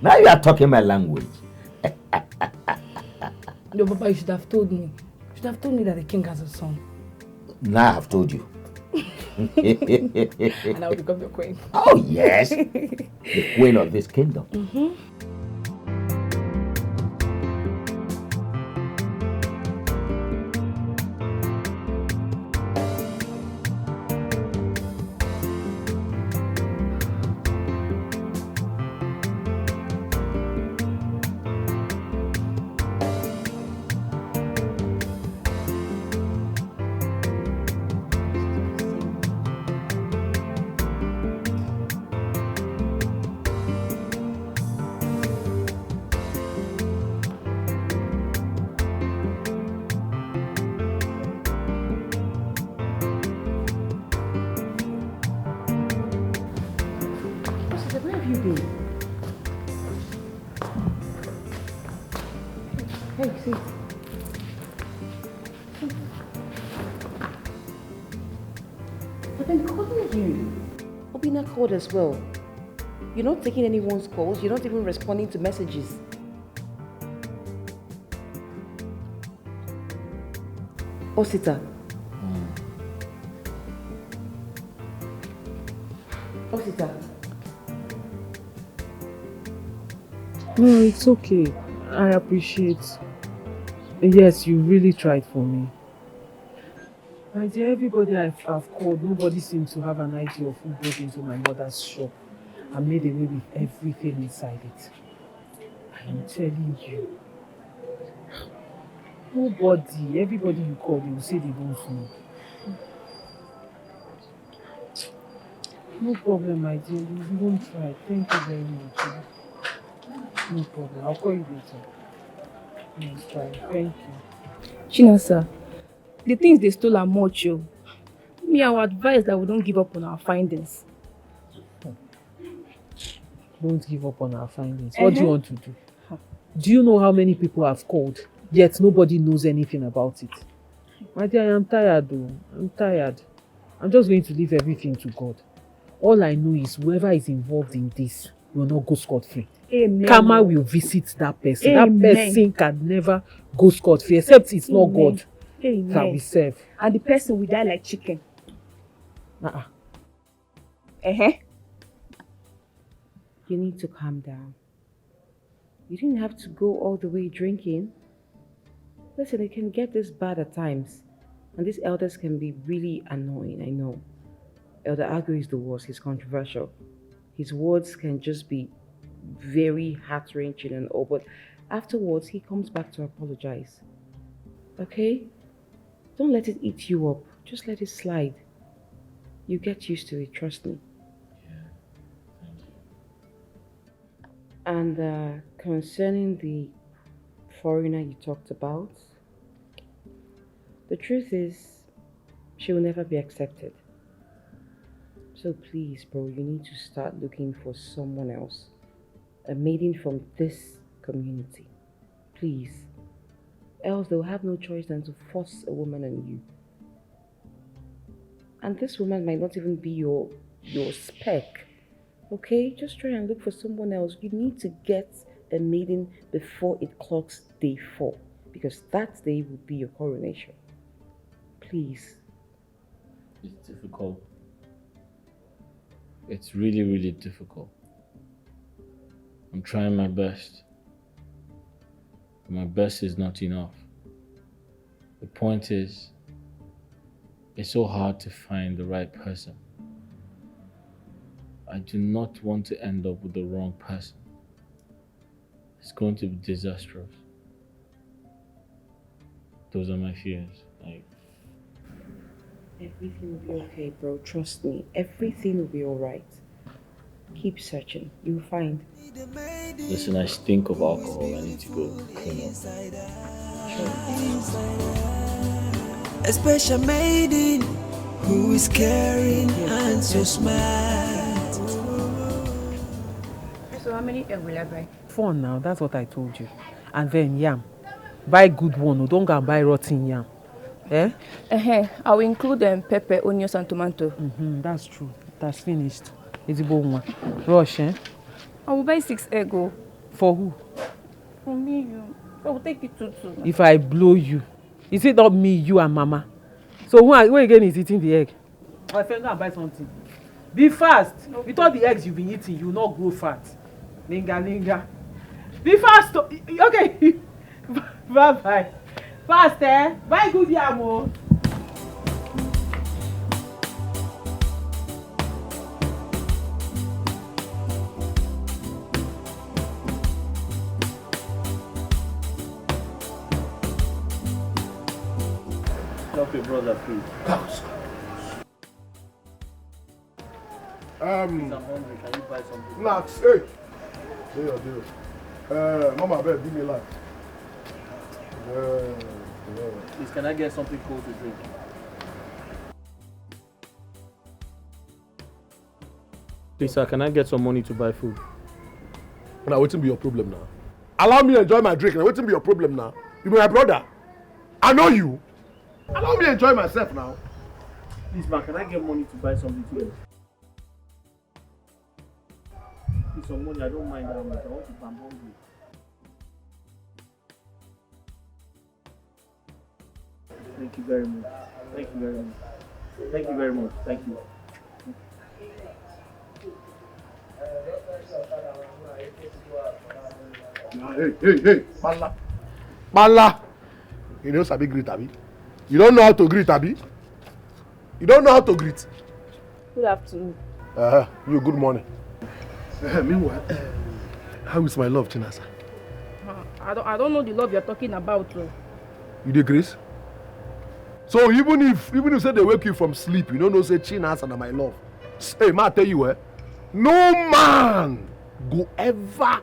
Now you are talking my language. No, Papa, you should have told me. You should have told me that the king has a son. Now I have told you. And I will become your queen. Oh yes, the queen of this kingdom. Where have you been? Hey, see. I've been calling you. Obina called as well. You're not taking anyone's calls. You're not even responding to messages. Osita. Osita. No, it's okay. I appreciate. Yes, you really tried for me. My dear, everybody I've called, nobody seems to have an idea of who broke into my mother's shop and made away with everything inside it. I am telling you. Nobody, everybody you call, they will say they don't know. No problem, my dear. You won't try. Thank you very much. No problem. I'll call you later. It's fine. Thank you. Chinasa, the things they stole are much. Me, I would advise that we don't give up on our findings. Don't give up on our findings. What do you want to do? Do you know how many people have called, yet nobody knows anything about it? My dear, I am tired though. I'm tired. I'm just going to leave everything to God. All I know is whoever is involved in this will not go scot-free. Amen. Karma will visit that person. Amen. That person can never go scot-free, except it's not God that we serve. And the person will die like chicken. You need to calm down. You didn't have to go all the way drinking. Listen, it can get this bad at times. And these elders can be really annoying, I know. Elder Agu is the worst. He's controversial. His words can just be very heart-wrenching and all, but afterwards he comes back to apologize. Okay? Don't let it eat you up. Just let it slide. You get used to it, trust me. And concerning the foreigner you talked about, the truth is, she will never be accepted. So please, bro, you need to start looking for someone else. A maiden from this community. Please. Else they'll have no choice than to force a woman on you. And this woman might not even be your spec. Okay? Just try and look for someone else. You need to get a maiden before it clocks day 4. Because that day will be your coronation. Please. It's difficult. It's really, really difficult. I'm trying my best. my best is not enough. The point is, it's so hard to find the right person. I do not want to end up with the wrong person. It's going to be disastrous. Those are my fears. Everything will be okay, bro. Trust me. Everything will be alright. Keep searching. You'll find. Listen, I stink of alcohol. I need to go clean up. A special maiden who is caring and so smart. So how many eggs will I buy? 4 now, that's what I told you. And then yam. Buy good one, don't go and buy rotten yam. Eh? I will include pepper, onions and tomato. That's true. That's finished. It's a bon one. Rush, eh? I will buy 6 eggs. For who? For me, you. I will take it too. If I blow you, is it not me, you and Mama? So who again is eating the egg? My friend, go and buy something. Be fast. Okay. With all the eggs you've been eating, you will not grow fat. Linga. Be fast. Okay. Bye. Fast, eh? Buy good yam. Help your brother, please. I'm hungry. Can you buy something? Snacks, hey. Deal. Mama, I beg, give me a light. Please, can I get something cold to drink? Please, sir, can I get some money to buy food? Now, what's be your problem now? Allow me to enjoy my drink. Now, what's be your problem now? You be my brother. I know you. Allow me to enjoy myself now. Please, man, can I get money to buy something to eat? Please, some money, I don't mind that much. I want to, I'm hungry. Thank you very much. Thank you very much. Thank you very much. Thank you. Hey, Bala. You know Sabi greet, Abi? You don't know how to greet, Abi? You don't know how to greet? Good afternoon. You good morning. Meanwhile, how is my love, Chinasa? I don't know the love you're talking about. You did grace? So even if say they wake you from sleep, you don't know say Chinasa and my love. Hey, ma, I tell you, no man go ever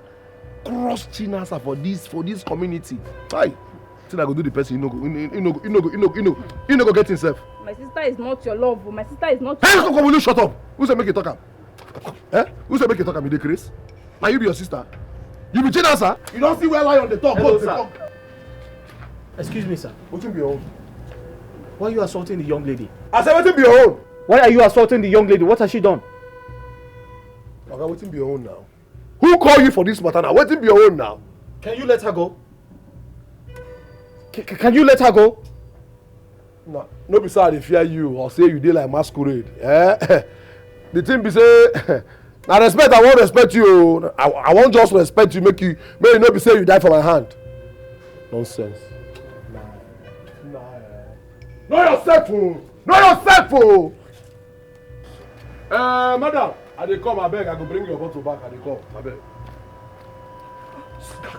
cross Chinasa for this community. Hi, till I go do the person, you no go get himself. My sister is not your love. My sister is not. Hey, will you shut up? Who say make you talk am? Who say make you talk am? You dey craze? Now you be your sister. You be Chinasa. You don't see where lie on the top. Hello, sir. Excuse me, sir. What be your own? Why are you assaulting the young lady? I said, what be your own? Why are you assaulting the young lady? What has she done? Okay, what be your own now? Who called you for this matter now? What be your own now? Can you let her go? Can you let her go? No be say they fear you or say you dey like masquerade. The thing be say, na respect I wan respect you. I wan just respect you, make you no be say you die for my hand. Nonsense. Know yourself, oh! Know yourself, oh! Madam, I dey come, abeg. I go bring your bottle back. I dey come, abeg.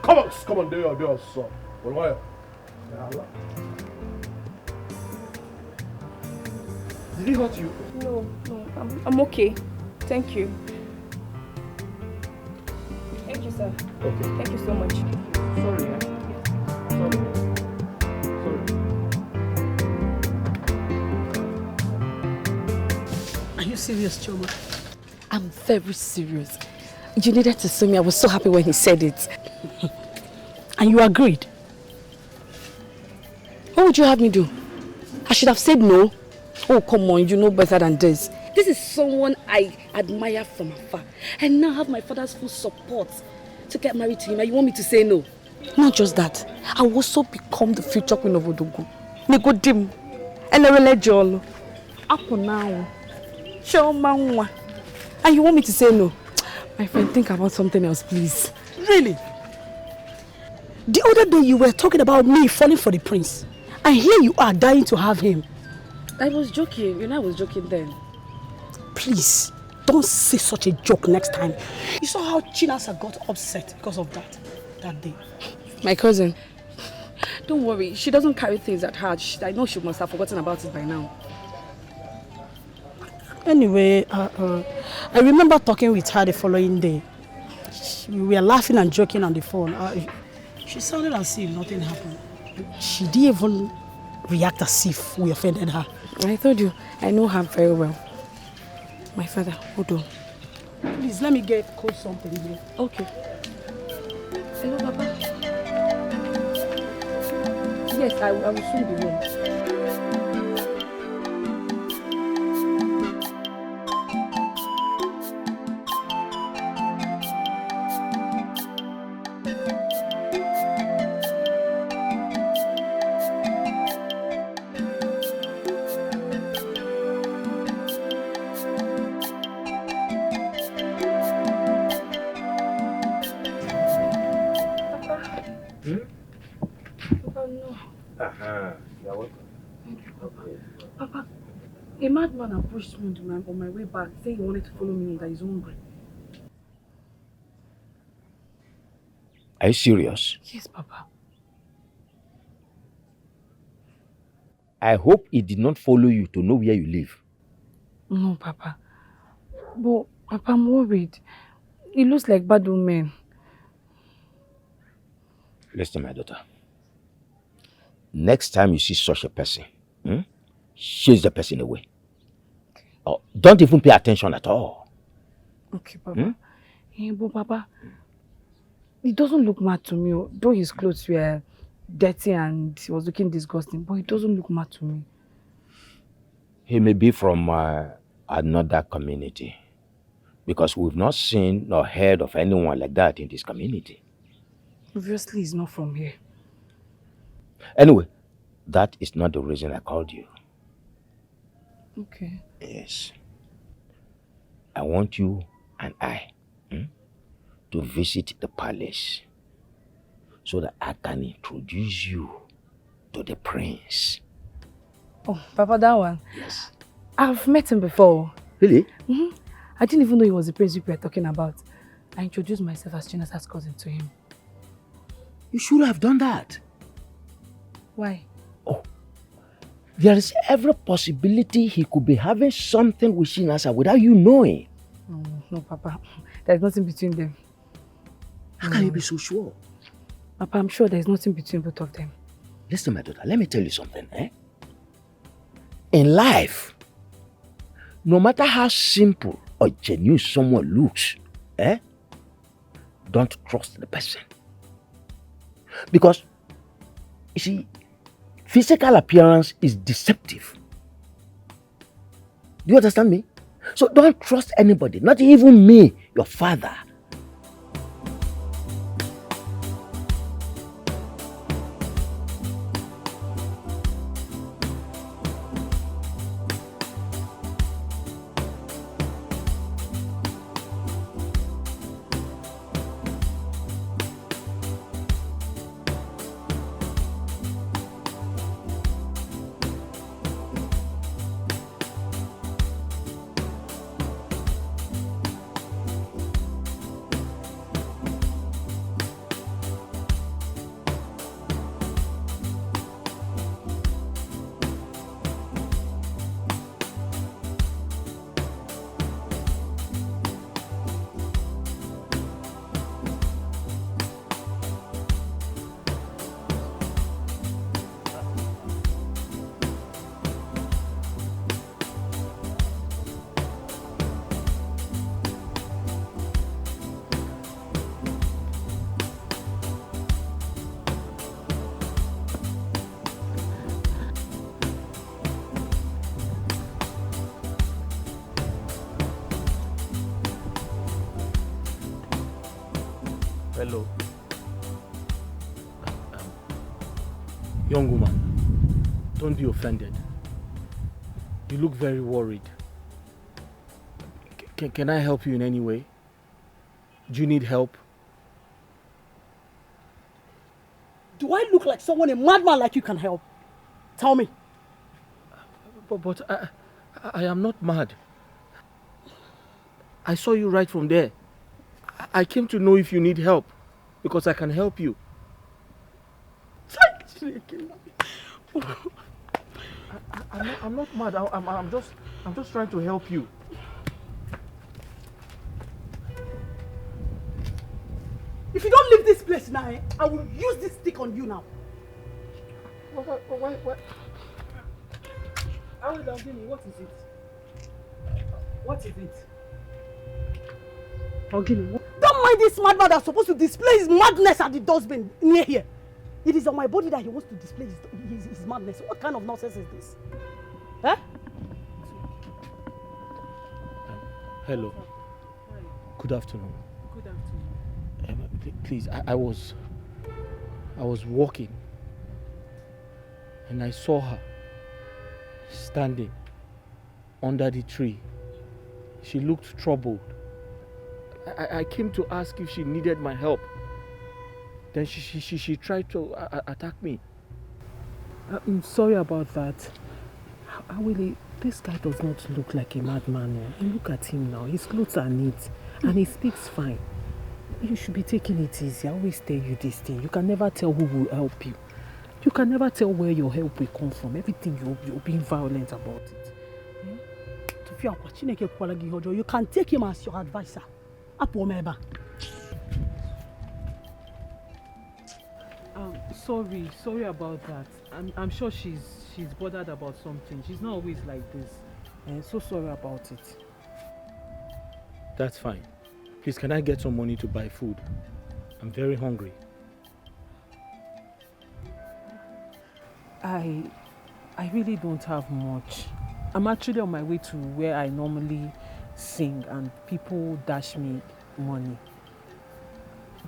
Come on, there you son. Why? Did he hurt you? No, I'm okay. Thank you. Thank you, sir. Okay. Thank you so much. Sorry. Are you serious, Choma? I'm very serious. You needed to see me. I was so happy when he said it. And you agreed? What would you have me do? I should have said no. Oh, come on, you know better than this. This is someone I admire from afar. And now have my father's full support to get married to him. And you want me to say no? Not just that. I will also become the future queen of Odogu. Nigodim. And I will Jolo. Up now. And you want me to say no? My friend, think about something else, please. Really? The other day you were talking about me falling for the prince. And here you are dying to have him. I was joking. You know I was joking then. Please, don't say such a joke next time. You saw how Chinasa got upset because of that day. My cousin. Don't worry. She doesn't carry things at heart. I know she must have forgotten about it by now. Anyway, I remember talking with her the following day. We were laughing and joking on the phone. She sounded as if nothing happened. She didn't even react as if we offended her. I told you, I know her very well. My father, hold on. Please, let me get cold something here. Okay. Hello, Papa. Yes, I will soon be home. Papa, a madman approached me on my way back, saying he wanted to follow me and that he's hungry. Are you serious? Yes, Papa. I hope he did not follow you to know where you live. No, Papa. But, Papa, I'm worried. He looks like bad omen. Listen, my daughter. Next time you see such a person, chase the person away. Or don't even pay attention at all. Okay, Papa. But Papa, he doesn't look mad to me. Though his clothes were dirty and he was looking disgusting, but he doesn't look mad to me. He may be from another community. Because we've not seen nor heard of anyone like that in this community. Obviously, he's not from here. Anyway, that is not the reason I called you. Okay. Yes. I want you and I to visit the palace so that I can introduce you to the prince. Oh, Papa, that one? Yes. I've met him before. Really? Mm-hmm. I didn't even know he was the prince we were talking about. I introduced myself as Chinasa's cousin to him. You should have done that. Why? Oh, there is every possibility he could be having something with Chinasa without you knowing. No, Papa. There's nothing between them. How can you be so sure? Papa, I'm sure there's nothing between both of them. Listen, my daughter, let me tell you something. In life, no matter how simple or genuine someone looks, don't trust the person. Because, you see, physical appearance is deceptive. Do you understand me? So don't trust anybody, not even me, your father. Hello. Young woman, don't be offended. You look very worried. Can I help you in any way? Do you need help? Do I look like someone a madman like you can help? Tell me. But I am not mad. I saw you right from there. I came to know if you need help, because I can help you. I'm not mad. I'm just trying to help you. If you don't leave this place now, I will use this stick on you now. Why? What is it? What is it? Don't mind this madman that's supposed to display his madness at the dustbin near here. It is on my body that he wants to display his madness. What kind of nonsense is this? Huh? Hello. Good afternoon. Good afternoon. Please, I was walking and I saw her standing under the tree. She looked troubled. I came to ask if she needed my help. Then she tried to attack me. I'm sorry about that. Willie, this guy does not look like a madman. Look at him now. His clothes are neat and he speaks fine. You should be taking it easy. I always tell you this thing. You can never tell who will help you. You can never tell where your help will come from. Everything you're being violent about it. You can take him as your advisor. Sorry about that. I'm sure she's bothered about something. She's not always like this. So sorry about it. That's fine. Please, can I get some money to buy food? I'm very hungry. I really don't have much. I'm actually on my way to where I normally sing and people dash me money.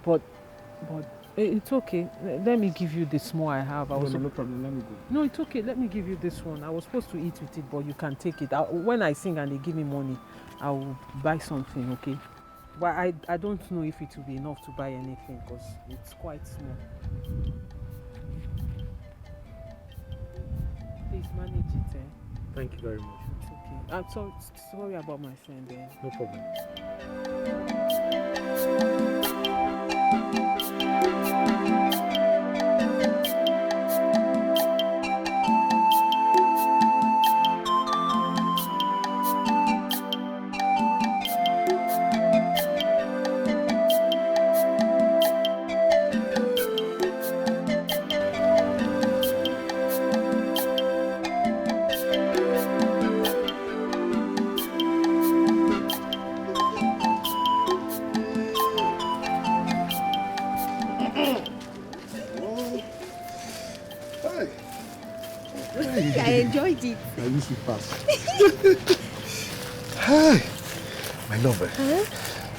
But it's okay. Let me give you the small I have. No problem. Let me go. No, it's okay. Let me give you this one. I was supposed to eat with it, but you can take it. When I sing and they give me money, I will buy something, okay? But I don't know if it will be enough to buy anything because it's quite small. Please manage it, eh? Thank you very much. It's okay. I'm sorry about my friend, eh? No problem. I enjoyed it. I wish you pass. Hi, my lover. Huh?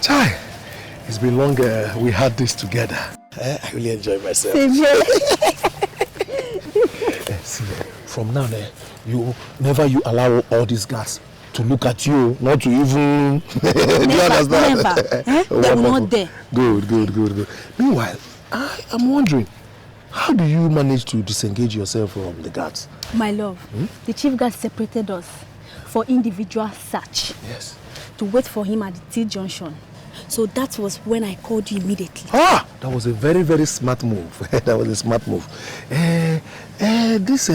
Chai, it's been long we had this together. I really enjoy myself. Same here. See, from now, you allow all these guys to look at you, not to even. Do you understand? Never. They were not there. Good. Meanwhile, I am wondering, how do you manage to disengage yourself from the guards? My love, the chief guard separated us for individual search. Yes. To wait for him at the T-junction. So that was when I called you immediately. Ah, that was a very, very smart move. That was a smart move. This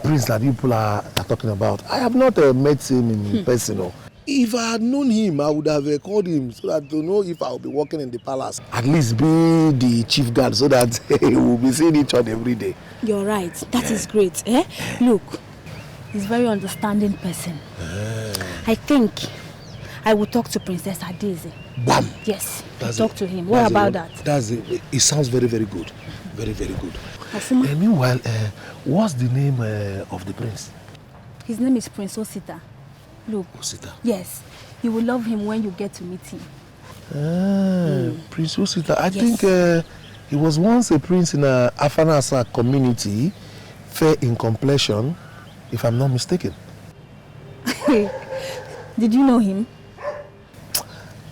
prince that people are talking about, I have not met him in person. If I had known him, I would have called him so that to know if I will be working in the palace. At least be the chief guard so that we will be seeing each other every day. You're right. That is great. Eh? Look, he's a very understanding person. I think I will talk to Princess Adeze. Bam! Yes, That's talk to him. What about that? That's it. It sounds very, very good. Very, very good. Afuma? Meanwhile, what's the name of the prince? His name is Prince Osita. Look. Osita? Yes. You will love him when you get to meet him. Prince Osita. I think he was once a prince in a Afanasa community, fair in complexion, if I'm not mistaken. Did you know him?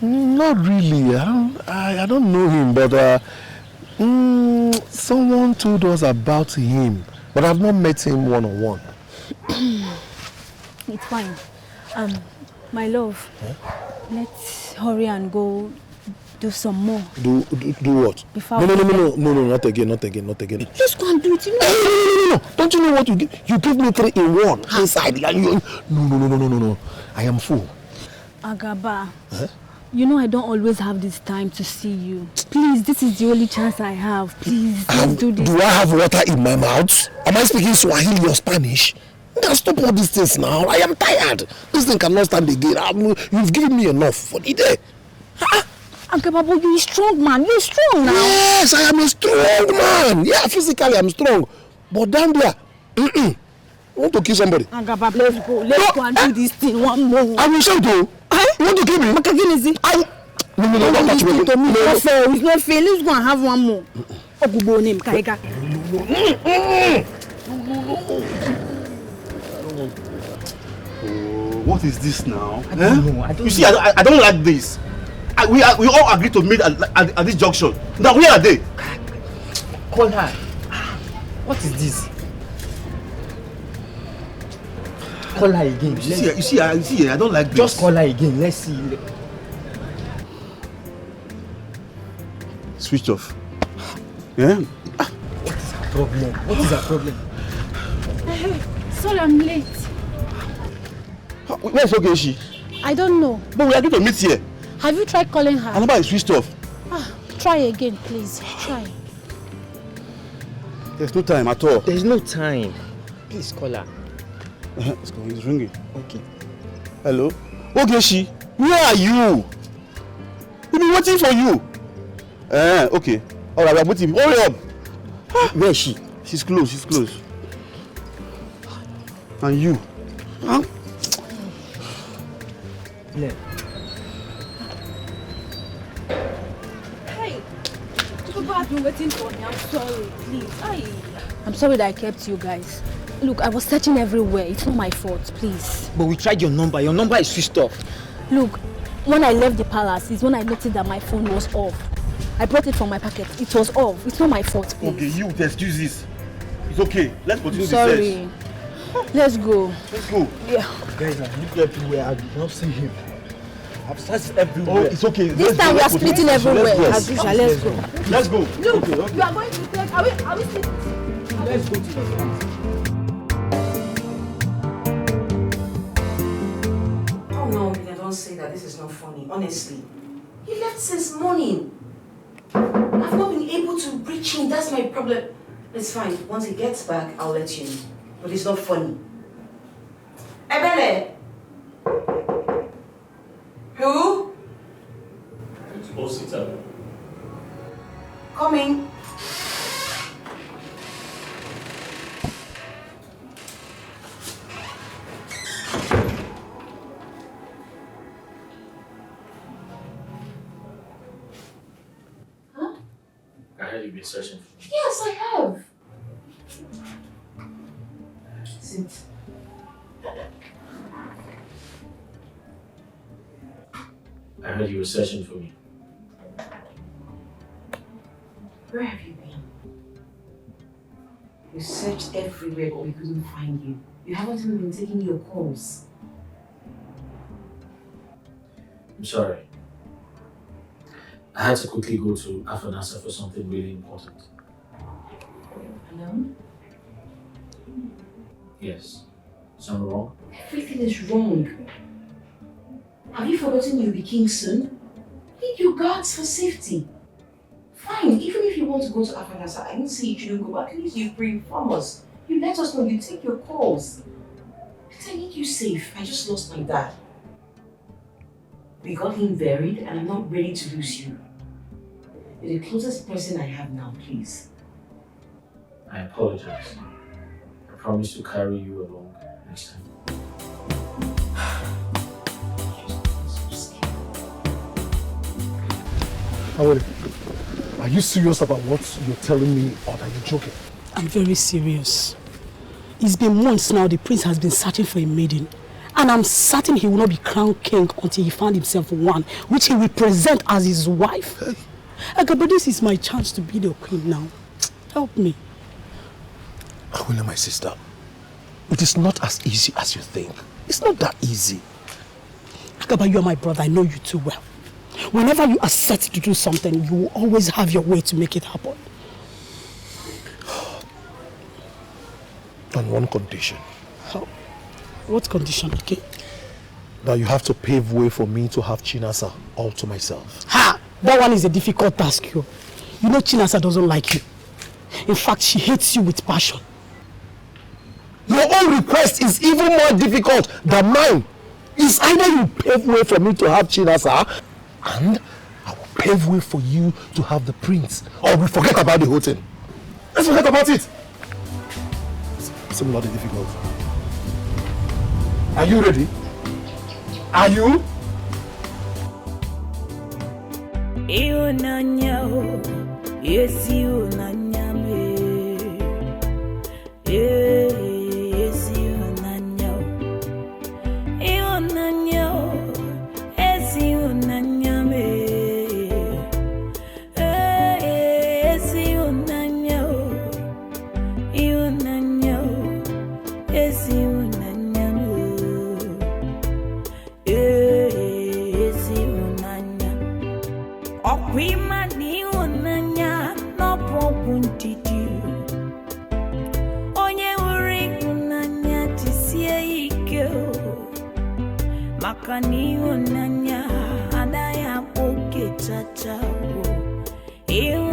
Not really. I don't know him, but Someone told us about him, but I've not met him one-on-one. It's fine. My love, let's hurry and go do some more. Do what? Before No, not again. Let's go and do it. No. Don't you know what you give? You give me 3 in 1 inside. And you... No. I am full. Agaba, you know I don't always have this time to see you. Please, this is the only chance I have. Please, let's do this. Do I have water in my mouth? Am I speaking Swahili or Spanish? Now stop all these things now. I am tired. This thing cannot stand again. You've given me enough for the day. Agaba, but you're a strong man. You're strong now. Yes, I am a strong man. Yeah, physically I'm strong. But down there, I want to kill somebody. Agaba, let's go. Let's go and do this thing one more. I will show you. You want to kill me? No, don't touch me. It's not fair. Let's go and have one more. What is this now? I don't know. You see, I don't like this. We all agreed to meet at this junction. Now where are they? Call her. What is this? Call her again. You see, I don't like this. Just call her again. Let's see. Switch off. Yeah? What is her problem? What is her problem? Hey, sorry, I'm late. Where's Ogechi? I don't know. But we are going to meet here. Have you tried calling her? Her number is switched off. Try again, please. Try. There's no time at all. There's no time. Please call her. Let's go. It's ringing. Okay. Hello? Ogechi, where are you? We've been waiting for you. Okay. Alright, we're waiting. Hurry up. Where is she? She's close. And you? Huh? Yeah. Hey, people have been waiting for me. I'm sorry, please. I'm sorry that I kept you guys. Look, I was searching everywhere. It's not my fault, please. But we tried your number. Your number is switched off. Look, when I left the palace, is when I noticed that my phone was off. I brought it from my pocket. It was off. It's not my fault, please. Okay, you excuse this. It's okay. Let's continue the search. Let's go. Let's go. Yeah. Guys, I've looked everywhere. I did not see him. I've searched everywhere. Oh, it's okay. This time we are splitting everywhere. As usual, let's go. Let's go. Look, you are going to take. Are we splitting? Let's go to the front. Oh no, Mina, don't say that. This is not funny. Honestly. He left since morning. I've not been able to reach him. That's my problem. It's fine. Once he gets back, I'll let you know. But it's not funny. Ebele! Who? It's Osita. Coming. I heard you've been searching for me. Yes, I have. Sit. I heard you were searching for me. Where have you been? We searched everywhere, but we couldn't find you. You haven't even been taking your calls. I'm sorry. I had to quickly go to Afanasa for something really important. Alone? Yes. Something wrong? Everything is wrong. Have you forgotten you'll be king soon? Need your guards for safety. Fine, even if you want to go to Afanasa, I didn't say you shouldn't go, but at least you pre-inform us. You let us know, you take your calls. But I need you safe. I just lost my dad. We got him buried and I'm not ready to lose you. You're the closest person I have now, please. I apologize. I promise to carry you along next time. Are you serious about what you're telling me, or are you joking? I'm very serious. It's been months now the prince has been searching for a maiden. And I'm certain he will not be crowned king until he found himself one, which he will present as his wife. Okay, but this is my chance to be the queen now. Help me. Akwila, my sister, it is not as easy as you think. It's not that easy. Akaba, you are my brother. I know you too well. Whenever you are set to do something, you will always have your way to make it happen. On one condition. How? What condition, okay? That you have to pave way for me to have Chinasa all to myself. Ha! That one is a difficult task, yo. You know Chinasa doesn't like you. In fact, she hates you with passion. Your own request is even more difficult than mine. It's either you pave way for me to have Chinasa, and I will pave way for you to have the prince. Or we forget about the whole thing. Let's forget about it. Similarly difficult. Are you ready? Are you? Yes, you Makani unanya adaya poke chachao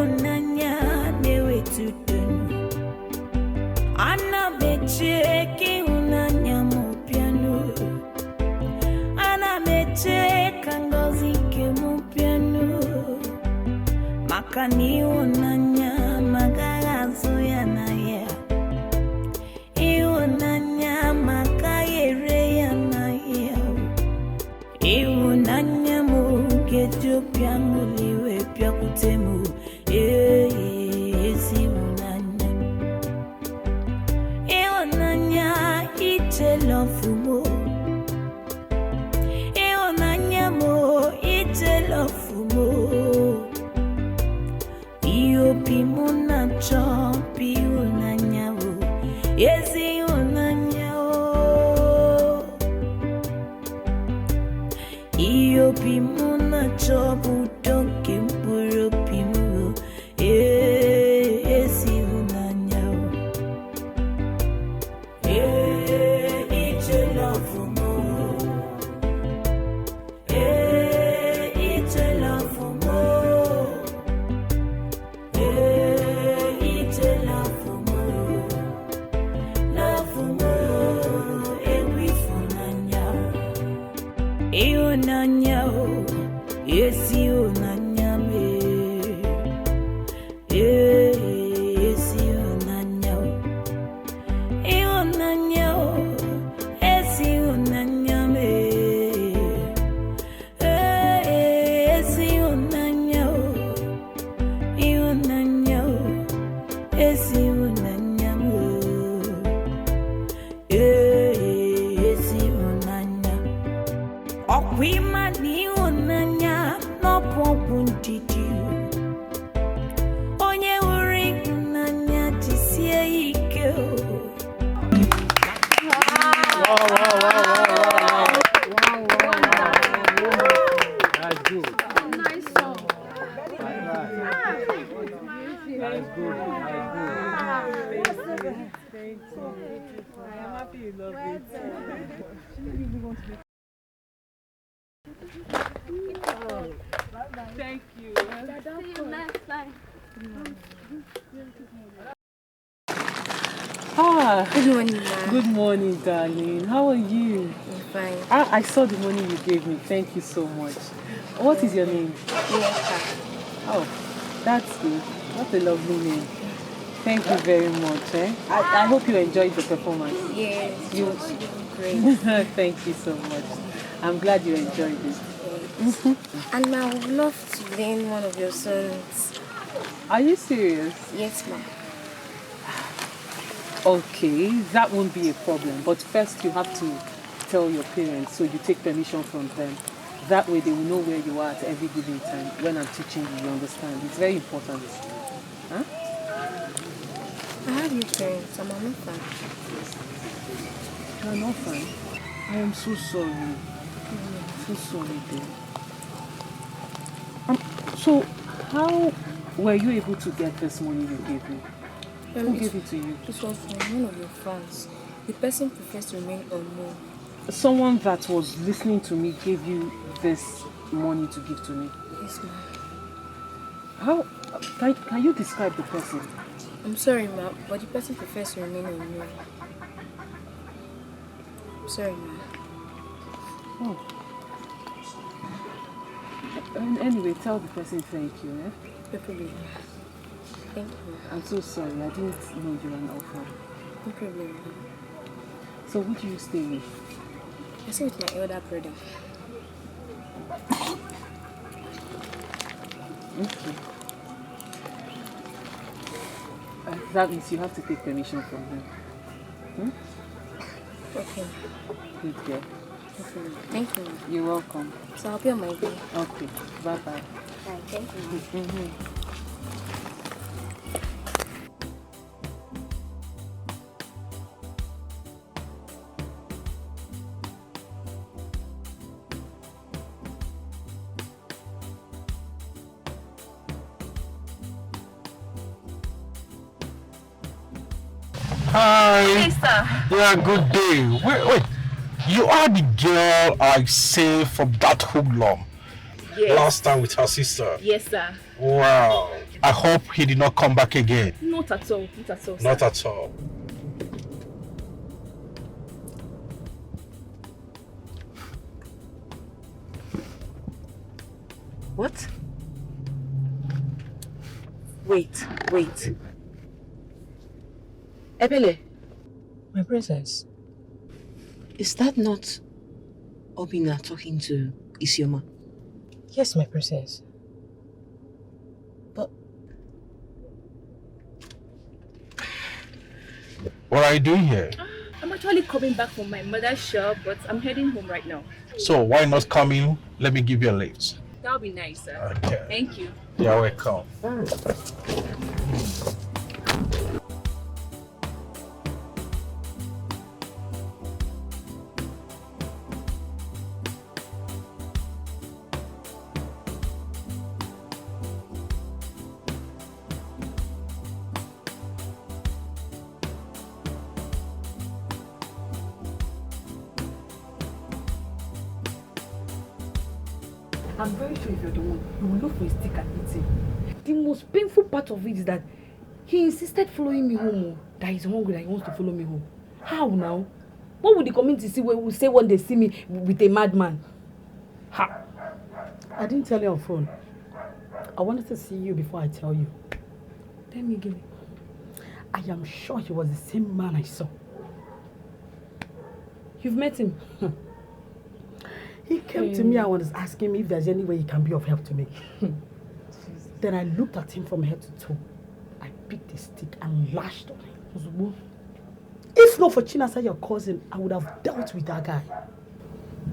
unanya newe tutunu Ana becheke unanya mopiano Ana becheka ngozi ke mopiano Makani unanya magarazo ya naya unanya makayere ya naya Nanya mu gejo piangu liwe pia kutemu si unanya nanya ite lofumo nanya mo ite lofumo iyo pimuna chopi unanya si unanya Iyo pimu na chobu donke mpuro pimu si unanyao Iche lofumo Iche lofumo Iche lofumo Lofumo ewifunanyao Unanya, yes, unanya me. Yes, unanya. Unanya, yes, unanya me. Yes, unanya. Unanya, yes, unanya me. Yes, unanya. Okwimani unanya no pokuntiti Onye uri unanya tisie ike That's good. Nice song. That's good. Thank you. I am happy you love it. Thank you. See you next time. Good morning, Ma. Good morning, darling. How are you? I'm fine. I saw the money you gave me. Thank you so much. What is your name? Oh, that's good. What a lovely name. Thank you very much. I hope you enjoyed the performance. Yes, You great. Thank you so much. I'm glad you enjoyed it. And I would love to learn one of your songs. Are you serious? Yes, ma'am. Okay, that won't be a problem. But first you have to tell your parents, so you take permission from them. That way they will know where you are at every given time when I'm teaching you, you understand? It's very important. Huh? I have new parents. I'm not fine. You're not fine. I am so sorry. I'm so sorry, dear. So, how were you able to get this money you gave me? Who gave it to you? It was from one of your fans. The person prefers to remain unknown. Someone that was listening to me gave you this money to give to me? Yes, ma'am. How? Can you describe the person? I'm sorry, ma'am, but the person prefers to remain unknown. I'm sorry, ma'am. Oh. Anyway, tell the person thank you, eh? No problem. Thank you. I'm so sorry, I didn't know you were an orphan. No problem. So who do you stay with? I stay with my elder brother. Okay. That means you have to take permission from him. Hmm? Okay. Good girl. Okay. Thank you. You're welcome. So I'll be on my way. Okay. Bye-bye. Bye. Thank you. Mm-hmm. Hi. Hey, sir. Yeah, good day. Wait. You are the girl I saved from that hoodlum Yes. last time with her sister. Yes, sir. Wow. I hope he did not come back again. Not at all. Not at all, sir. Not at all. What? Wait. Ebele. My princess. Is that not Obina talking to Isioma? Yes, my princess. But What are you doing here? I'm actually coming back from my mother's shop, but I'm heading home right now. So why not come in? Let me give you a lift. That would be nice, sir. Okay. Thank you. You're welcome. I'm very sure if you're the one, you will look for a stick and eat it. The most painful part of it is that he insisted following me home. That he's hungry, that he wants to follow me home. How now? What would the community see when we say when they see me with a madman? Ha! I didn't tell you on phone. I wanted to see you before I tell you. Tell me again. I am sure he was the same man I saw. You've met him? He came to me and was asking me if there's any way he can be of help to me. Then I looked at him from head to toe. I picked a stick and lashed on him. If not for Chinasa, your cousin, I would have dealt with that guy.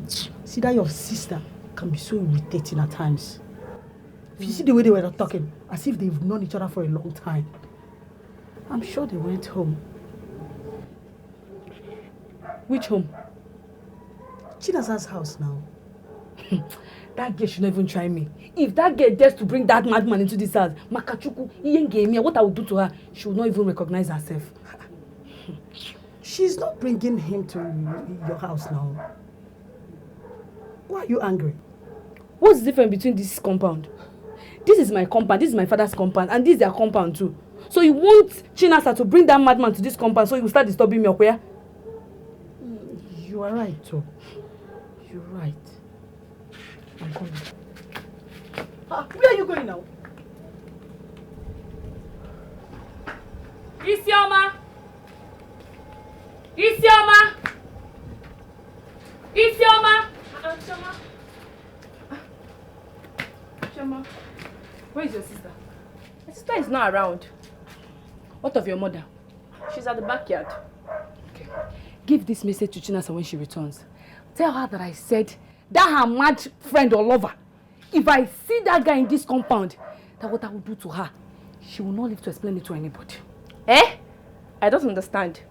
See that your sister can be so irritating at times. If you see the way they were talking, as if they've known each other for a long time. I'm sure they went home. Which home? Chinasa's house now. That girl should not even try me. If that girl dares to bring that madman into this house, Makachuku, Iyenge, what I will do to her, she will not even recognize herself. She's not bringing him to your house now. Why are you angry? What's the difference between this compound? This is my compound, this is my father's compound, and this is their compound too. So you want Chinasa to bring that madman to this compound so you will start disturbing me, okay? You are right, too. You're right. I'm coming. Where are you going now? Isioma! Isioma! Isioma! Chioma, where is your sister? My sister is not around. What of your mother? She's at the backyard. Okay. Give this message to Chinasa when she returns. Tell her that I said that her mad friend or lover, if I see that guy in this compound, that what I will do to her, she will not live to explain it to anybody. Eh? I don't understand.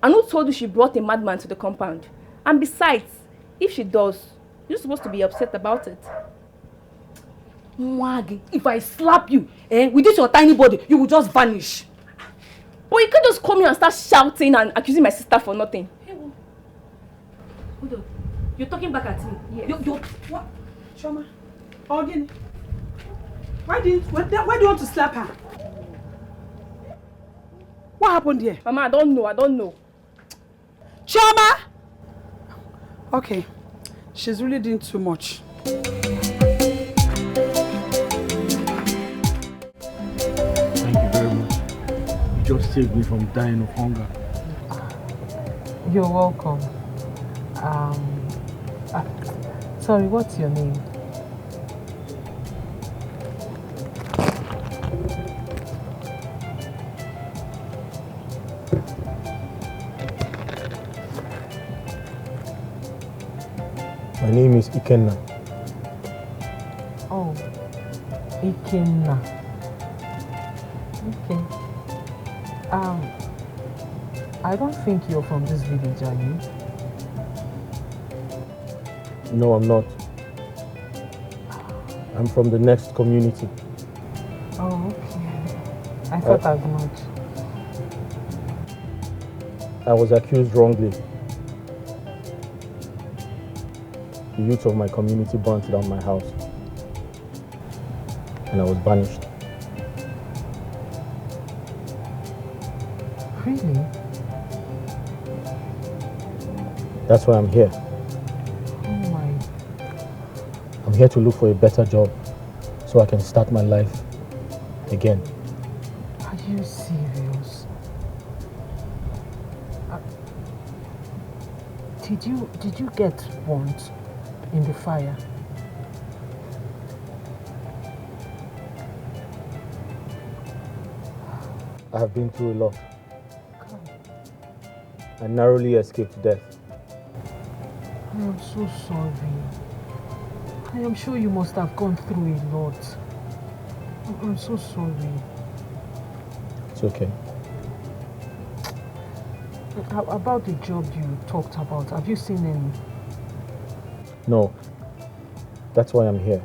And who told you she brought a madman to the compound? And besides, if she does, you're supposed to be upset about it. Mwagi, if I slap you, with this your tiny body, you will just vanish. But you can't just come here and start shouting and accusing my sister for nothing. Hold on. You're talking back at me. Yes. You're what? Choma. Again. Why do you want to slap her? What happened here? Mama, I don't know. Choma! Okay. She's really doing too much. Thank you very much. You just saved me from dying of hunger. You're welcome. Sorry, what's your name? My name is Ikenna. Oh, Ikenna. Okay. I don't think you're from this village, are you? No, I'm not. I'm from the next community. Oh, okay. I thought as much. I was accused wrongly. The youth of my community burnt down my house, and I was banished. Really? That's why I'm here. Oh my. I'm here to look for a better job so I can start my life again. Are you serious? Did you get burnt in the fire? I have been through a lot. I narrowly escaped death. I am so sorry. I am sure you must have gone through a lot. I'm so sorry. It's okay. About the job you talked about, have you seen any? No. That's why I'm here.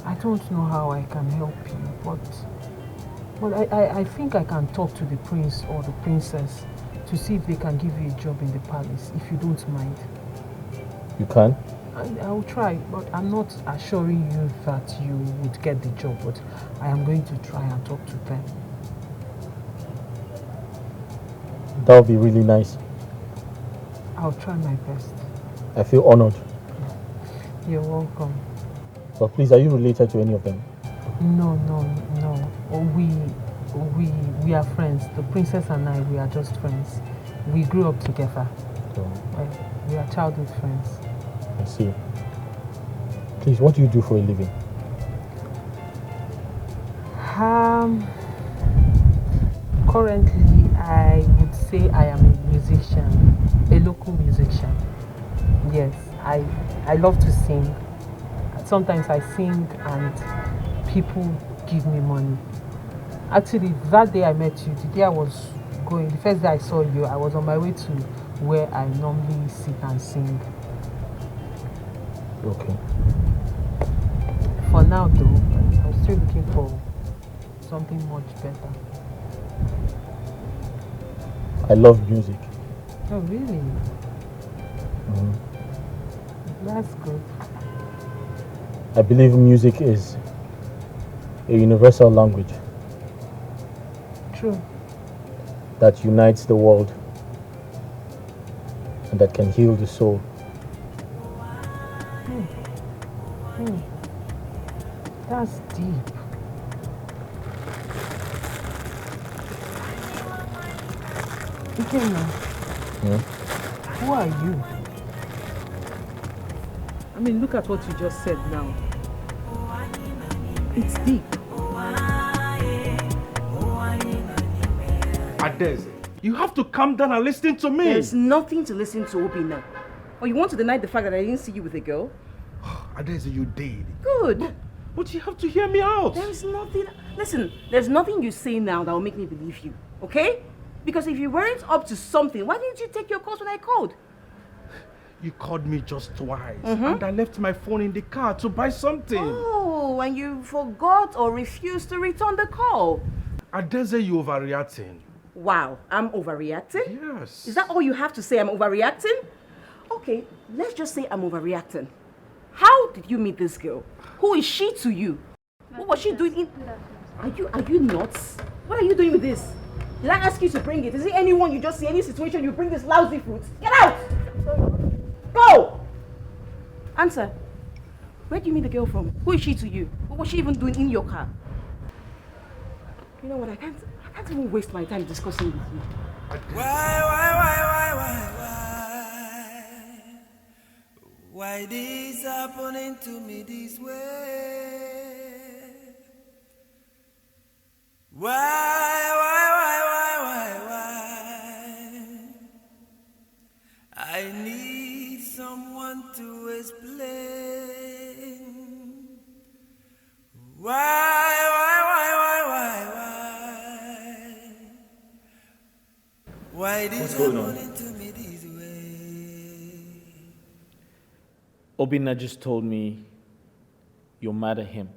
I don't know how I can help you, but I think I can talk to the prince or the princess to see if they can give you a job in the palace, if you don't mind. You can? I'll try, but I'm not assuring you that you would get the job, but I am going to try and talk to them. That would be really nice. I'll try my best. I feel honored. You're welcome. But please, are you related to any of them? No. We are friends. The princess and I, we are just friends. We grew up together. We are childhood friends. I see. Please, what do you do for a living? Currently, I would say I am a musician, a local musician. Yes, I love to sing. Sometimes I sing and people give me money. Actually, that day I met you, the day I was going, the first day I saw you, I was on my way to where I normally sit and sing. Okay. For now though, I'm still looking for something much better. I love music. Oh really? That's good. I believe music is a universal language. True. That unites the world and that can heal the soul. That's deep. Ikenna, who are you? I mean, look at what you just said now. It's deep. Adeze, you have to calm down and listen to me. There's nothing to listen to, Obina. Or you want to deny the fact that I didn't see you with a girl? Adeze, you did. Good. But you have to hear me out. There's nothing... Listen, there's nothing you say now that will make me believe you, okay? Because if you weren't up to something, why didn't you take your calls when I called? You called me just twice, and I left my phone in the car to buy something. Oh, and you forgot or refused to return the call. Adeze, you overreacting. Wow, I'm overreacting? Yes. Is that all you have to say, I'm overreacting? Okay, let's just say I'm overreacting. How did you meet this girl? Who is she to you? What was she doing in... Are you nuts? What are you doing with this? Did I ask you to bring it? Is it anyone you just see, any situation you bring this lousy fruit? Get out! Go! Answer. Where do you meet the girl from? Who is she to you? What was she even doing in your car? You know what, I can't even waste my time discussing with you. Why this happening to me this way? Why? I need someone to explain. Why? Why this happening to me this way? Obinna just told me you're mad at him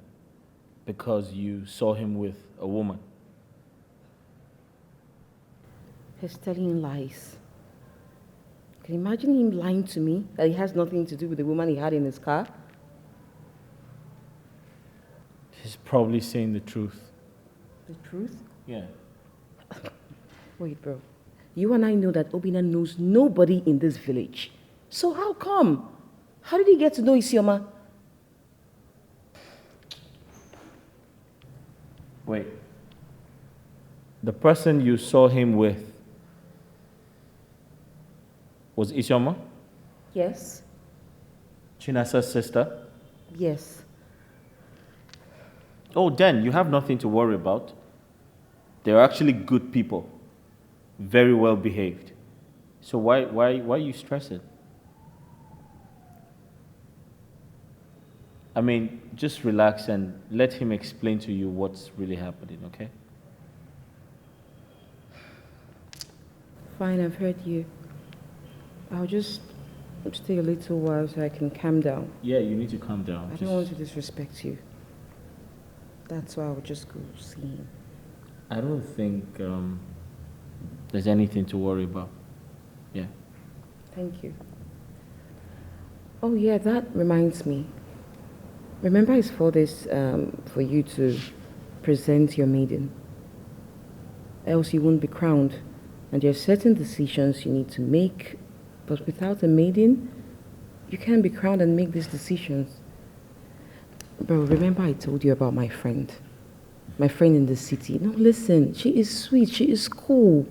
because you saw him with a woman. He's telling lies. Can you imagine him lying to me that he has nothing to do with the woman he had in his car? He's probably saying the truth. The truth? Yeah. Wait, bro. You and I know that Obinna knows nobody in this village. So how come? How did he get to know Isioma? Wait. The person you saw him with was Isioma? Yes. Chinasa's sister? Yes. Oh, then you have nothing to worry about. They're actually good people. Very well behaved. So why are you stressing? I mean, just relax and let him explain to you what's really happening, okay? Fine, I've heard you. I'll just stay a little while so I can calm down. Yeah, you need to calm down. I don't want to disrespect you. That's why I'll just go see him. I don't think there's anything to worry about. Yeah. Thank you. Oh yeah, that reminds me. Remember I saw this for you to present your maiden. Else you won't be crowned. And there are certain decisions you need to make, but without a maiden, you can't be crowned and make these decisions. Bro, remember I told you about my friend? My friend in the city. No, listen, she is sweet, she is cool.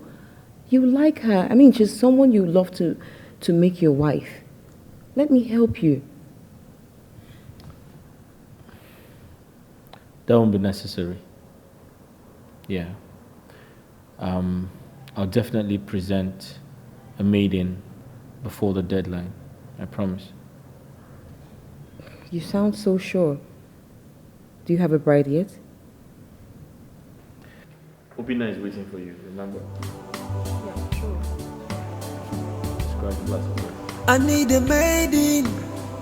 You like her. I mean, she's someone you love to make your wife. Let me help you. That won't be necessary. Yeah. I'll definitely present a maiden before the deadline. I promise. You sound so sure. Do you have a bride yet? Obinna is waiting for you, remember? Yeah, sure. Describe the glass of water. I need a maiden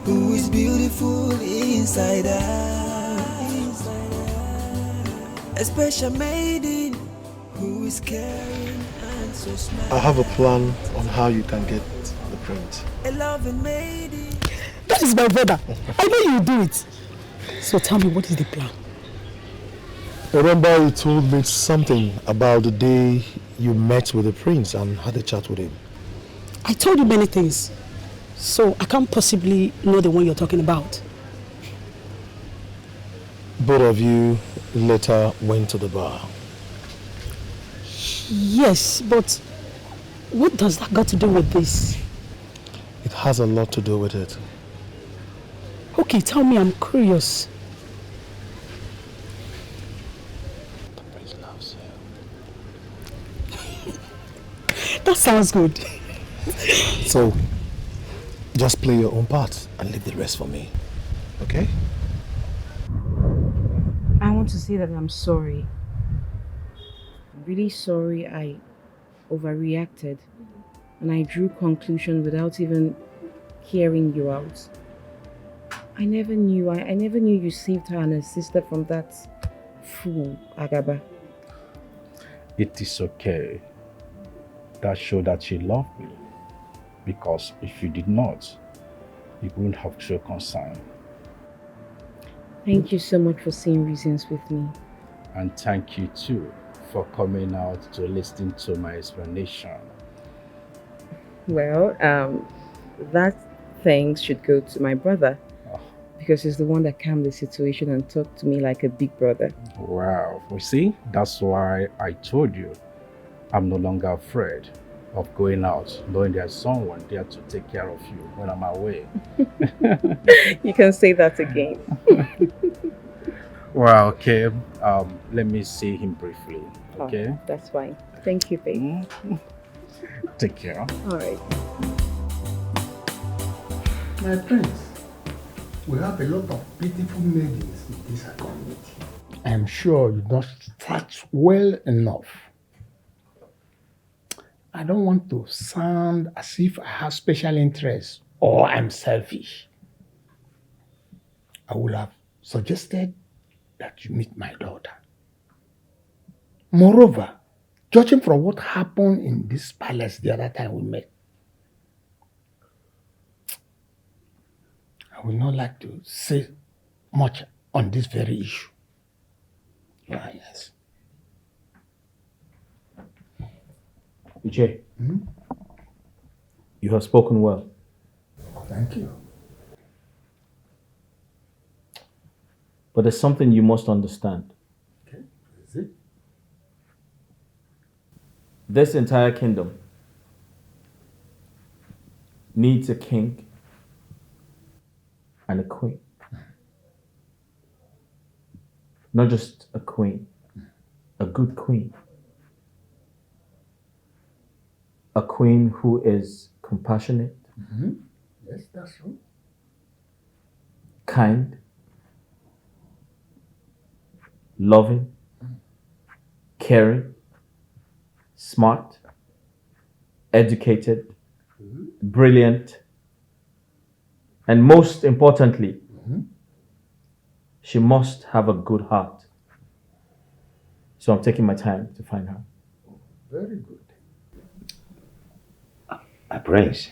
who is beautiful inside out. A special maiden who is caring and so smart. I have a plan on how you can get the prince. A loving maiden. That is my brother. I know you will do it. So tell me, what is the plan? Remember you told me something about the day you met with the prince and had a chat with him. I told you many things. So I can't possibly know the one you're talking about. Both of you later went to the bar. Yes, but what does that got to do with this? It has a lot to do with it. Okay, tell me, I'm curious. The prince loves you. That sounds good. So, just play your own part and leave the rest for me. Okay? want to say that I'm sorry. Really sorry I overreacted and I drew conclusions without even hearing you out. I never knew you saved her and her sister from that fool, Agaba. It is okay. That showed that she loved me. Because if you did not, you wouldn't have shown concern. Thank you so much for seeing reasons with me. And thank you too for coming out to listen to my explanation. Well, that thanks should go to my brother. Because he's the one that calmed the situation and talked to me like a big brother. Wow, you see, that's why I told you I'm no longer afraid of going out, knowing there's someone there to take care of you when I'm away. You can say that again. Well, okay, let me see him briefly, okay? Oh, that's fine. Thank you, babe. Take care. All right. My prince, we have a lot of beautiful maidens in this community. I'm sure you don't start well enough. I don't want to sound as if I have special interest or I'm selfish. I would have suggested that you meet my daughter. Moreover, judging from what happened in this palace the other time we met, I would not like to say much on this very issue. Ah, yes. Uche, you have spoken well. Thank you. But there's something you must understand. Okay, is it? This entire kingdom needs a king and a queen. Not just a queen, a good queen. A queen who is compassionate, Yes, that's true. kind, loving, caring, smart, educated, brilliant, and most importantly, she must have a good heart. So I'm taking my time to find her. Very good. My prince,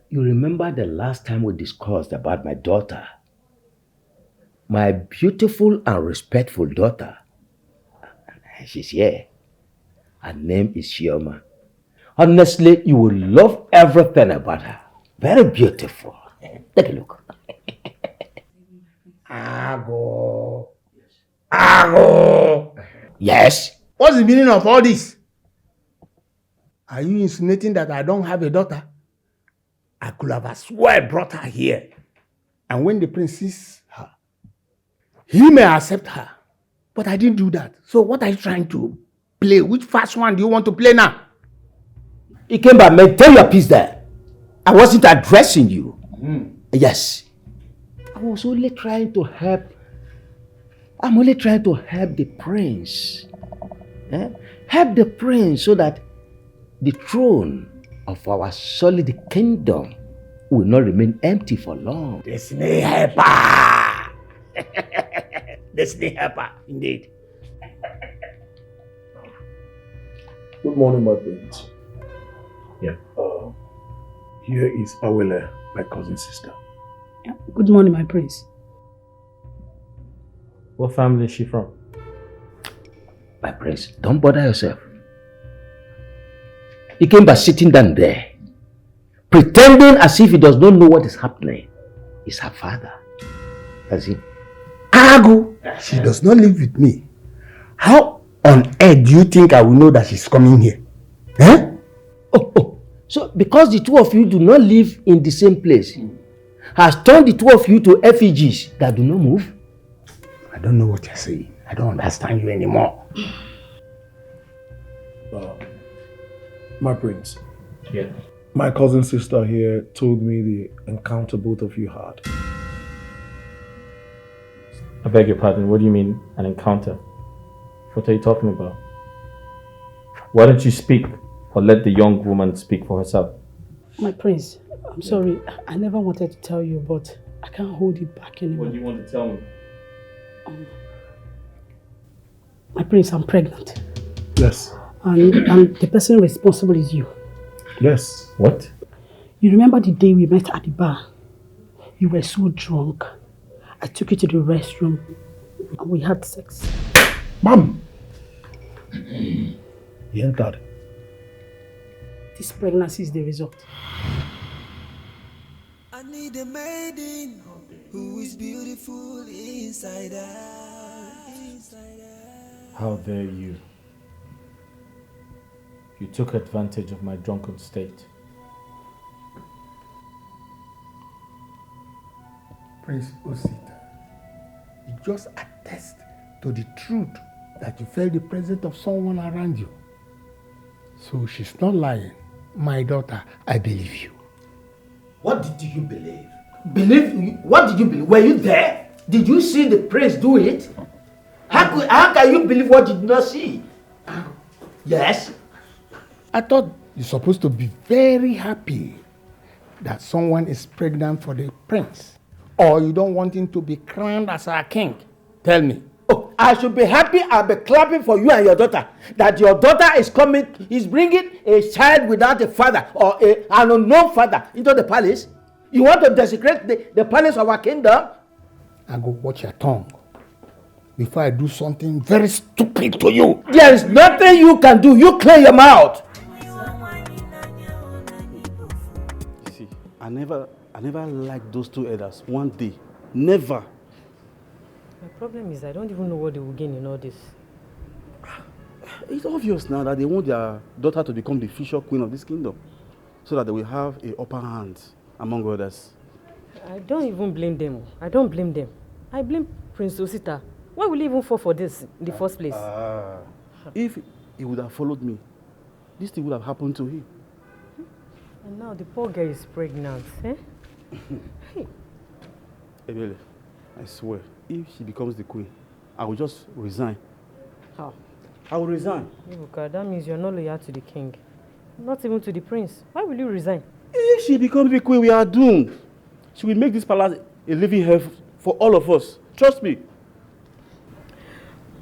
you remember the last time we discussed about my daughter? My beautiful and respectful daughter. She's here. Her name is Shioma. Honestly, you will love everything about her. Very beautiful. Take a look. Ago. Ago. Yes? What's the meaning of all this? Are you insinuating that I don't have a daughter? I could have, I swear, brought her here. And when the prince sees her, he may accept her. But I didn't do that. So what are you trying to play? Which fast one do you want to play now? You came by, maintain your peace there. I wasn't addressing you. Yes. I was only trying to help. I'm only trying to help the prince. Help the prince so that the throne of our solid kingdom will not remain empty for long. Destiny helper! Destiny helper, indeed. Good morning, my prince. Yeah. Here is Awele, my cousin sister. Yeah. Good morning, my prince. What family is she from? My prince, don't bother yourself. He came by sitting down there, pretending as if he does not know what is happening. He's her father. As in, Agu. She does not live with me. How on earth do you think I will know that she's coming here? So because the two of you do not live in the same place, has turned the two of you to effigies that do not move? I don't know what you're saying. I don't understand you anymore. My prince. Yeah. My cousin sister here told me the encounter both of you had. beg your pardon, what do you mean an encounter? What are you talking about? Why don't you speak or let the young woman speak for herself? My prince, I'm sorry. I never wanted to tell you, but I can't hold it back anymore. What do you want to tell me? My prince, I'm pregnant. Yes. And the person responsible is you. Yes. What? You remember the day we met at the bar? You were so drunk. I took you to the restroom and we had sex. Mom! You heard that? This pregnancy is the result. I need a maiden who is beautiful inside out. How dare you? You took advantage of my drunken state. Prince Osita, you just attest to the truth that you felt the presence of someone around you. So she's not lying. My daughter, I believe you. What did you believe? What did you believe? Were you there? Did you see the prince do it? How can you believe what you did not see? Yes? I thought you're supposed to be very happy that someone is pregnant for the prince. Or you don't want him to be crowned as our king. Tell me. Oh, I should be happy and be clapping for you and your daughter. That your daughter is bringing a child without a father or an unknown father into the palace. You want to desecrate the palace of our kingdom? I go watch your tongue before I do something very stupid to you. There is nothing you can do. You clear your mouth. You see, I never liked those two elders. One day. Never. My problem is I don't even know what they will gain in all this. It's obvious now that they want their daughter to become the future queen of this kingdom. So that they will have a upper hand among others. I don't even blame them. I don't blame them. I blame Prince Osita. Why will he even fall for this in the first place? If he would have followed me, this thing would have happened to him. And now the poor girl is pregnant. Eh? Hey. Ebele, I swear, if she becomes the queen, I will just resign. How? I will resign. Ibuka, that means you're not loyal to the king. Not even to the prince. Why will you resign? If she becomes the queen, we are doomed. She will make this palace a living hell for all of us. Trust me.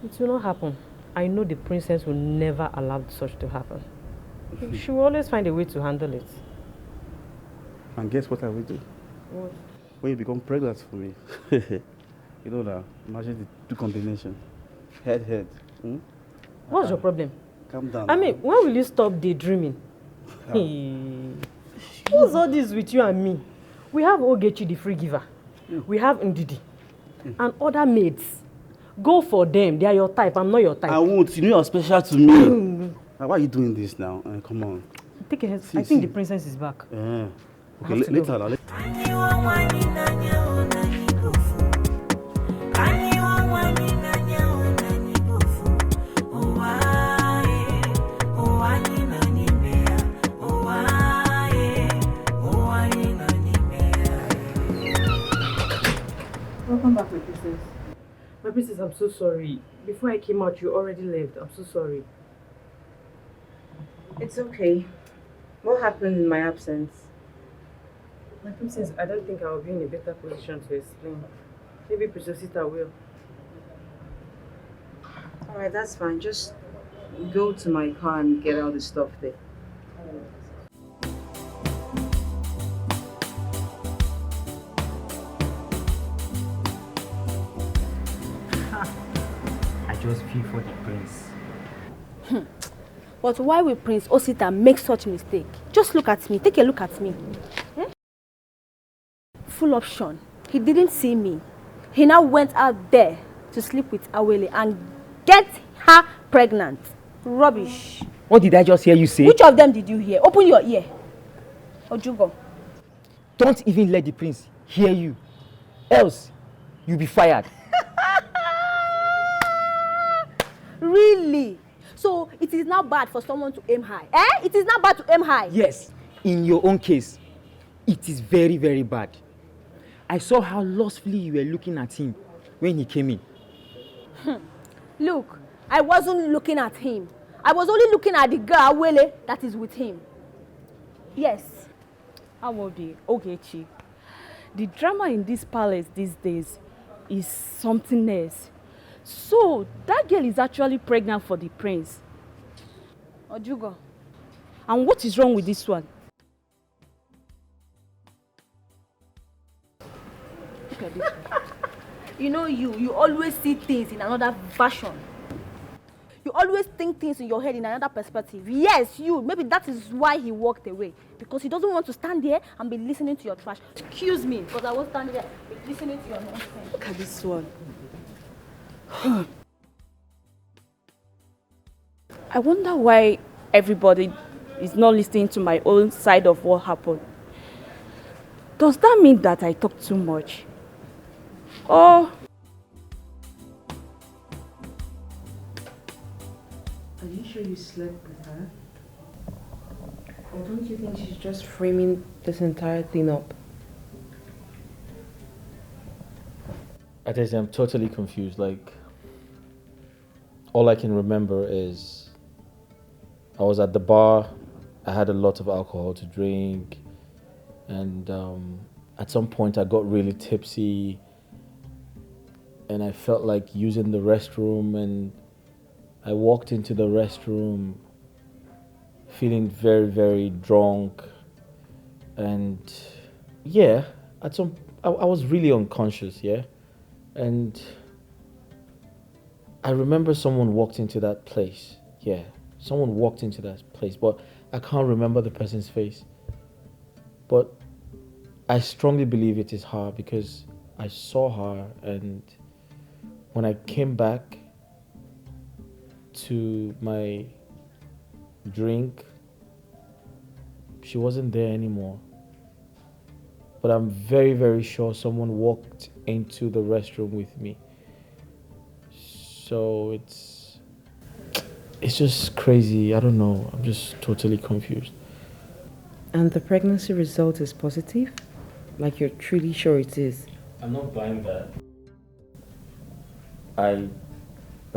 It will not happen. I know the princess will never allow such to happen. She will always find a way to handle it. And guess what I will do? What? When you become pregnant for me. You know now, imagine the two combinations. Head. Hmm? What's your problem? Calm down. I mean, when will you stop daydreaming? What's all this with you and me? We have Ogechi, the free giver. We have Ndidi. And other maids. Go for them. They are your type. I'm not your type. I won't. You know you're special to me. Why are you doing this now? Come on. Take a head. I think the princess is back. Yeah. Okay, later. Welcome back, my princess. My princess, I'm so sorry. Before I came out, you already left. I'm so sorry. It's okay. What happened in my absence? My princess, I don't think I'll be in a better position to explain. Maybe Princess Sita will. Alright, that's fine. Just go to my car and get all the stuff there. I just feel for the prince. But why will Prince Osita make such mistake? Just look at me. Take a look at me. Full option. He didn't see me. He now went out there to sleep with Awele and get her pregnant. Rubbish. What did I just hear you say? Which of them did you hear? Open your ear. Ojugo. Don't even let the prince hear you. Else, you'll be fired. Really? So it is now bad for someone to aim high? Eh? It is not bad to aim high? Yes. In your own case, it is very, very bad. I saw how lustfully you were looking at him when he came in. Look, I wasn't looking at him. I was only looking at the girl, Wele, that is with him. Yes. Awodi, Ogechi, the drama in this palace these days is something else. So, that girl is actually pregnant for the prince. Ojugo. And what is wrong with this one? Look at this one. You know you always see things in another version. You always think things in your head in another perspective. Yes, you. Maybe that is why he walked away. Because he doesn't want to stand there and be listening to your trash. Excuse me, because I won't stand there and be listening to your nonsense. Look at this one. I wonder why everybody is not listening to my own side of what happened. Does that mean that I talk too much? Or... Are you sure you slept with her? Or don't you think she's just framing this entire thing up? I'm totally confused. Like, all I can remember is I was at the bar, I had a lot of alcohol to drink, and at some point I got really tipsy and I felt like using the restroom, and I walked into the restroom feeling very, very drunk, and yeah, I was really unconscious, yeah, and I remember someone walked into that place, yeah, someone walked into that place, but I can't remember the person's face, but I strongly believe it is her because I saw her, and when I came back to my drink, she wasn't there anymore. But I'm very, very sure someone walked into the restroom with me. So it's just crazy. I don't know. I'm just totally confused. And the pregnancy result is positive? Like you're truly sure it is? I'm not buying that. I'm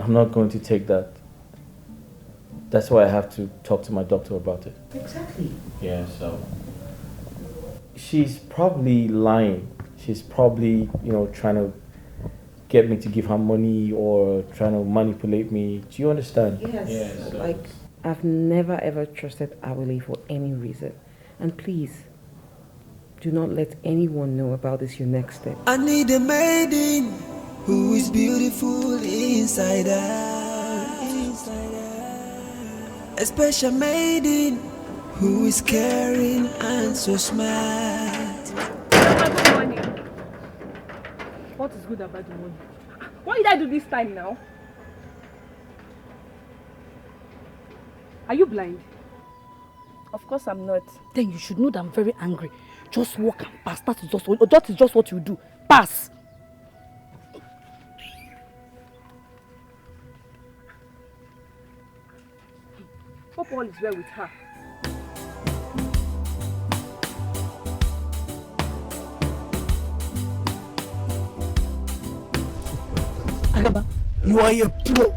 not going to take that. That's why I have to talk to my doctor about it. Exactly. Yeah, so she's probably lying. She's probably, trying to get me to give her money or trying to manipulate me. Do you understand? Yes. Yeah, so like, I've never ever trusted Awele for any reason. And please, do not let anyone know about this your next step. I need a maiden who is beautiful inside out. A special maiden who is caring and so smart. Good morning. What is good about the morning? What did I do this time now? Are you blind? Of course I'm not. Then you should know that I'm very angry. Just walk and pass. That is just what you do. Pass. Hope all is well with her. Agaba, you are a pro.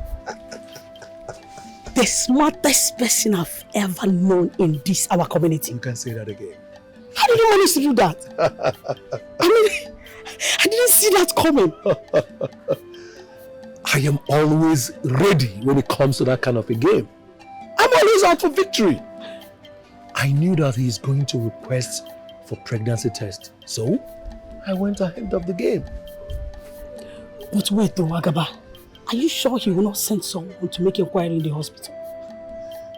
The smartest person I've ever known in this our community. You can say that again. How did you manage to do that? I mean, I didn't see that coming. I am always ready when it comes to that kind of a game. I'm always out for victory. I knew that he's going to request for pregnancy test, so I went ahead of the game. But wait though, Agaba, are you sure he will not send someone to make inquiry in the hospital?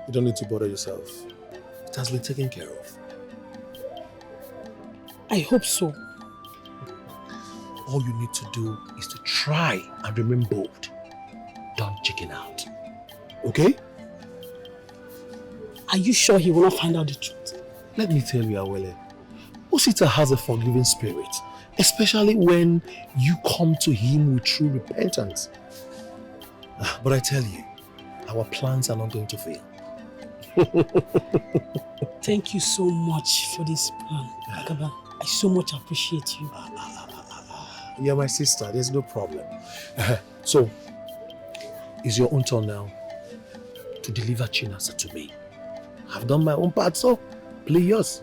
You don't need to bother yourself. It has been taken care of. I hope so. All you need to do is to try and remain bold. Don't chicken out. Okay? Are you sure he will not find out the truth? Let me tell you, Awele, Osita has a forgiving spirit, especially when you come to him with true repentance. But I tell you, our plans are not going to fail. Thank you so much for this plan, Agaba. I so much appreciate you. You're my sister. There's no problem. So, it's your own turn now to deliver Chinasa to me. I've done my own part, so play yours.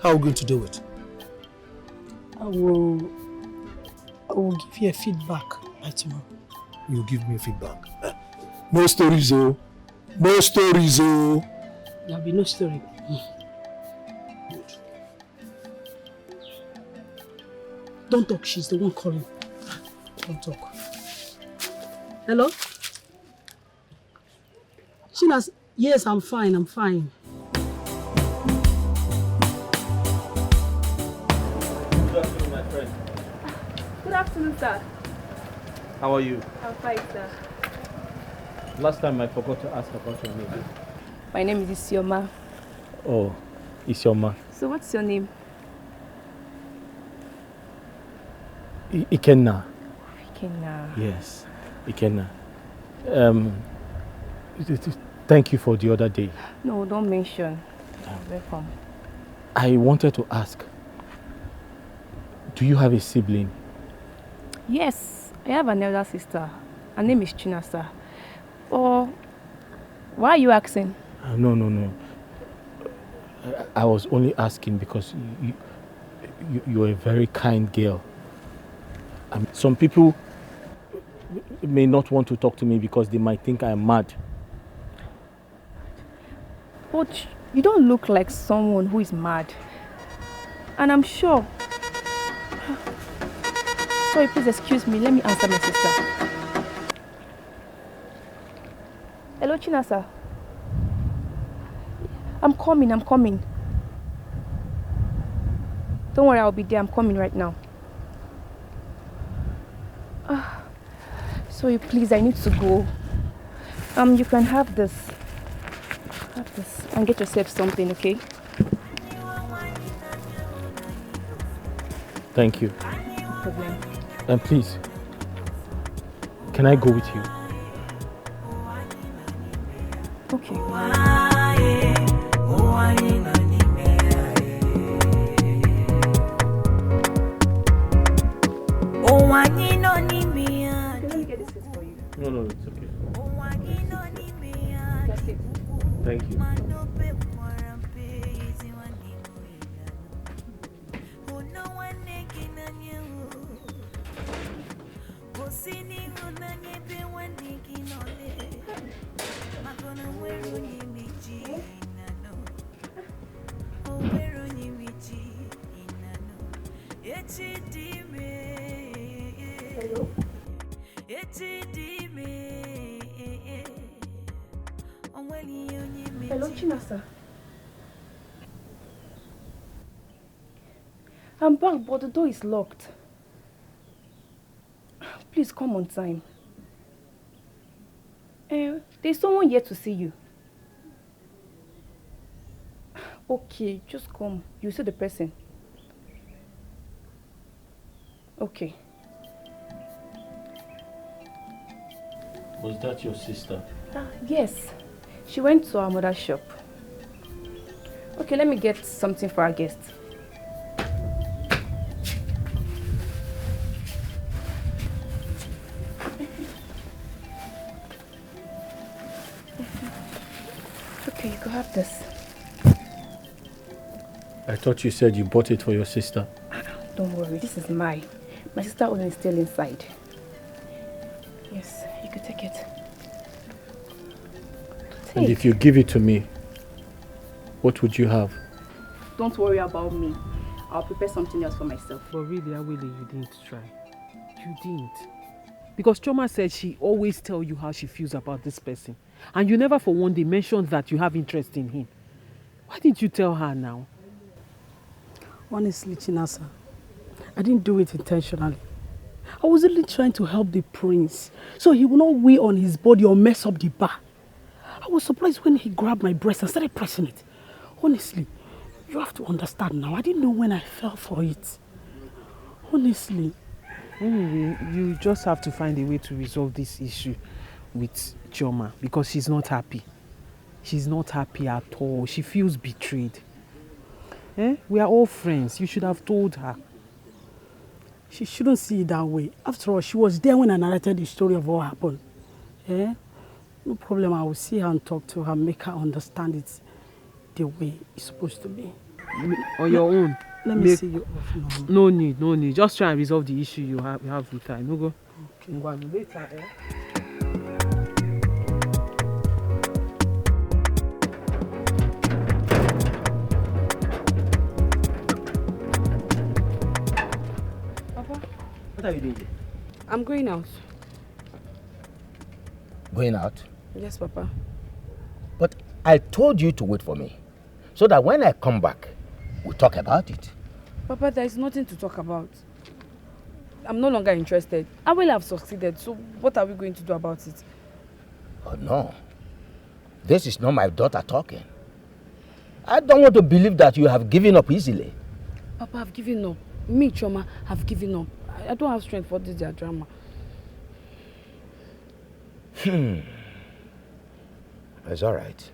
How are we going to do it? I will give you a feedback by tomorrow. You give me feedback. No stories, oh. No stories, oh. There'll be no story. Good. Don't talk, she's the one calling. Don't talk. Hello? Chinas, yes, I'm fine, I'm fine. Good afternoon, my friend. Good afternoon, sir. How are you? I'm fine, sir. Last time I forgot to ask about your name. My name is Isioma. Oh, Isioma. So what's your name? Ikenna. Ikenna. Yes, Ikenna. Thank you for the other day. No, don't mention. Welcome. I wanted to ask, do you have a sibling? Yes, I have an elder sister. Her name is Chinasa. Or why are you asking? No. I was only asking because you're a very kind girl. Some people may not want to talk to me because they might think I'm mad. But you don't look like someone who is mad. And I'm sure. Sorry, please excuse me. Let me answer my sister. Hello, Chinasa. I'm coming. Don't worry, I'll be there. I'm coming right now. Sorry, please, I need to go. You can have this. And get yourself something, okay? Thank you. No problem. And please, can I go with you? Okay. No, it's okay. Thank you. Hello, Chinasa. I'm back, but the door is locked. Please come on time. There's someone here to see you. Okay, just come. You see the person. Okay. Was that your sister? Yes. She went to our mother's shop. Okay, let me get something for our guests. Okay, you can have this. I thought you said you bought it for your sister. Don't worry, this is mine. My sister Owen is still inside. Yes, you could take it. And if you give it to me, what would you have? Don't worry about me. I'll prepare something else for myself. But really, Awele, you didn't try. You didn't. Because Choma said she always tell you how she feels about this person. And you never for one day mentioned that you have interest in him. Why didn't you tell her now? Honestly, Chinasa, I didn't do it intentionally. I was only trying to help the prince so he would not weigh on his body or mess up the bar. I was surprised when he grabbed my breast and started pressing it. Honestly, you have to understand now. I didn't know when I fell for it. Honestly. Anyway, you just have to find a way to resolve this issue with Chioma because she's not happy. She's not happy at all. She feels betrayed. We are all friends. You should have told her. She shouldn't see it that way. After all, she was there when I narrated the story of what happened. Eh? No problem. I will see her and talk to her, make her understand it the way it's supposed to be. On your own. Let me see you off now. No need. Just try and resolve the issue you have with her. No go. Okay. Later, eh? What are you doing here? I'm going out. Going out? Yes, Papa. But I told you to wait for me, so that when I come back, we'll talk about it. Papa, there is nothing to talk about. I'm no longer interested. I will have succeeded, so what are we going to do about it? Oh no. This is not my daughter talking. I don't want to believe that you have given up easily. Papa, I've given up. Me, Choma, have given up. I don't have strength for this drama. It's all right.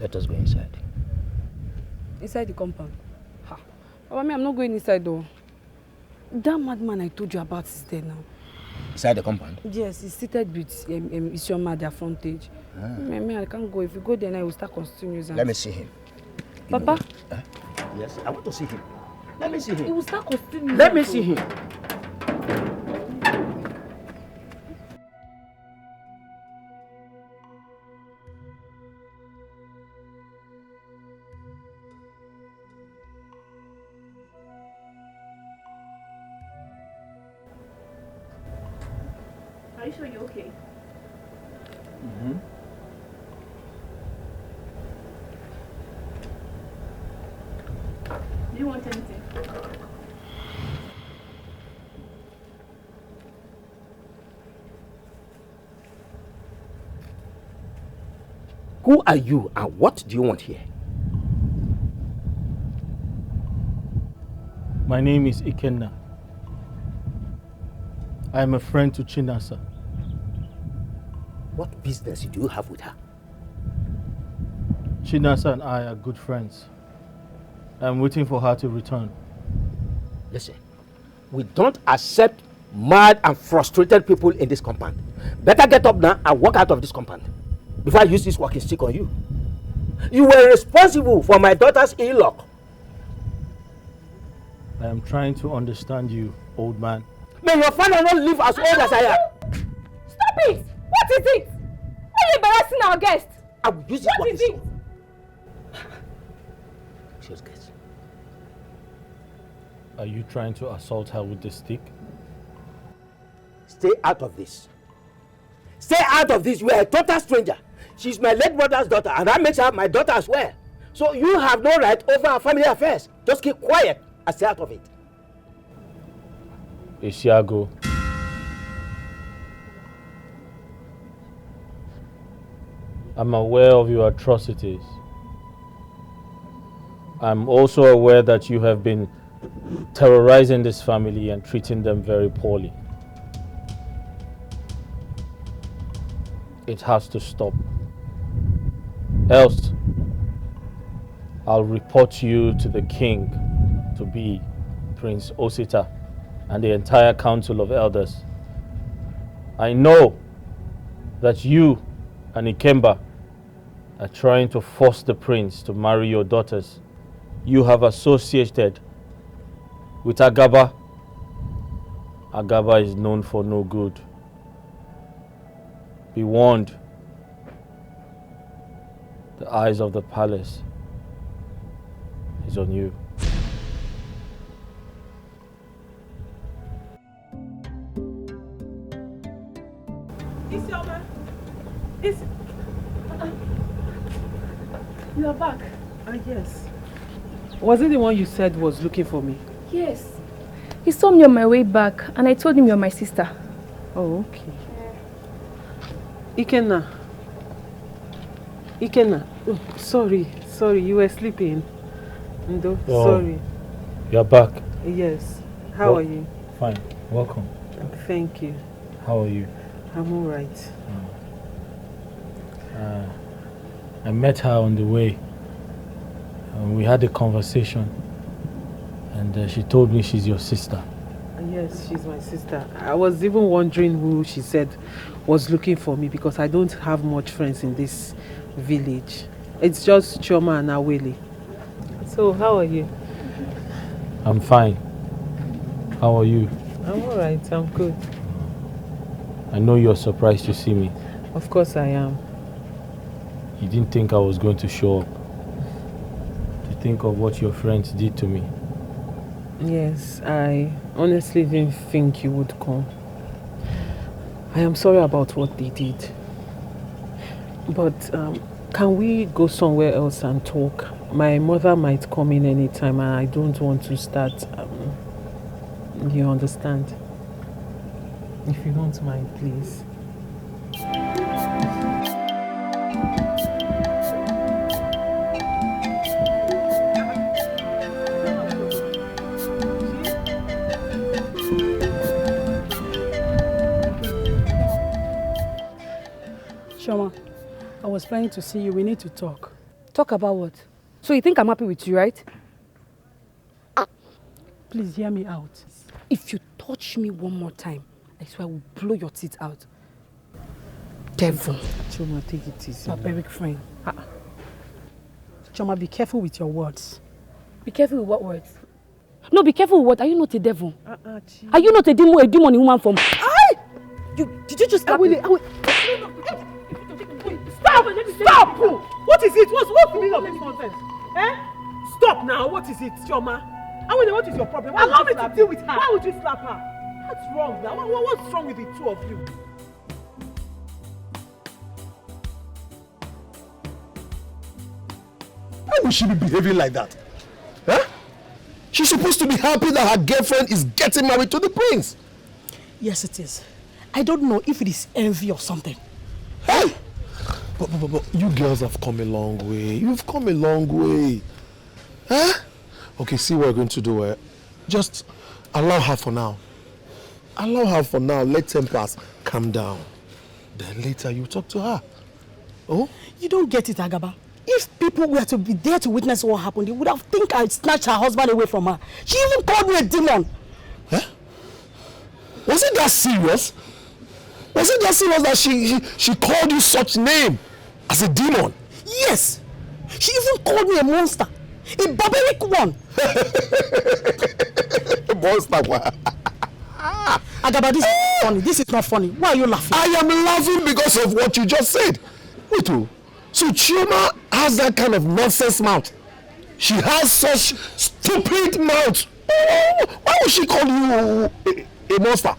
Let us go inside. Inside the compound? Ha. Papa, I'm not going inside though. That madman I told you about is there now. Inside the compound? Yes, he's seated with Isioma at their frontage. I can't go. If you go there now, I will start constituting nuisance. Let me see him. Papa? Yes, I want to see him. Let me see him. He will start constituting Let me see him. Are you sure you're okay? Do you want anything? Who are you and what do you want here? My name is Ikenna. I am a friend to Chinasa. What business do you have with her? Chinasa and I are good friends. I'm waiting for her to return. Listen, we don't accept mad and frustrated people in this compound. Better get up now and walk out of this compound before I use this walking stick on you. You were responsible for my daughter's ill luck. I am trying to understand you, old man. May your father not live as old as I am. Stop it! What is it? Why are you embarrassing our guest? I will use this walking stick. Just guess. Are you trying to assault her with the stick? Stay out of this. Stay out of this. You are a total stranger. She's my late brother's daughter, and that makes her my daughter as well. So you have no right over our family affairs. Just keep quiet and stay out of it. Isiago. I'm aware of your atrocities. I'm also aware that you have been terrorizing this family and treating them very poorly. It has to stop. Else, I'll report you to the king, to be Prince Osita, and the entire council of elders. I know that you and Ikemba are trying to force the prince to marry your daughters. You have associated with Agaba. Agaba is known for no good. Be warned. The eyes of the palace is on you. Isioma! You are back. Yes. Was it the one you said was looking for me? Yes. He saw me on my way back and I told him you're my sister. Oh, okay. Ikenna. Oh, sorry, you were sleeping. Ndo, sorry. You're back. Yes. How are you? Fine. Welcome. Thank you. How are you? I'm all right. I met her on the way. We had a conversation. And she told me she's your sister. Yes, she's my sister. I was even wondering who she said was looking for me because I don't have much friends in this village. It's just Chioma and Awele. So, how are you? I'm fine. How are you? I'm alright, I'm good. I know you're surprised to see me. Of course I am. You didn't think I was going to show up. To think of what your friends did to me. Yes, I honestly didn't think you would come. I am sorry about what they did. But can we go somewhere else and talk? My mother might come in anytime and I don't want to start. You understand? If you don't mind, please. Shoma, I was planning to see you. We need to talk. Talk about what? So you think I'm happy with you, right? Please hear me out. If you touch me one more time, I swear I will blow your teeth out. Devil. Choma, take it easy. Barbaric friend. Choma, be careful with your words. Be careful with what words? No, be careful with what? Are you not a devil? Are you not a demon in woman form? Did you just slap me? Stop! Stop! What is it? What's the meaning of this nonsense? Eh? Stop now! What is it, Chioma? Awele, what is your problem? Allow me to deal with her. Why would you slap her? What's wrong now? What's wrong with the two of you? Why would she be behaving like that? Huh? She's supposed to be happy that her girlfriend is getting married to the prince. Yes, it is. I don't know if it is envy or something. Hey! But you girls have come a long way. You've come a long way. Huh? Okay, see what we're going to do. Just allow her for now. Allow her for now. Let tempers calm down. Then later you talk to her. Oh? You don't get it, Agaba. If people were to be there to witness what happened, they would have think I snatched her husband away from her. She even called me a demon. Huh? Was it that serious? Was it that serious that she called you such name as a demon? Yes. She even called me a monster. A barbaric one. A monster one. Agaba, this is not funny. This is not funny. Why are you laughing? I am laughing because of what you just said. Wait, so Chioma has that kind of nonsense mouth. She has such stupid mouth. Why would she call you a monster?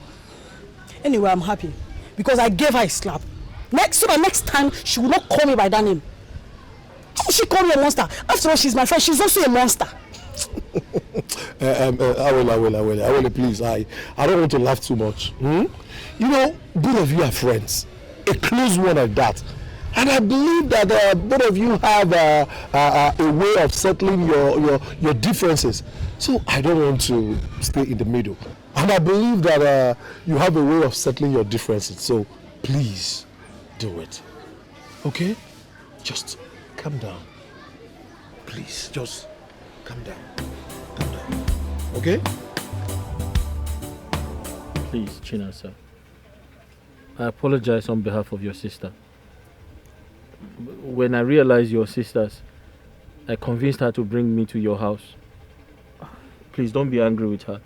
Anyway, I'm happy because I gave her a slap. So the next time she will not call me by that name. She called me a monster. After all, she's my friend. She's also a monster. Awele, please. I don't want to laugh too much. You know, both of you are friends. A close one at that. And I believe that both of you have a way of settling your differences. So I don't want to stay in the middle. And I believe that you have a way of settling your differences. So please do it. Okay? Just calm down. Please, just calm down. Calm down. Okay? Please, Chinasa. I apologize on behalf of your sister. When I realized your sisters, I convinced her to bring me to your house. Please don't be angry with her.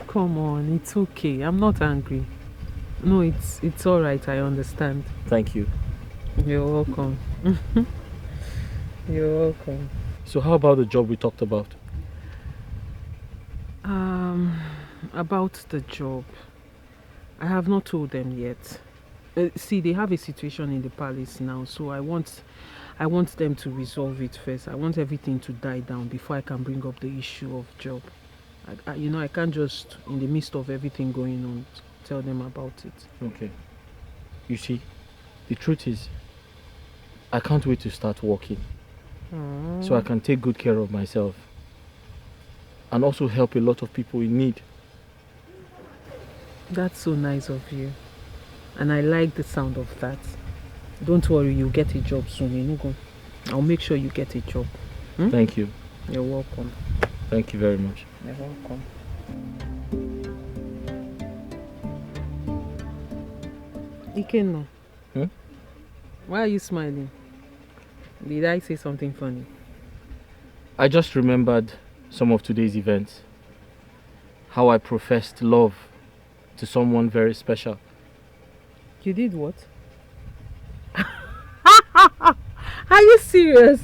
Come on, it's okay. I'm not angry. No, it's all right. I understand. Thank you. You're welcome. You're welcome. So how about the job we talked about? About the job, I have not told them yet. See, they have a situation in the palace now, so I want them to resolve it first. I want everything to die down before I can bring up the issue of job. I can't just, in the midst of everything going on, tell them about it. Okay. You see, the truth is, I can't wait to start working. So I can take good care of myself. And also help a lot of people in need. That's so nice of you. And I like the sound of that. Don't worry, you'll get a job soon. I'll make sure you get a job. Thank you. You're welcome. Thank you very much. You're welcome. Ikenna. Hmm? Why are you smiling? Did I say something funny? I just remembered some of today's events. How I professed love to someone very special. You did what? Are you serious?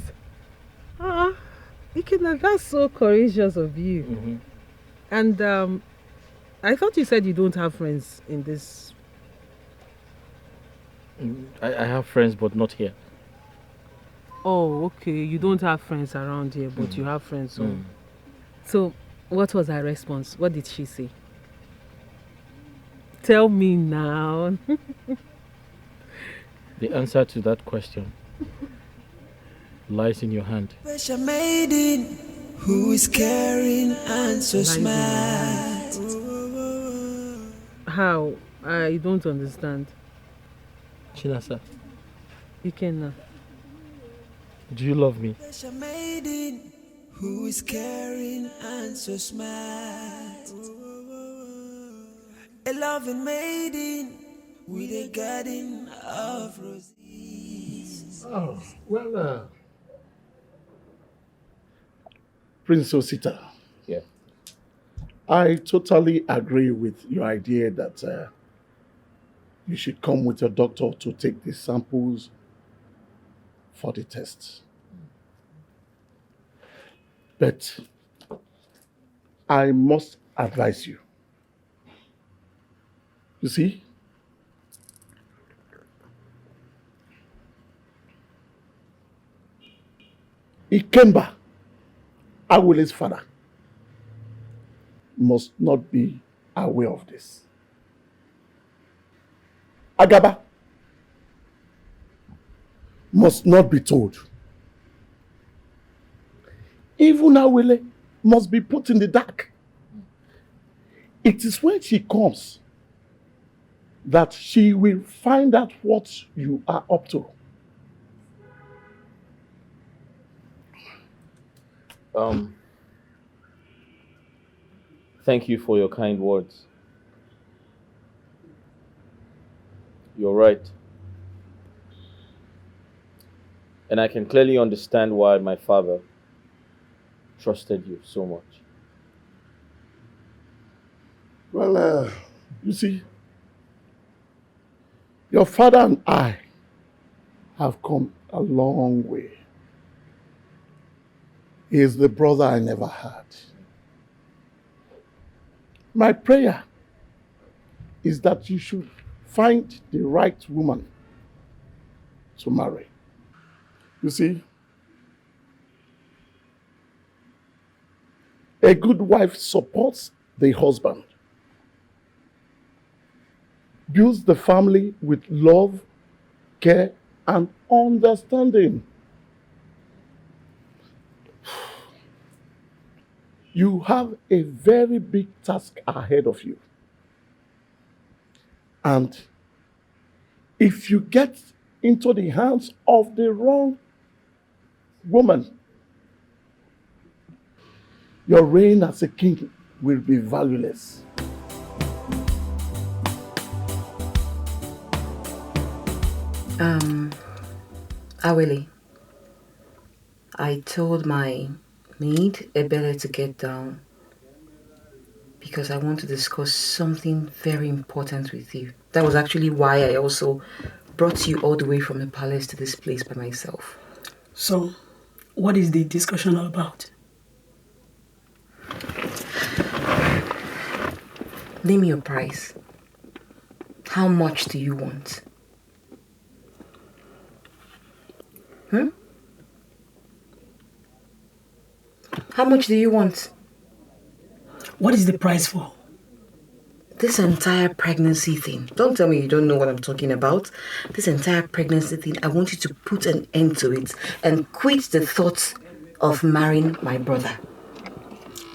Ikenna, that's so courageous of you. Mm-hmm. And I thought you said you don't have friends in this. I have friends, but not here. Oh, okay. You don't have friends around here, but you have friends. So, what was her response? What did she say? Tell me now. The answer to that question lies in your hand. Special maiden who is caring and so smart. How? I don't understand. Chinasa, Ikenna. do you love me? Special maiden who is caring and so smart. A loving maiden with a garden of roses. Oh, well, Prince Osita. Yeah. I totally agree with your idea that you should come with your doctor to take the samples for the tests. But I must advise you. You see, Ikemba, Awile's father, must not be aware of this. Agaba must not be told. Even Awile must be put in the dark. It is when she comes that she will find out what you are up to. Thank you for your kind words. You're right. And I can clearly understand why my father trusted you so much. Well, you see, your father and I have come a long way. He is the brother I never had. My prayer is that you should find the right woman to marry. You see, a good wife supports the husband, builds the family with love, care, and understanding. You have a very big task ahead of you. And if you get into the hands of the wrong woman, your reign as a king will be valueless. Awele, I told my maid Ebele to get down because I want to discuss something very important with you. That was actually why I also brought you all the way from the palace to this place by myself. So, what is the discussion all about? Name your price. How much do you want? How much do you want? What is the price for? This entire pregnancy thing. Don't tell me you don't know what I'm talking about. This entire pregnancy thing, I want you to put an end to it and quit the thought of marrying my brother.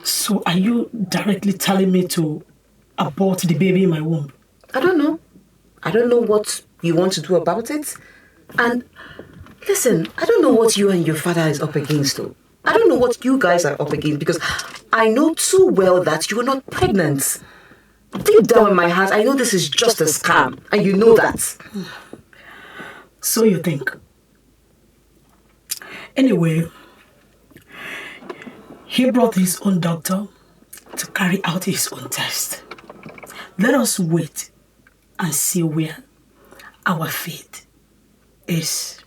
So are you directly telling me to abort the baby in my womb? I don't know. I don't know what you want to do about it. And listen, I don't know what you and your father is up against though. I don't know what you guys are up against because I know too well that you're not pregnant. Deep down in my heart, I know this is just a scam, and you know that. So you think. Anyway, he brought his own doctor to carry out his own test. Let us wait and see where our fate is.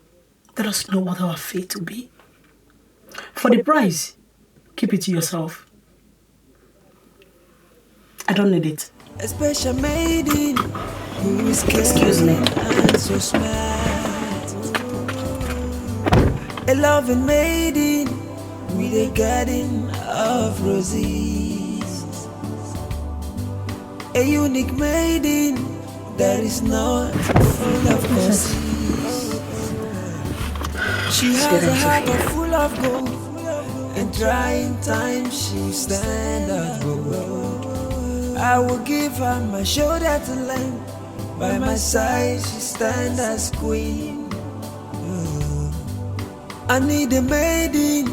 Let us know what our fate will be. For the price, keep it to yourself. I don't need it. A special maiden who is Excuse me. and so smart. A loving maiden with a garden of roses. A unique maiden that is not full of roses. She has a heart full of gold, and trying times she stand as gold. I will give her my shoulder to lend. By my side she stand as queen. I need a maiden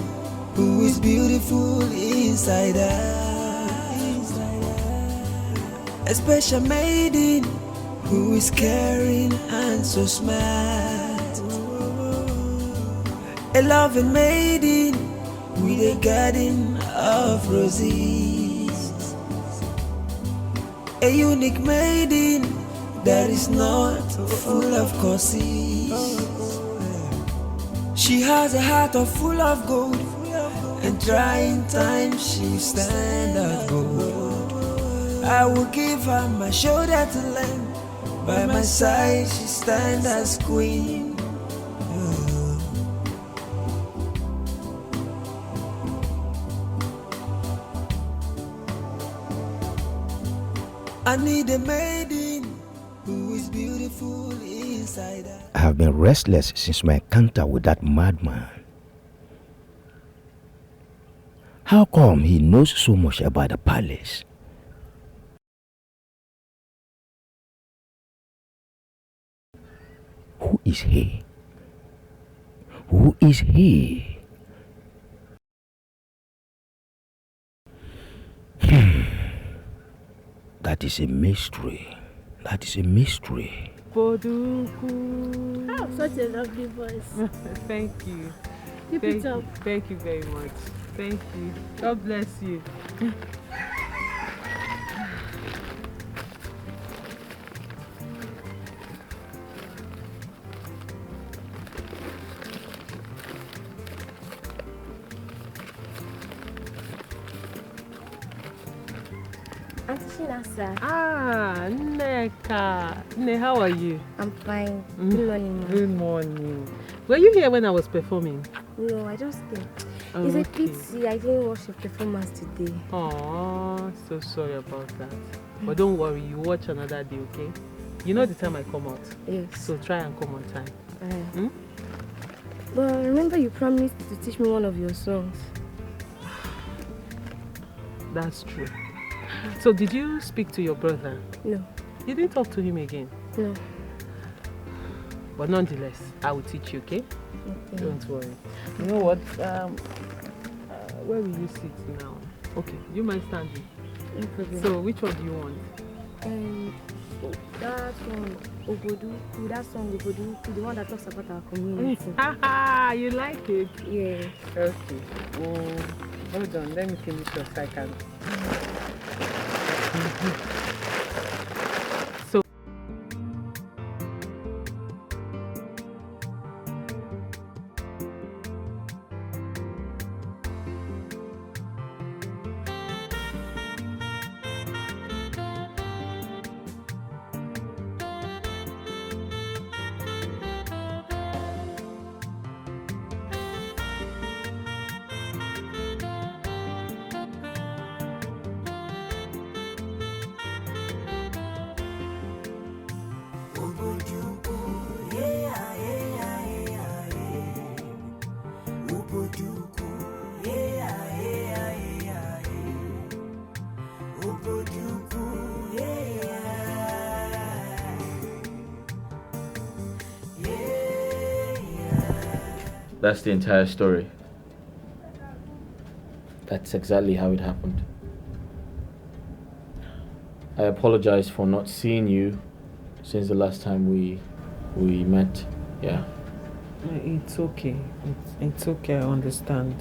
who is beautiful inside her. A special maiden who is caring and so smart. A loving maiden with a garden of roses. A unique maiden that is not full of curses. She has a heart full of gold, and trying times she stand as gold. I will give her my shoulder to lend. By my side she stand as queen. I need a maiden who is beautiful inside her. I have been restless since my encounter with that madman. How come he knows so much about the palace? Who is he? Who is he? That is a mystery. That is a mystery. Boduku. Oh, such a lovely voice. Thank you. Keep it up. Thank you very much. Thank you. God bless you. Auntie Shinasa. Ah, Neka. Ne, how are you? I'm fine. Good morning, Mom. Good morning. Were you here when I was performing? No, I just think. Oh, It's a okay. pity I didn't watch your performance today. Oh, so sorry about that. But don't worry, you watch another day, okay? You know the time I come out? Yes. So try and come on time. Hmm? But remember you promised to teach me one of your songs. That's true. So did you speak to your brother? No. You didn't talk to him again? No. But nonetheless, I will teach you, okay? Okay. Don't worry. You know what? Where will you sit now? Okay, you mind standing? No problem. So which one do you want? That song, Oboduku, the one that talks about our community. You like it? Yeah. Okay. Oh, hold on, let me finish your second. So That's the entire story. That's exactly how it happened. I apologize for not seeing you since the last time we met. Yeah. It's okay. It's okay. I understand.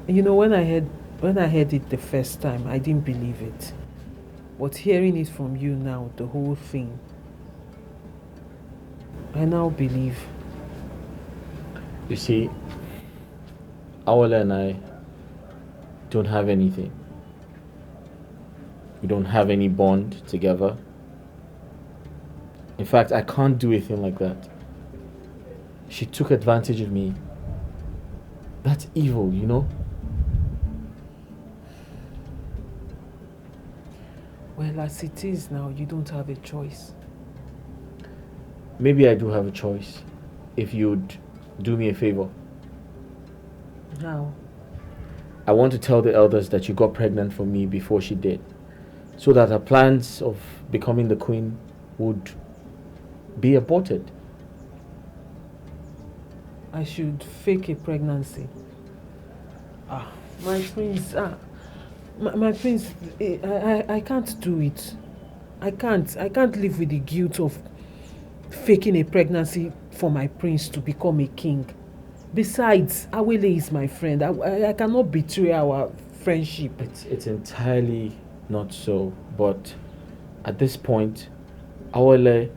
You know, when I heard it the first time, I didn't believe it. But hearing it from you now, the whole thing, I now believe. You see, Awale and I don't have anything. We don't have any bond together. In fact, I can't do a thing like that. She took advantage of me. That's evil, you know? Well, as it is now, you don't have a choice. Maybe I do have a choice. If you'd do me a favor. How? I want to tell the elders that you got pregnant for me before she did, so that her plans of becoming the queen would be aborted. I should fake a pregnancy. My prince, my prince, I can't do it. I can't live with the guilt of faking a pregnancy for my prince to become a king. Besides, Awele is my friend. I cannot betray our friendship. It's entirely not so, but at this point, Awele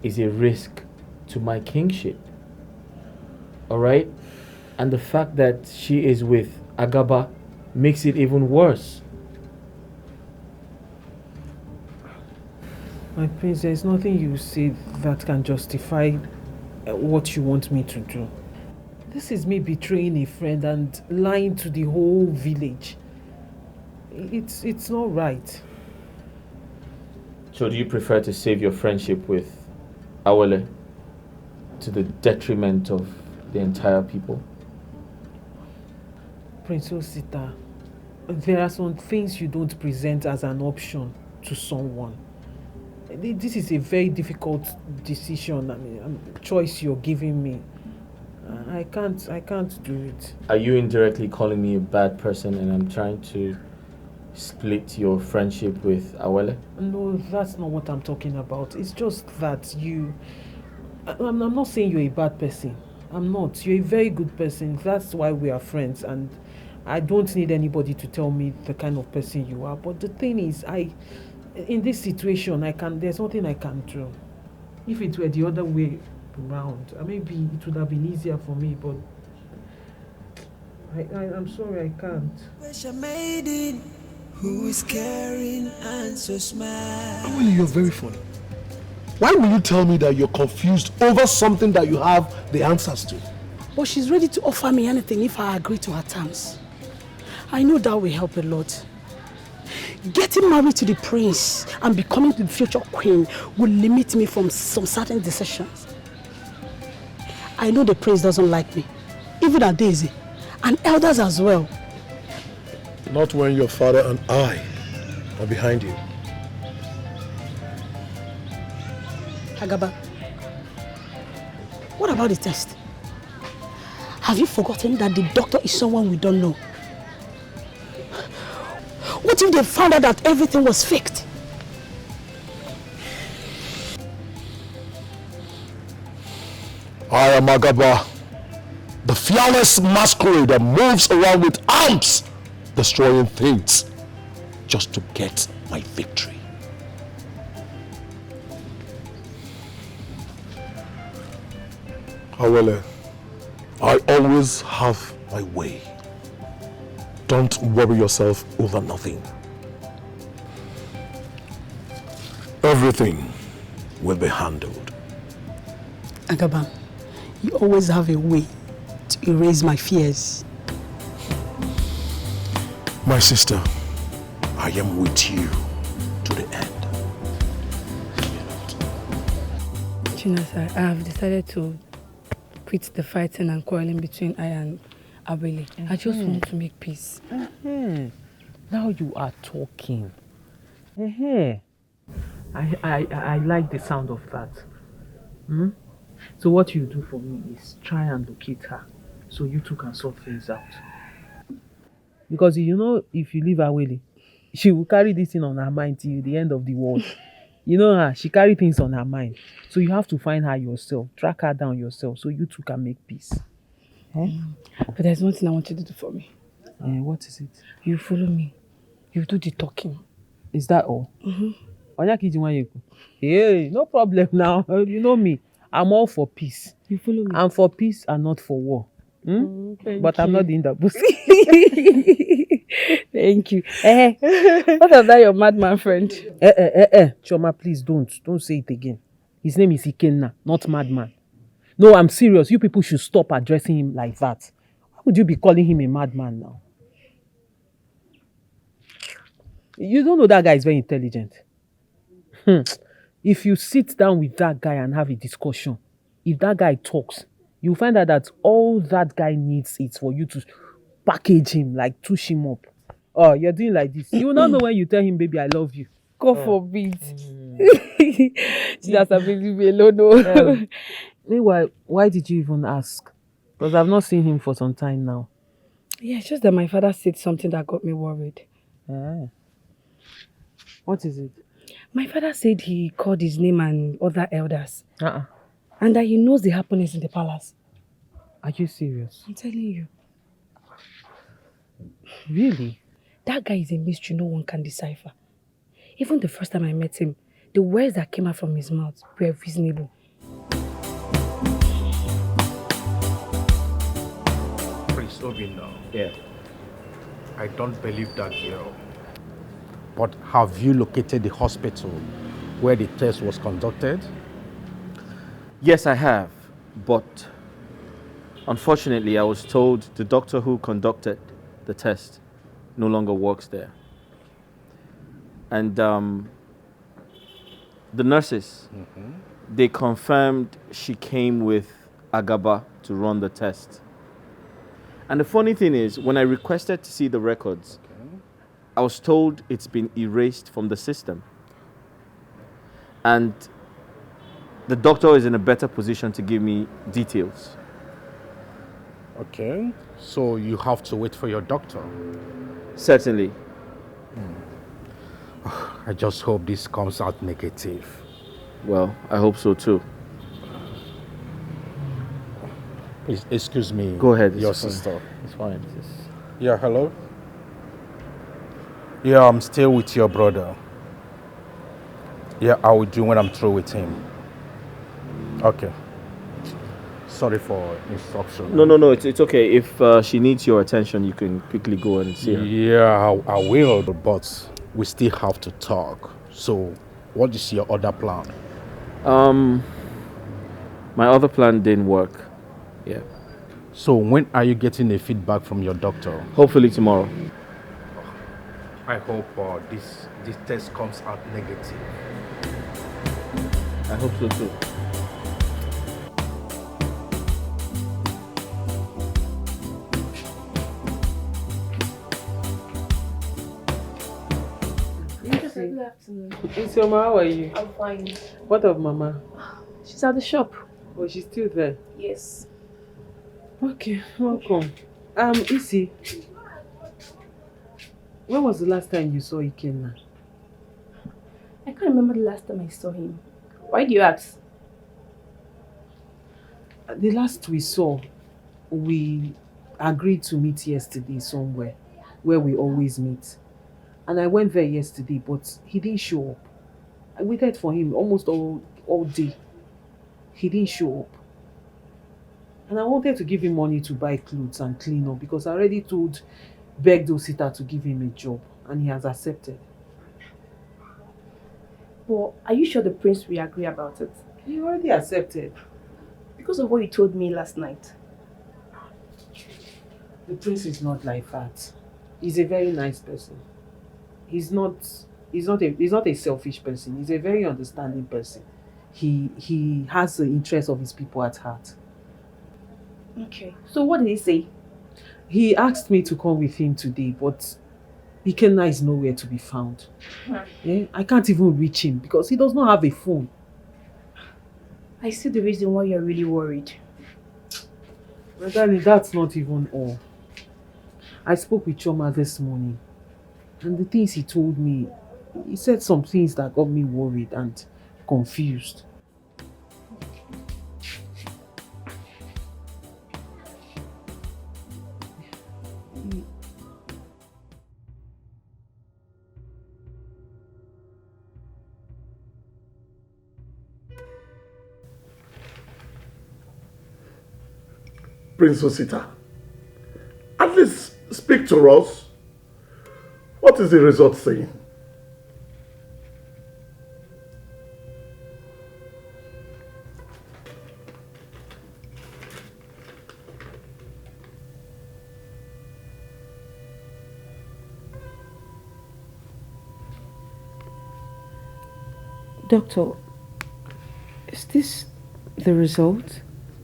is a risk to my kingship. Alright? And the fact that she is with Agaba makes it even worse. My prince, there's nothing you say that can justify what you want me to do. This is me betraying a friend and lying to the whole village. It's not right. So do you prefer to save your friendship with Awele to the detriment of the entire people? Prince Osita, there are some things you don't present as an option to someone. This is a very difficult decision, choice you're giving me. I can't do it. Are you indirectly calling me a bad person and I'm trying to split your friendship with Awele? No, that's not what I'm talking about. It's just that I'm not saying you're a bad person. I'm not. You're a very good person. That's why we are friends, and I don't need anybody to tell me the kind of person you are. But the thing is, in this situation, there's nothing I can do. If it were the other way around, maybe it would have been easier for me, but I'm sorry, I can't. Special maiden who is caring and so smart. Well, you're very funny. Why will you tell me that you're confused over something that you have the answers to? But she's ready to offer me anything if I agree to her terms. I know that will help a lot. Getting married to the prince and becoming the future queen will limit me from some certain decisions. I know the prince doesn't like me, even at Daisy, and elders as well. Not when your father and I are behind you. Agaba, what about the test? Have you forgotten that the doctor is someone we don't know? What if they found out that everything was faked? I am Agaba, the fearless masquerade that moves around with arms, destroying things just to get my victory. However, I always have my way. Don't worry yourself over nothing. Everything will be handled. Agaba, you always have a way to erase my fears. My sister, I am with you to the end. Chinasa, I have decided to quit the fighting and quarreling between I and Abele. I just want to make peace. Now you are talking. I like the sound of that. So what you do for me is try and locate her so you two can sort things out. Because you know, if you leave Awele, she will carry this thing on her mind till the end of the world. You know her, she carry things on her mind. So you have to find her yourself, track her down yourself, so you two can make peace. But there's one thing I want you to do for me. What is it? You follow me. You do the talking. Is that all? Mm-hmm. Hey, no problem now. You know me. I'm all for peace. You follow me. I'm for peace and not for war. But I'm not in the bush. Thank you. What about your madman friend? Choma, please don't say it again. His name is Ikenna, not madman. No, I'm serious. You people should stop addressing him like that. Why would you be calling him a madman now? You don't know that guy is very intelligent. If you sit down with that guy and have a discussion, if that guy talks, you'll find out that all that guy needs is for you to package him, like touch him up. Oh, you're doing like this. You will not know when you tell him, baby, I love you. God forbid. She doesn't leave me alone. No. Meanwhile, why did you even ask? Because I've not seen him for some time now. Yeah, it's just that my father said something that got me worried. What is it? My father said he called his name and other elders. And that he knows the happenings in the palace. Are you serious? I'm telling you. Really? That guy is a mystery no one can decipher. Even the first time I met him, the words that came out from his mouth were reasonable. Prince Obinna. Yeah. I don't believe that girl. But have you located the hospital where the test was conducted? Yes, I have. But unfortunately, I was told the doctor who conducted the test no longer works there. And the nurses, they confirmed she came with Agaba to run the test. And the funny thing is, when I requested to see the records, I was told it's been erased from the system. And the doctor is in a better position to give me details. Okay, so you have to wait for your doctor. Certainly. I just hope this comes out negative. Well, I hope so too. Please, excuse me. Go ahead. Your It's fine. sister. It's fine. Yeah, hello? Yeah, I'm still with your brother. Yeah, I will do when I'm through with him. Okay. Sorry for instruction. No, it's okay. If she needs your attention, you can quickly go and see her. Yeah, I will, but we still have to talk. So, what is your other plan? My other plan didn't work. Yeah. So, when are you getting a feedback from your doctor? Hopefully tomorrow. I hope this test comes out negative. I hope so too. Good afternoon. Isioma, how are you? I'm fine. What of Mama? She's at the shop. Oh, she's still there? Yes. Okay, welcome. Isi, when was the last time you saw Ikenna? I can't remember the last time I saw him. Why do you ask? The last we saw, we agreed to meet yesterday somewhere where we always meet. And I went there yesterday, but he didn't show up. I waited for him almost all day. He didn't show up. And I wanted to give him money to buy clothes and clean up because I already begged Osita to give him a job and he has accepted. But are you sure the prince will agree about it? He already accepted. Because of what you told me last night. The prince is not like that. He's a very nice person. He's not a selfish person. He's a very understanding person. He has the interest of his people at heart. Okay. So what did he say? He asked me to come with him today, but Ikenna is nowhere to be found. Yeah? I can't even reach him because he does not have a phone. I see the reason why you're really worried. But darling, that's not even all. I spoke with Choma this morning And the things he told me, he said some things that got me worried and confused. Prince Osita, at least speak to us. What is the result saying? Doctor, is this the result?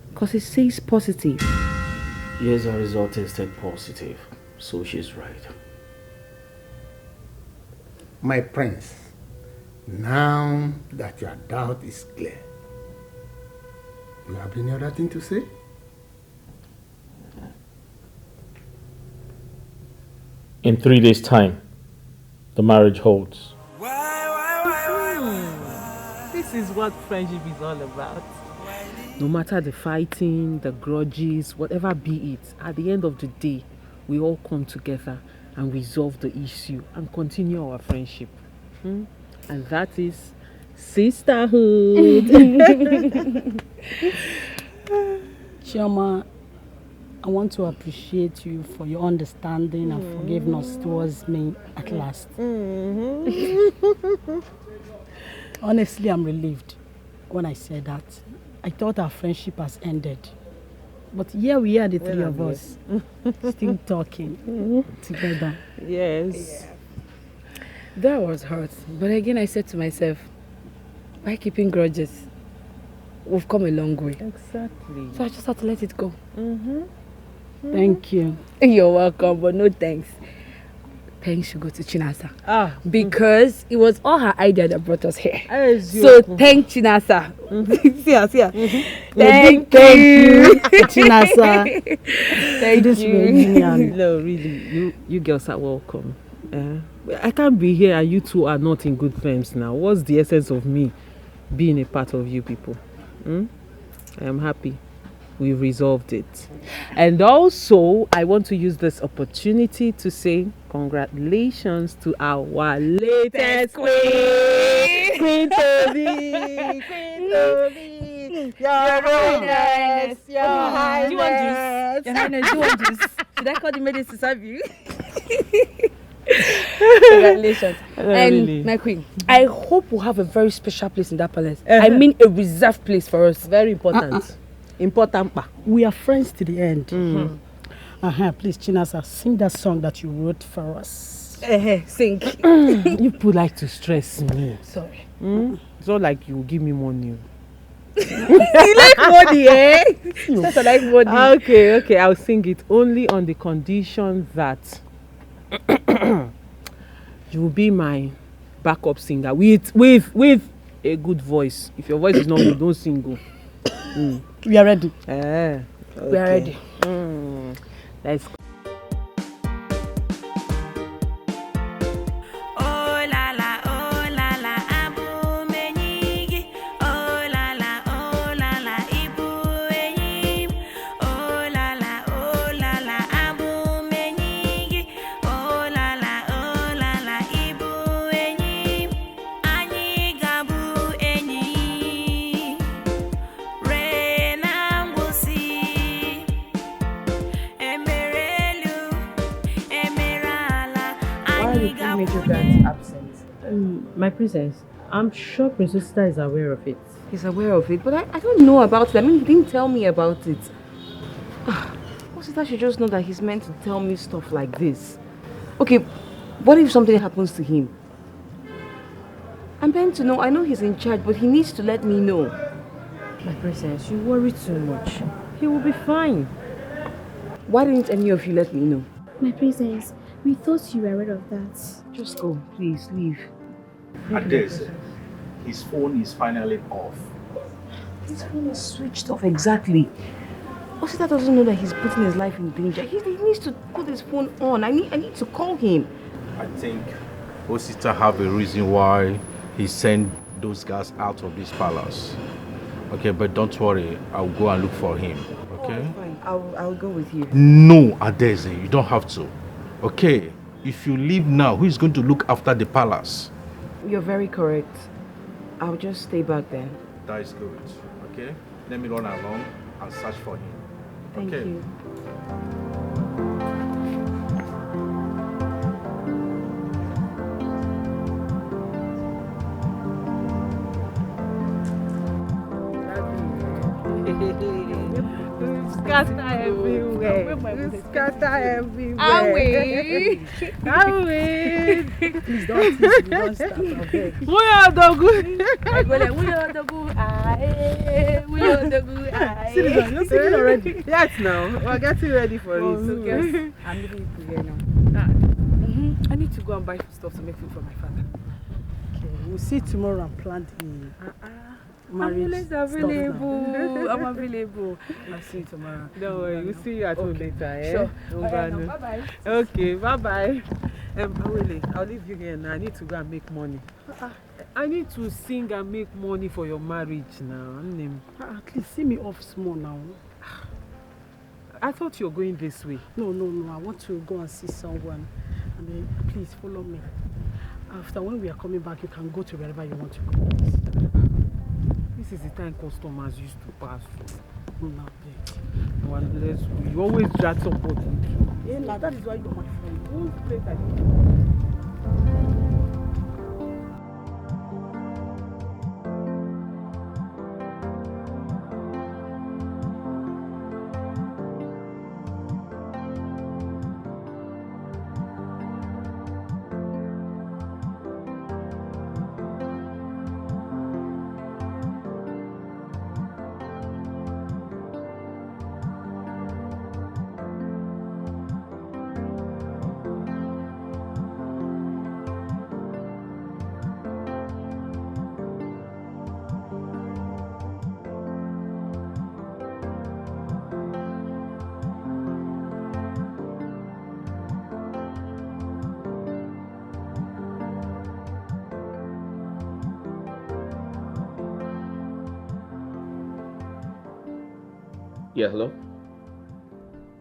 Because it says positive. Yes, her result tested positive, so she's right. My prince, now that your doubt is clear, you have any other thing to say? In 3 days' time, the marriage holds. This is what friendship is all about. No matter the fighting, the grudges, whatever be it, at the end of the day, we all come together and resolve the issue and continue our friendship. And that is sisterhood. Chioma, I want to appreciate you for your understanding and forgiveness towards me at last. Honestly, I'm relieved when I said that. I thought our friendship has ended. But here we are, the three of us, still talking together. Yes. That was hurt. But again, I said to myself, why keeping grudges? We've come a long way. Exactly. So I just had to let it go. Thank you. You're welcome, but no thanks. Thanks should go to Chinasa. Because it was all her idea that brought us here. So thank Chinasa. See her. Thank you, Chinasa. Thank This you. reunion. No, really, you girls are welcome. I can't be here and you two are not in good terms now. What's the essence of me being a part of you people? I am happy we resolved it. And also, I want to use this opportunity to say congratulations to our latest queen, Queen Toby. Queen Toby, Your Highness, Your Highness. Do you want juice? Your Highness, do you want juice? Should I call the maidens to serve you? Congratulations. And Really. my queen, I hope we'll have a very special place in that palace. I mean a reserved place for us. Very important. Important. We are friends to the end. Please, Chinasa, sing that song that you wrote for us. Sing. You people like to stress me. Sorry. It's not like you give me money. You like money, eh? Yes, I like money. Okay, I'll sing it only on the condition that you will be my backup singer with a good voice. If your voice is not good, don't sing. We are ready. We are ready. Let's go. My princess, I'm sure Princess Sita is aware of it. He's aware of it, but I don't know about it. I mean, he didn't tell me about it. Osita should just know that he's meant to tell me stuff like this. Okay, what if something happens to him? I'm meant to know. I know he's in charge, but he needs to let me know. My princess, you worry too much. He will be fine. Why didn't any of you let me know? My princess, we thought you were aware of that. Just go, please, leave. Adese, his phone is finally off. His phone is switched off, exactly. Osita doesn't know that he's putting his life in danger. He needs to put his phone on. I need to call him. I think Osita have a reason why he sent those guys out of this palace. Okay, but don't worry, I'll go and look for him. Okay? Oh, fine. I'll go with you. No, Adeze, you don't have to. Okay, if you leave now, who is going to look after the palace? You're very correct. I'll just stay back then. That is good. Okay? Let me run along and search for him. Thank okay? you. Scatter everywhere. Scatter everywhere. Awe. Awe. Please don't tease me, don't start. Okay. We are the good. I go like, we are the good. Aye. We are the good. Aye. Citizen, you're singing already. Yes, now. We're getting ready for it. Okay. I'm leaving you here now. I need to go and buy stuff to make food for my father. Okay, we'll see tomorrow and plan the marriage. I'm available. I'm available. I'll see you tomorrow. Don't worry, we'll see you at home later. Eh? Sure. Bye-bye. Okay, bye-bye. Awele, I'll leave you here now. I need to go and make money. I need to sing and make money for your marriage now. At least see me off small now. I thought you were going this way. No. I want to go and see someone. And then please follow me. After when we are coming back, you can go to wherever you want to go. This is the time customers used to pass. No, Unless you always drag somebody. Yeah, now that is why you're my friend. Whose place are you? Yeah, hello?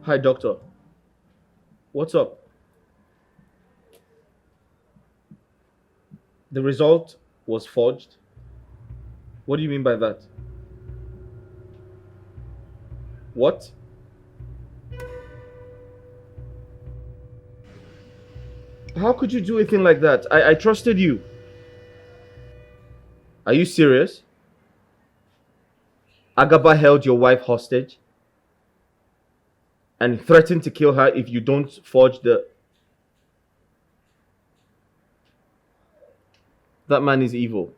Hi, doctor. What's up? The result was forged? What do you mean by that? What? How could you do a thing like that? I trusted you. Are you serious? Agaba held your wife hostage and threatened to kill her if you don't forge the... That man is evil.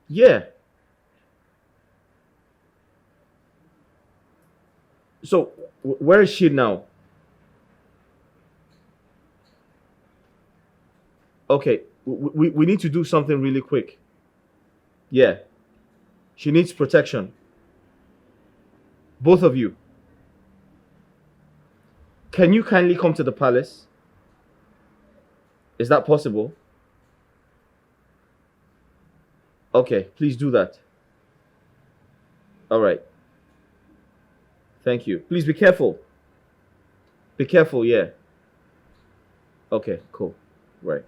Yeah. So, where is she now? Okay, we need to do something really quick. Yeah. She needs protection. Both of you. Can you kindly come to the palace? Is that possible? Okay, please do that. All right. Thank you. Please be careful. Be careful, yeah. Okay, cool. Right.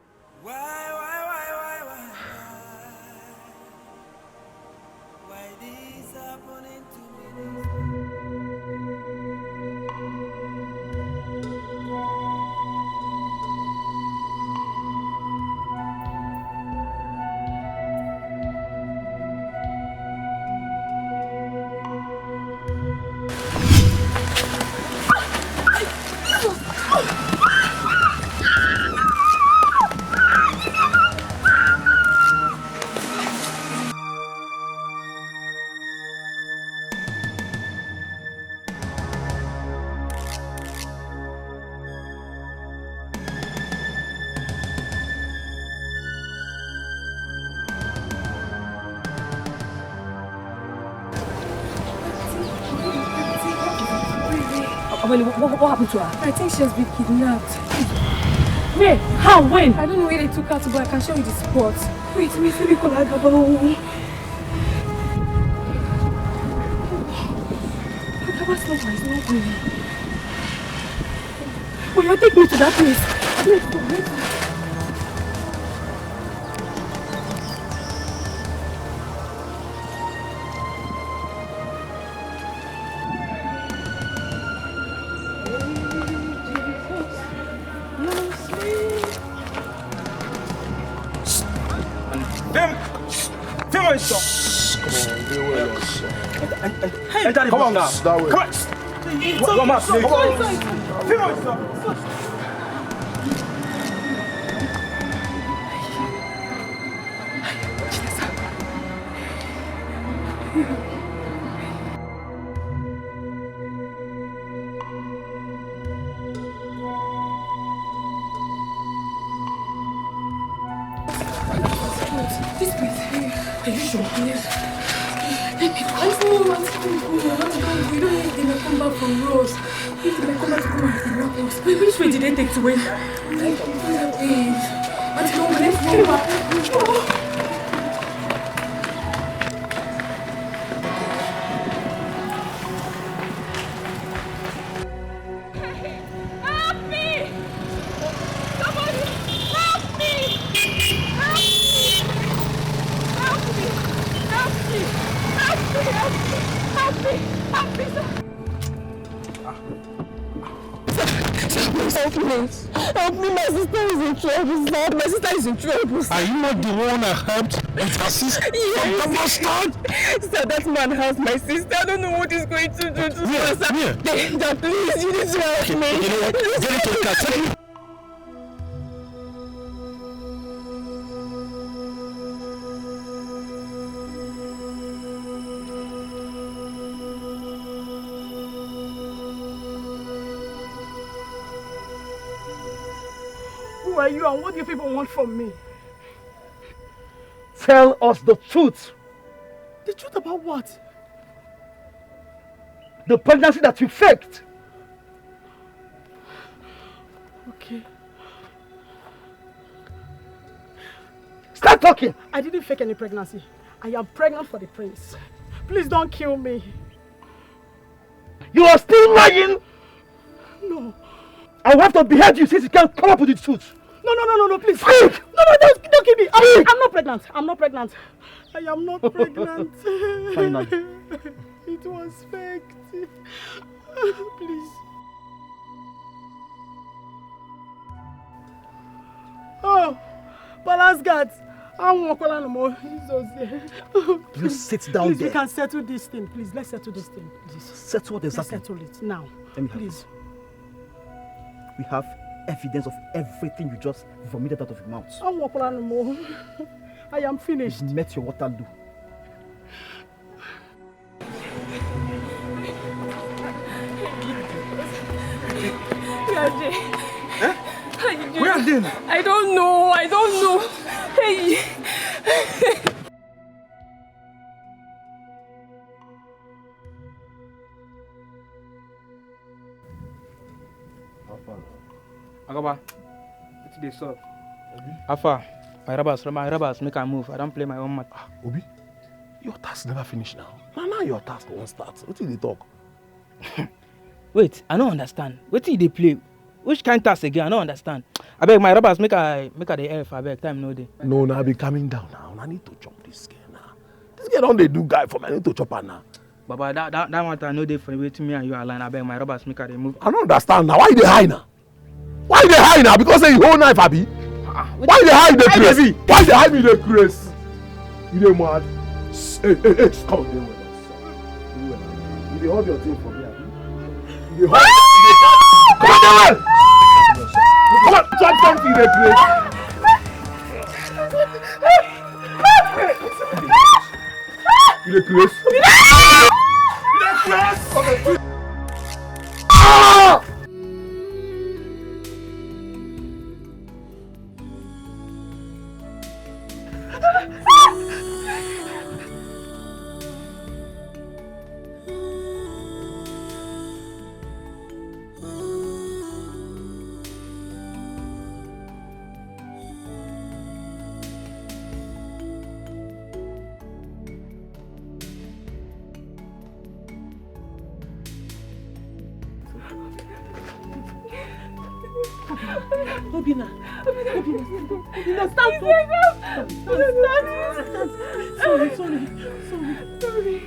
What happened to her? I think she has been kidnapped. Where? How? When? I don't know where they took her to, but I can show you the spot. Wait, let me call Agaba. Agaba's number is not going. Will you take me to that place? Let's go. Come on now. That way. Come on. Come on. This place. Are you sure? Yes. Let me go. I don't want to go. We don't know if they may come back from Rose. If they may come back to come and kidnap us. Wait, which way did they take to win? Let's go back. Help me, my sister is in trouble, sir. My sister is in trouble, sir. Are you not the one I helped with her sister? Yes. From the bastard? Sir, that man has my sister. I don't know what he's going to do to her, sir. Danger, please, you need to help me. You know what? Get it to the car. Who are you and what do you people want from me? Tell us the truth. The truth about what? The pregnancy that you faked. Okay. Start talking. I didn't fake any pregnancy. I am pregnant for the prince. Please don't kill me. You are still lying? No. I will have to behead you since you can't come up with the truth. No, please. Speak! No, don't kill me. I'm not pregnant. I'm not pregnant. I am not pregnant. Finally. It was faked. Please. Oh, Palace guards. I won't call anymore. You sit down please, there. We can settle this thing. Please, let's settle this thing. Please. Settle what exactly? Let's settle it now. Let me have please. It. We have evidence of everything you just vomited out of your mouth. I won't call anymore. I am finished. You've met your Waterloo. Where are they? Huh? Where are they? I don't know. Hey. Agaba, it's the sub. Alpha, my robbers, make a move. I don't play my own match. Obi, your task never finished now. Now your task won't start. What did they talk? Wait, I don't understand. What did they play? Which kind of task again? I don't understand. I beg my robbers, make a the elf. I beg, time no day. No, now be calming down now. I need to chop this girl now. This girl don't they do guy for me. I need to chop her now. Baba, that one I know they for waiting me and you align. I beg my robbers, make a move. I don't understand now. Why they hide now? Why they hide now? Because they hold knife, Abi. Why they hide the crazy? Why they hide me the crazy? You dey mad? Hey, come on, you dey hold your thing for me, Abi. You dey hold. Come on, come on, chop something the crazy. You dey crazy? You dey crazy? Ah! Obina, stand up. Stand. Sorry.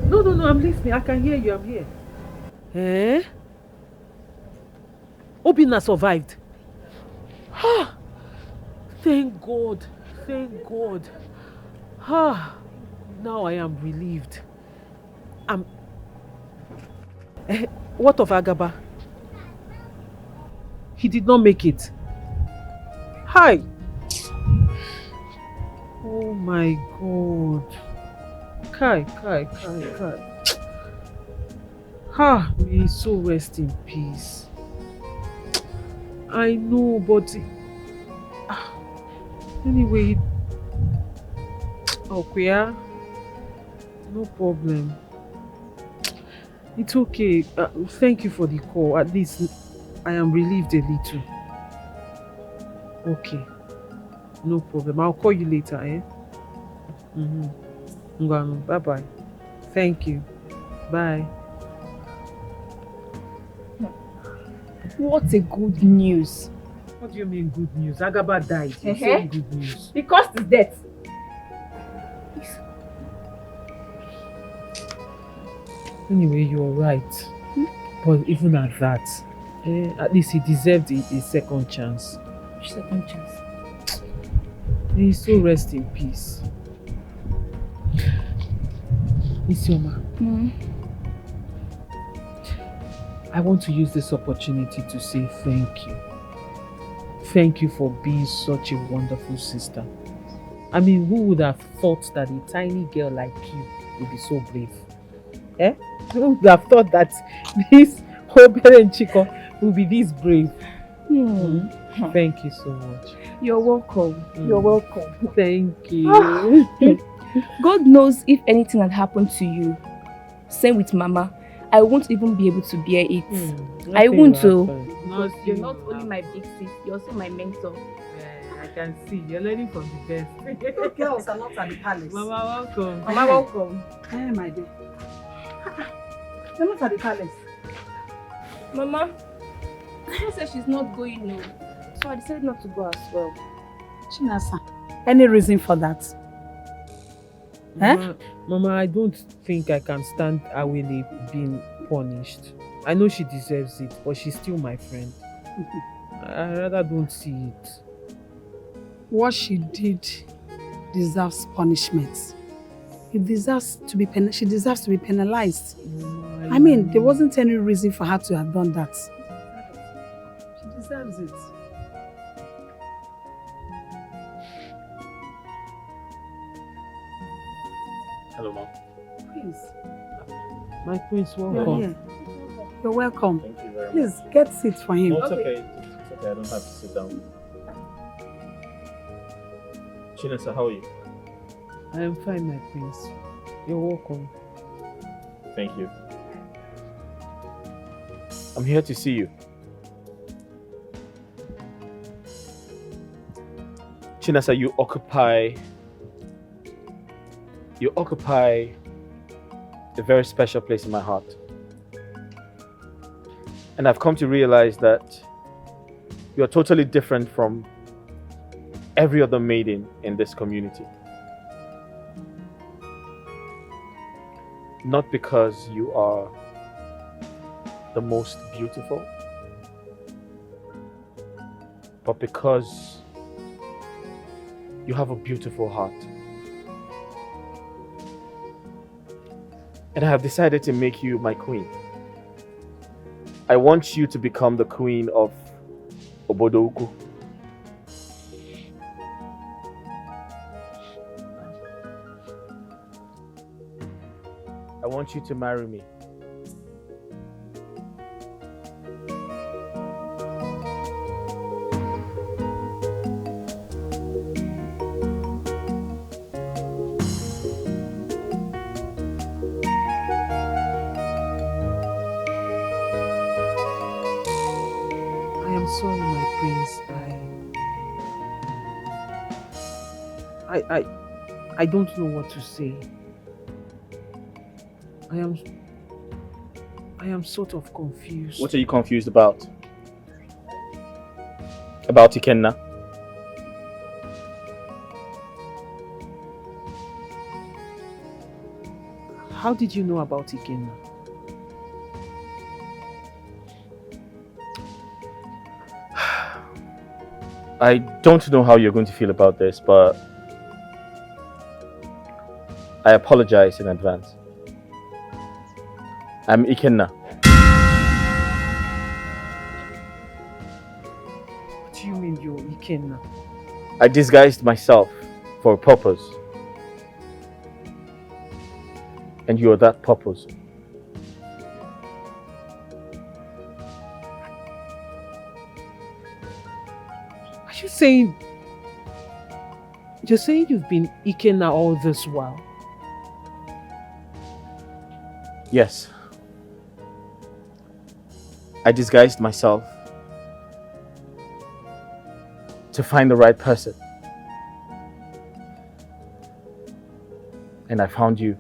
No, I'm listening. I can hear you. I'm here. Eh? Obina survived. Ah, thank God. Ah, now I am relieved. What of Agaba? He did not make it. Hi. Oh my God. Kai. May his soul rest in peace. I know, but anyway, okay, no problem. It's okay. Thank you for the call. At least I am relieved a little. Okay, no problem. I'll call you later, eh? Bye-bye. Thank you. Bye. What a good news. What do you mean good news? Agaba died. You say good news. Because it's death. Anyway, you're right. But even at that, at least he deserved a second chance. Second chance? May his soul rest in peace. Isioma, I want to use this opportunity to say thank you. Thank you for being such a wonderful sister. I mean, who would have thought that a tiny girl like you would be so brave? Eh? Who would have thought that this Obere and Chico would be this brave? Thank you so much. You're welcome. You're welcome. Thank you. God knows if anything had happened to you. Same with Mama. I won't even be able to bear it. I won't too. Because you're not only my big sis, you're also my mentor. I can see you're learning from the best. Those girls are not at the palace. Mama, welcome. Mama, welcome. Hey, my dear. They're not at the palace. Mama, she said she's not going no. So I decided not to go as well. Chinasa, any reason for that? Mama, I don't think I can stand Awele being punished. I know she deserves it, but she's still my friend. I rather don't see it. What she did deserves punishment. She deserves to be penalized. I mean, there wasn't any reason for her to have done that. She deserves it. Hello, Mom. Please. My prince, You're welcome. here. You're welcome. Thank you very much. Please, get seat for him. No, it's okay. It's okay. I don't have to sit down. Chinasa, how are you? I am fine, my prince. You're welcome. Thank you. I'm here to see you. Chinasa, you occupy a very special place in my heart. And I've come to realize that you are totally different from every other maiden in this community. Not because you are the most beautiful, but because you have a beautiful heart. And I have decided to make you my queen. I want you to become the queen of Obodo Ukwu. I want you to marry me. Sorry, my prince. I don't know what to say. I am sort of confused. What are you confused about? About Ikenna? How did you know about Ikenna? I don't know how you're going to feel about this, but I apologize in advance. I'm Ikenna. What do you mean you're Ikenna? I disguised myself for a purpose. And you are that purpose. Are you saying... You're saying you've been Ikenna all this while? Yes. I disguised myself to find the right person. And I found you.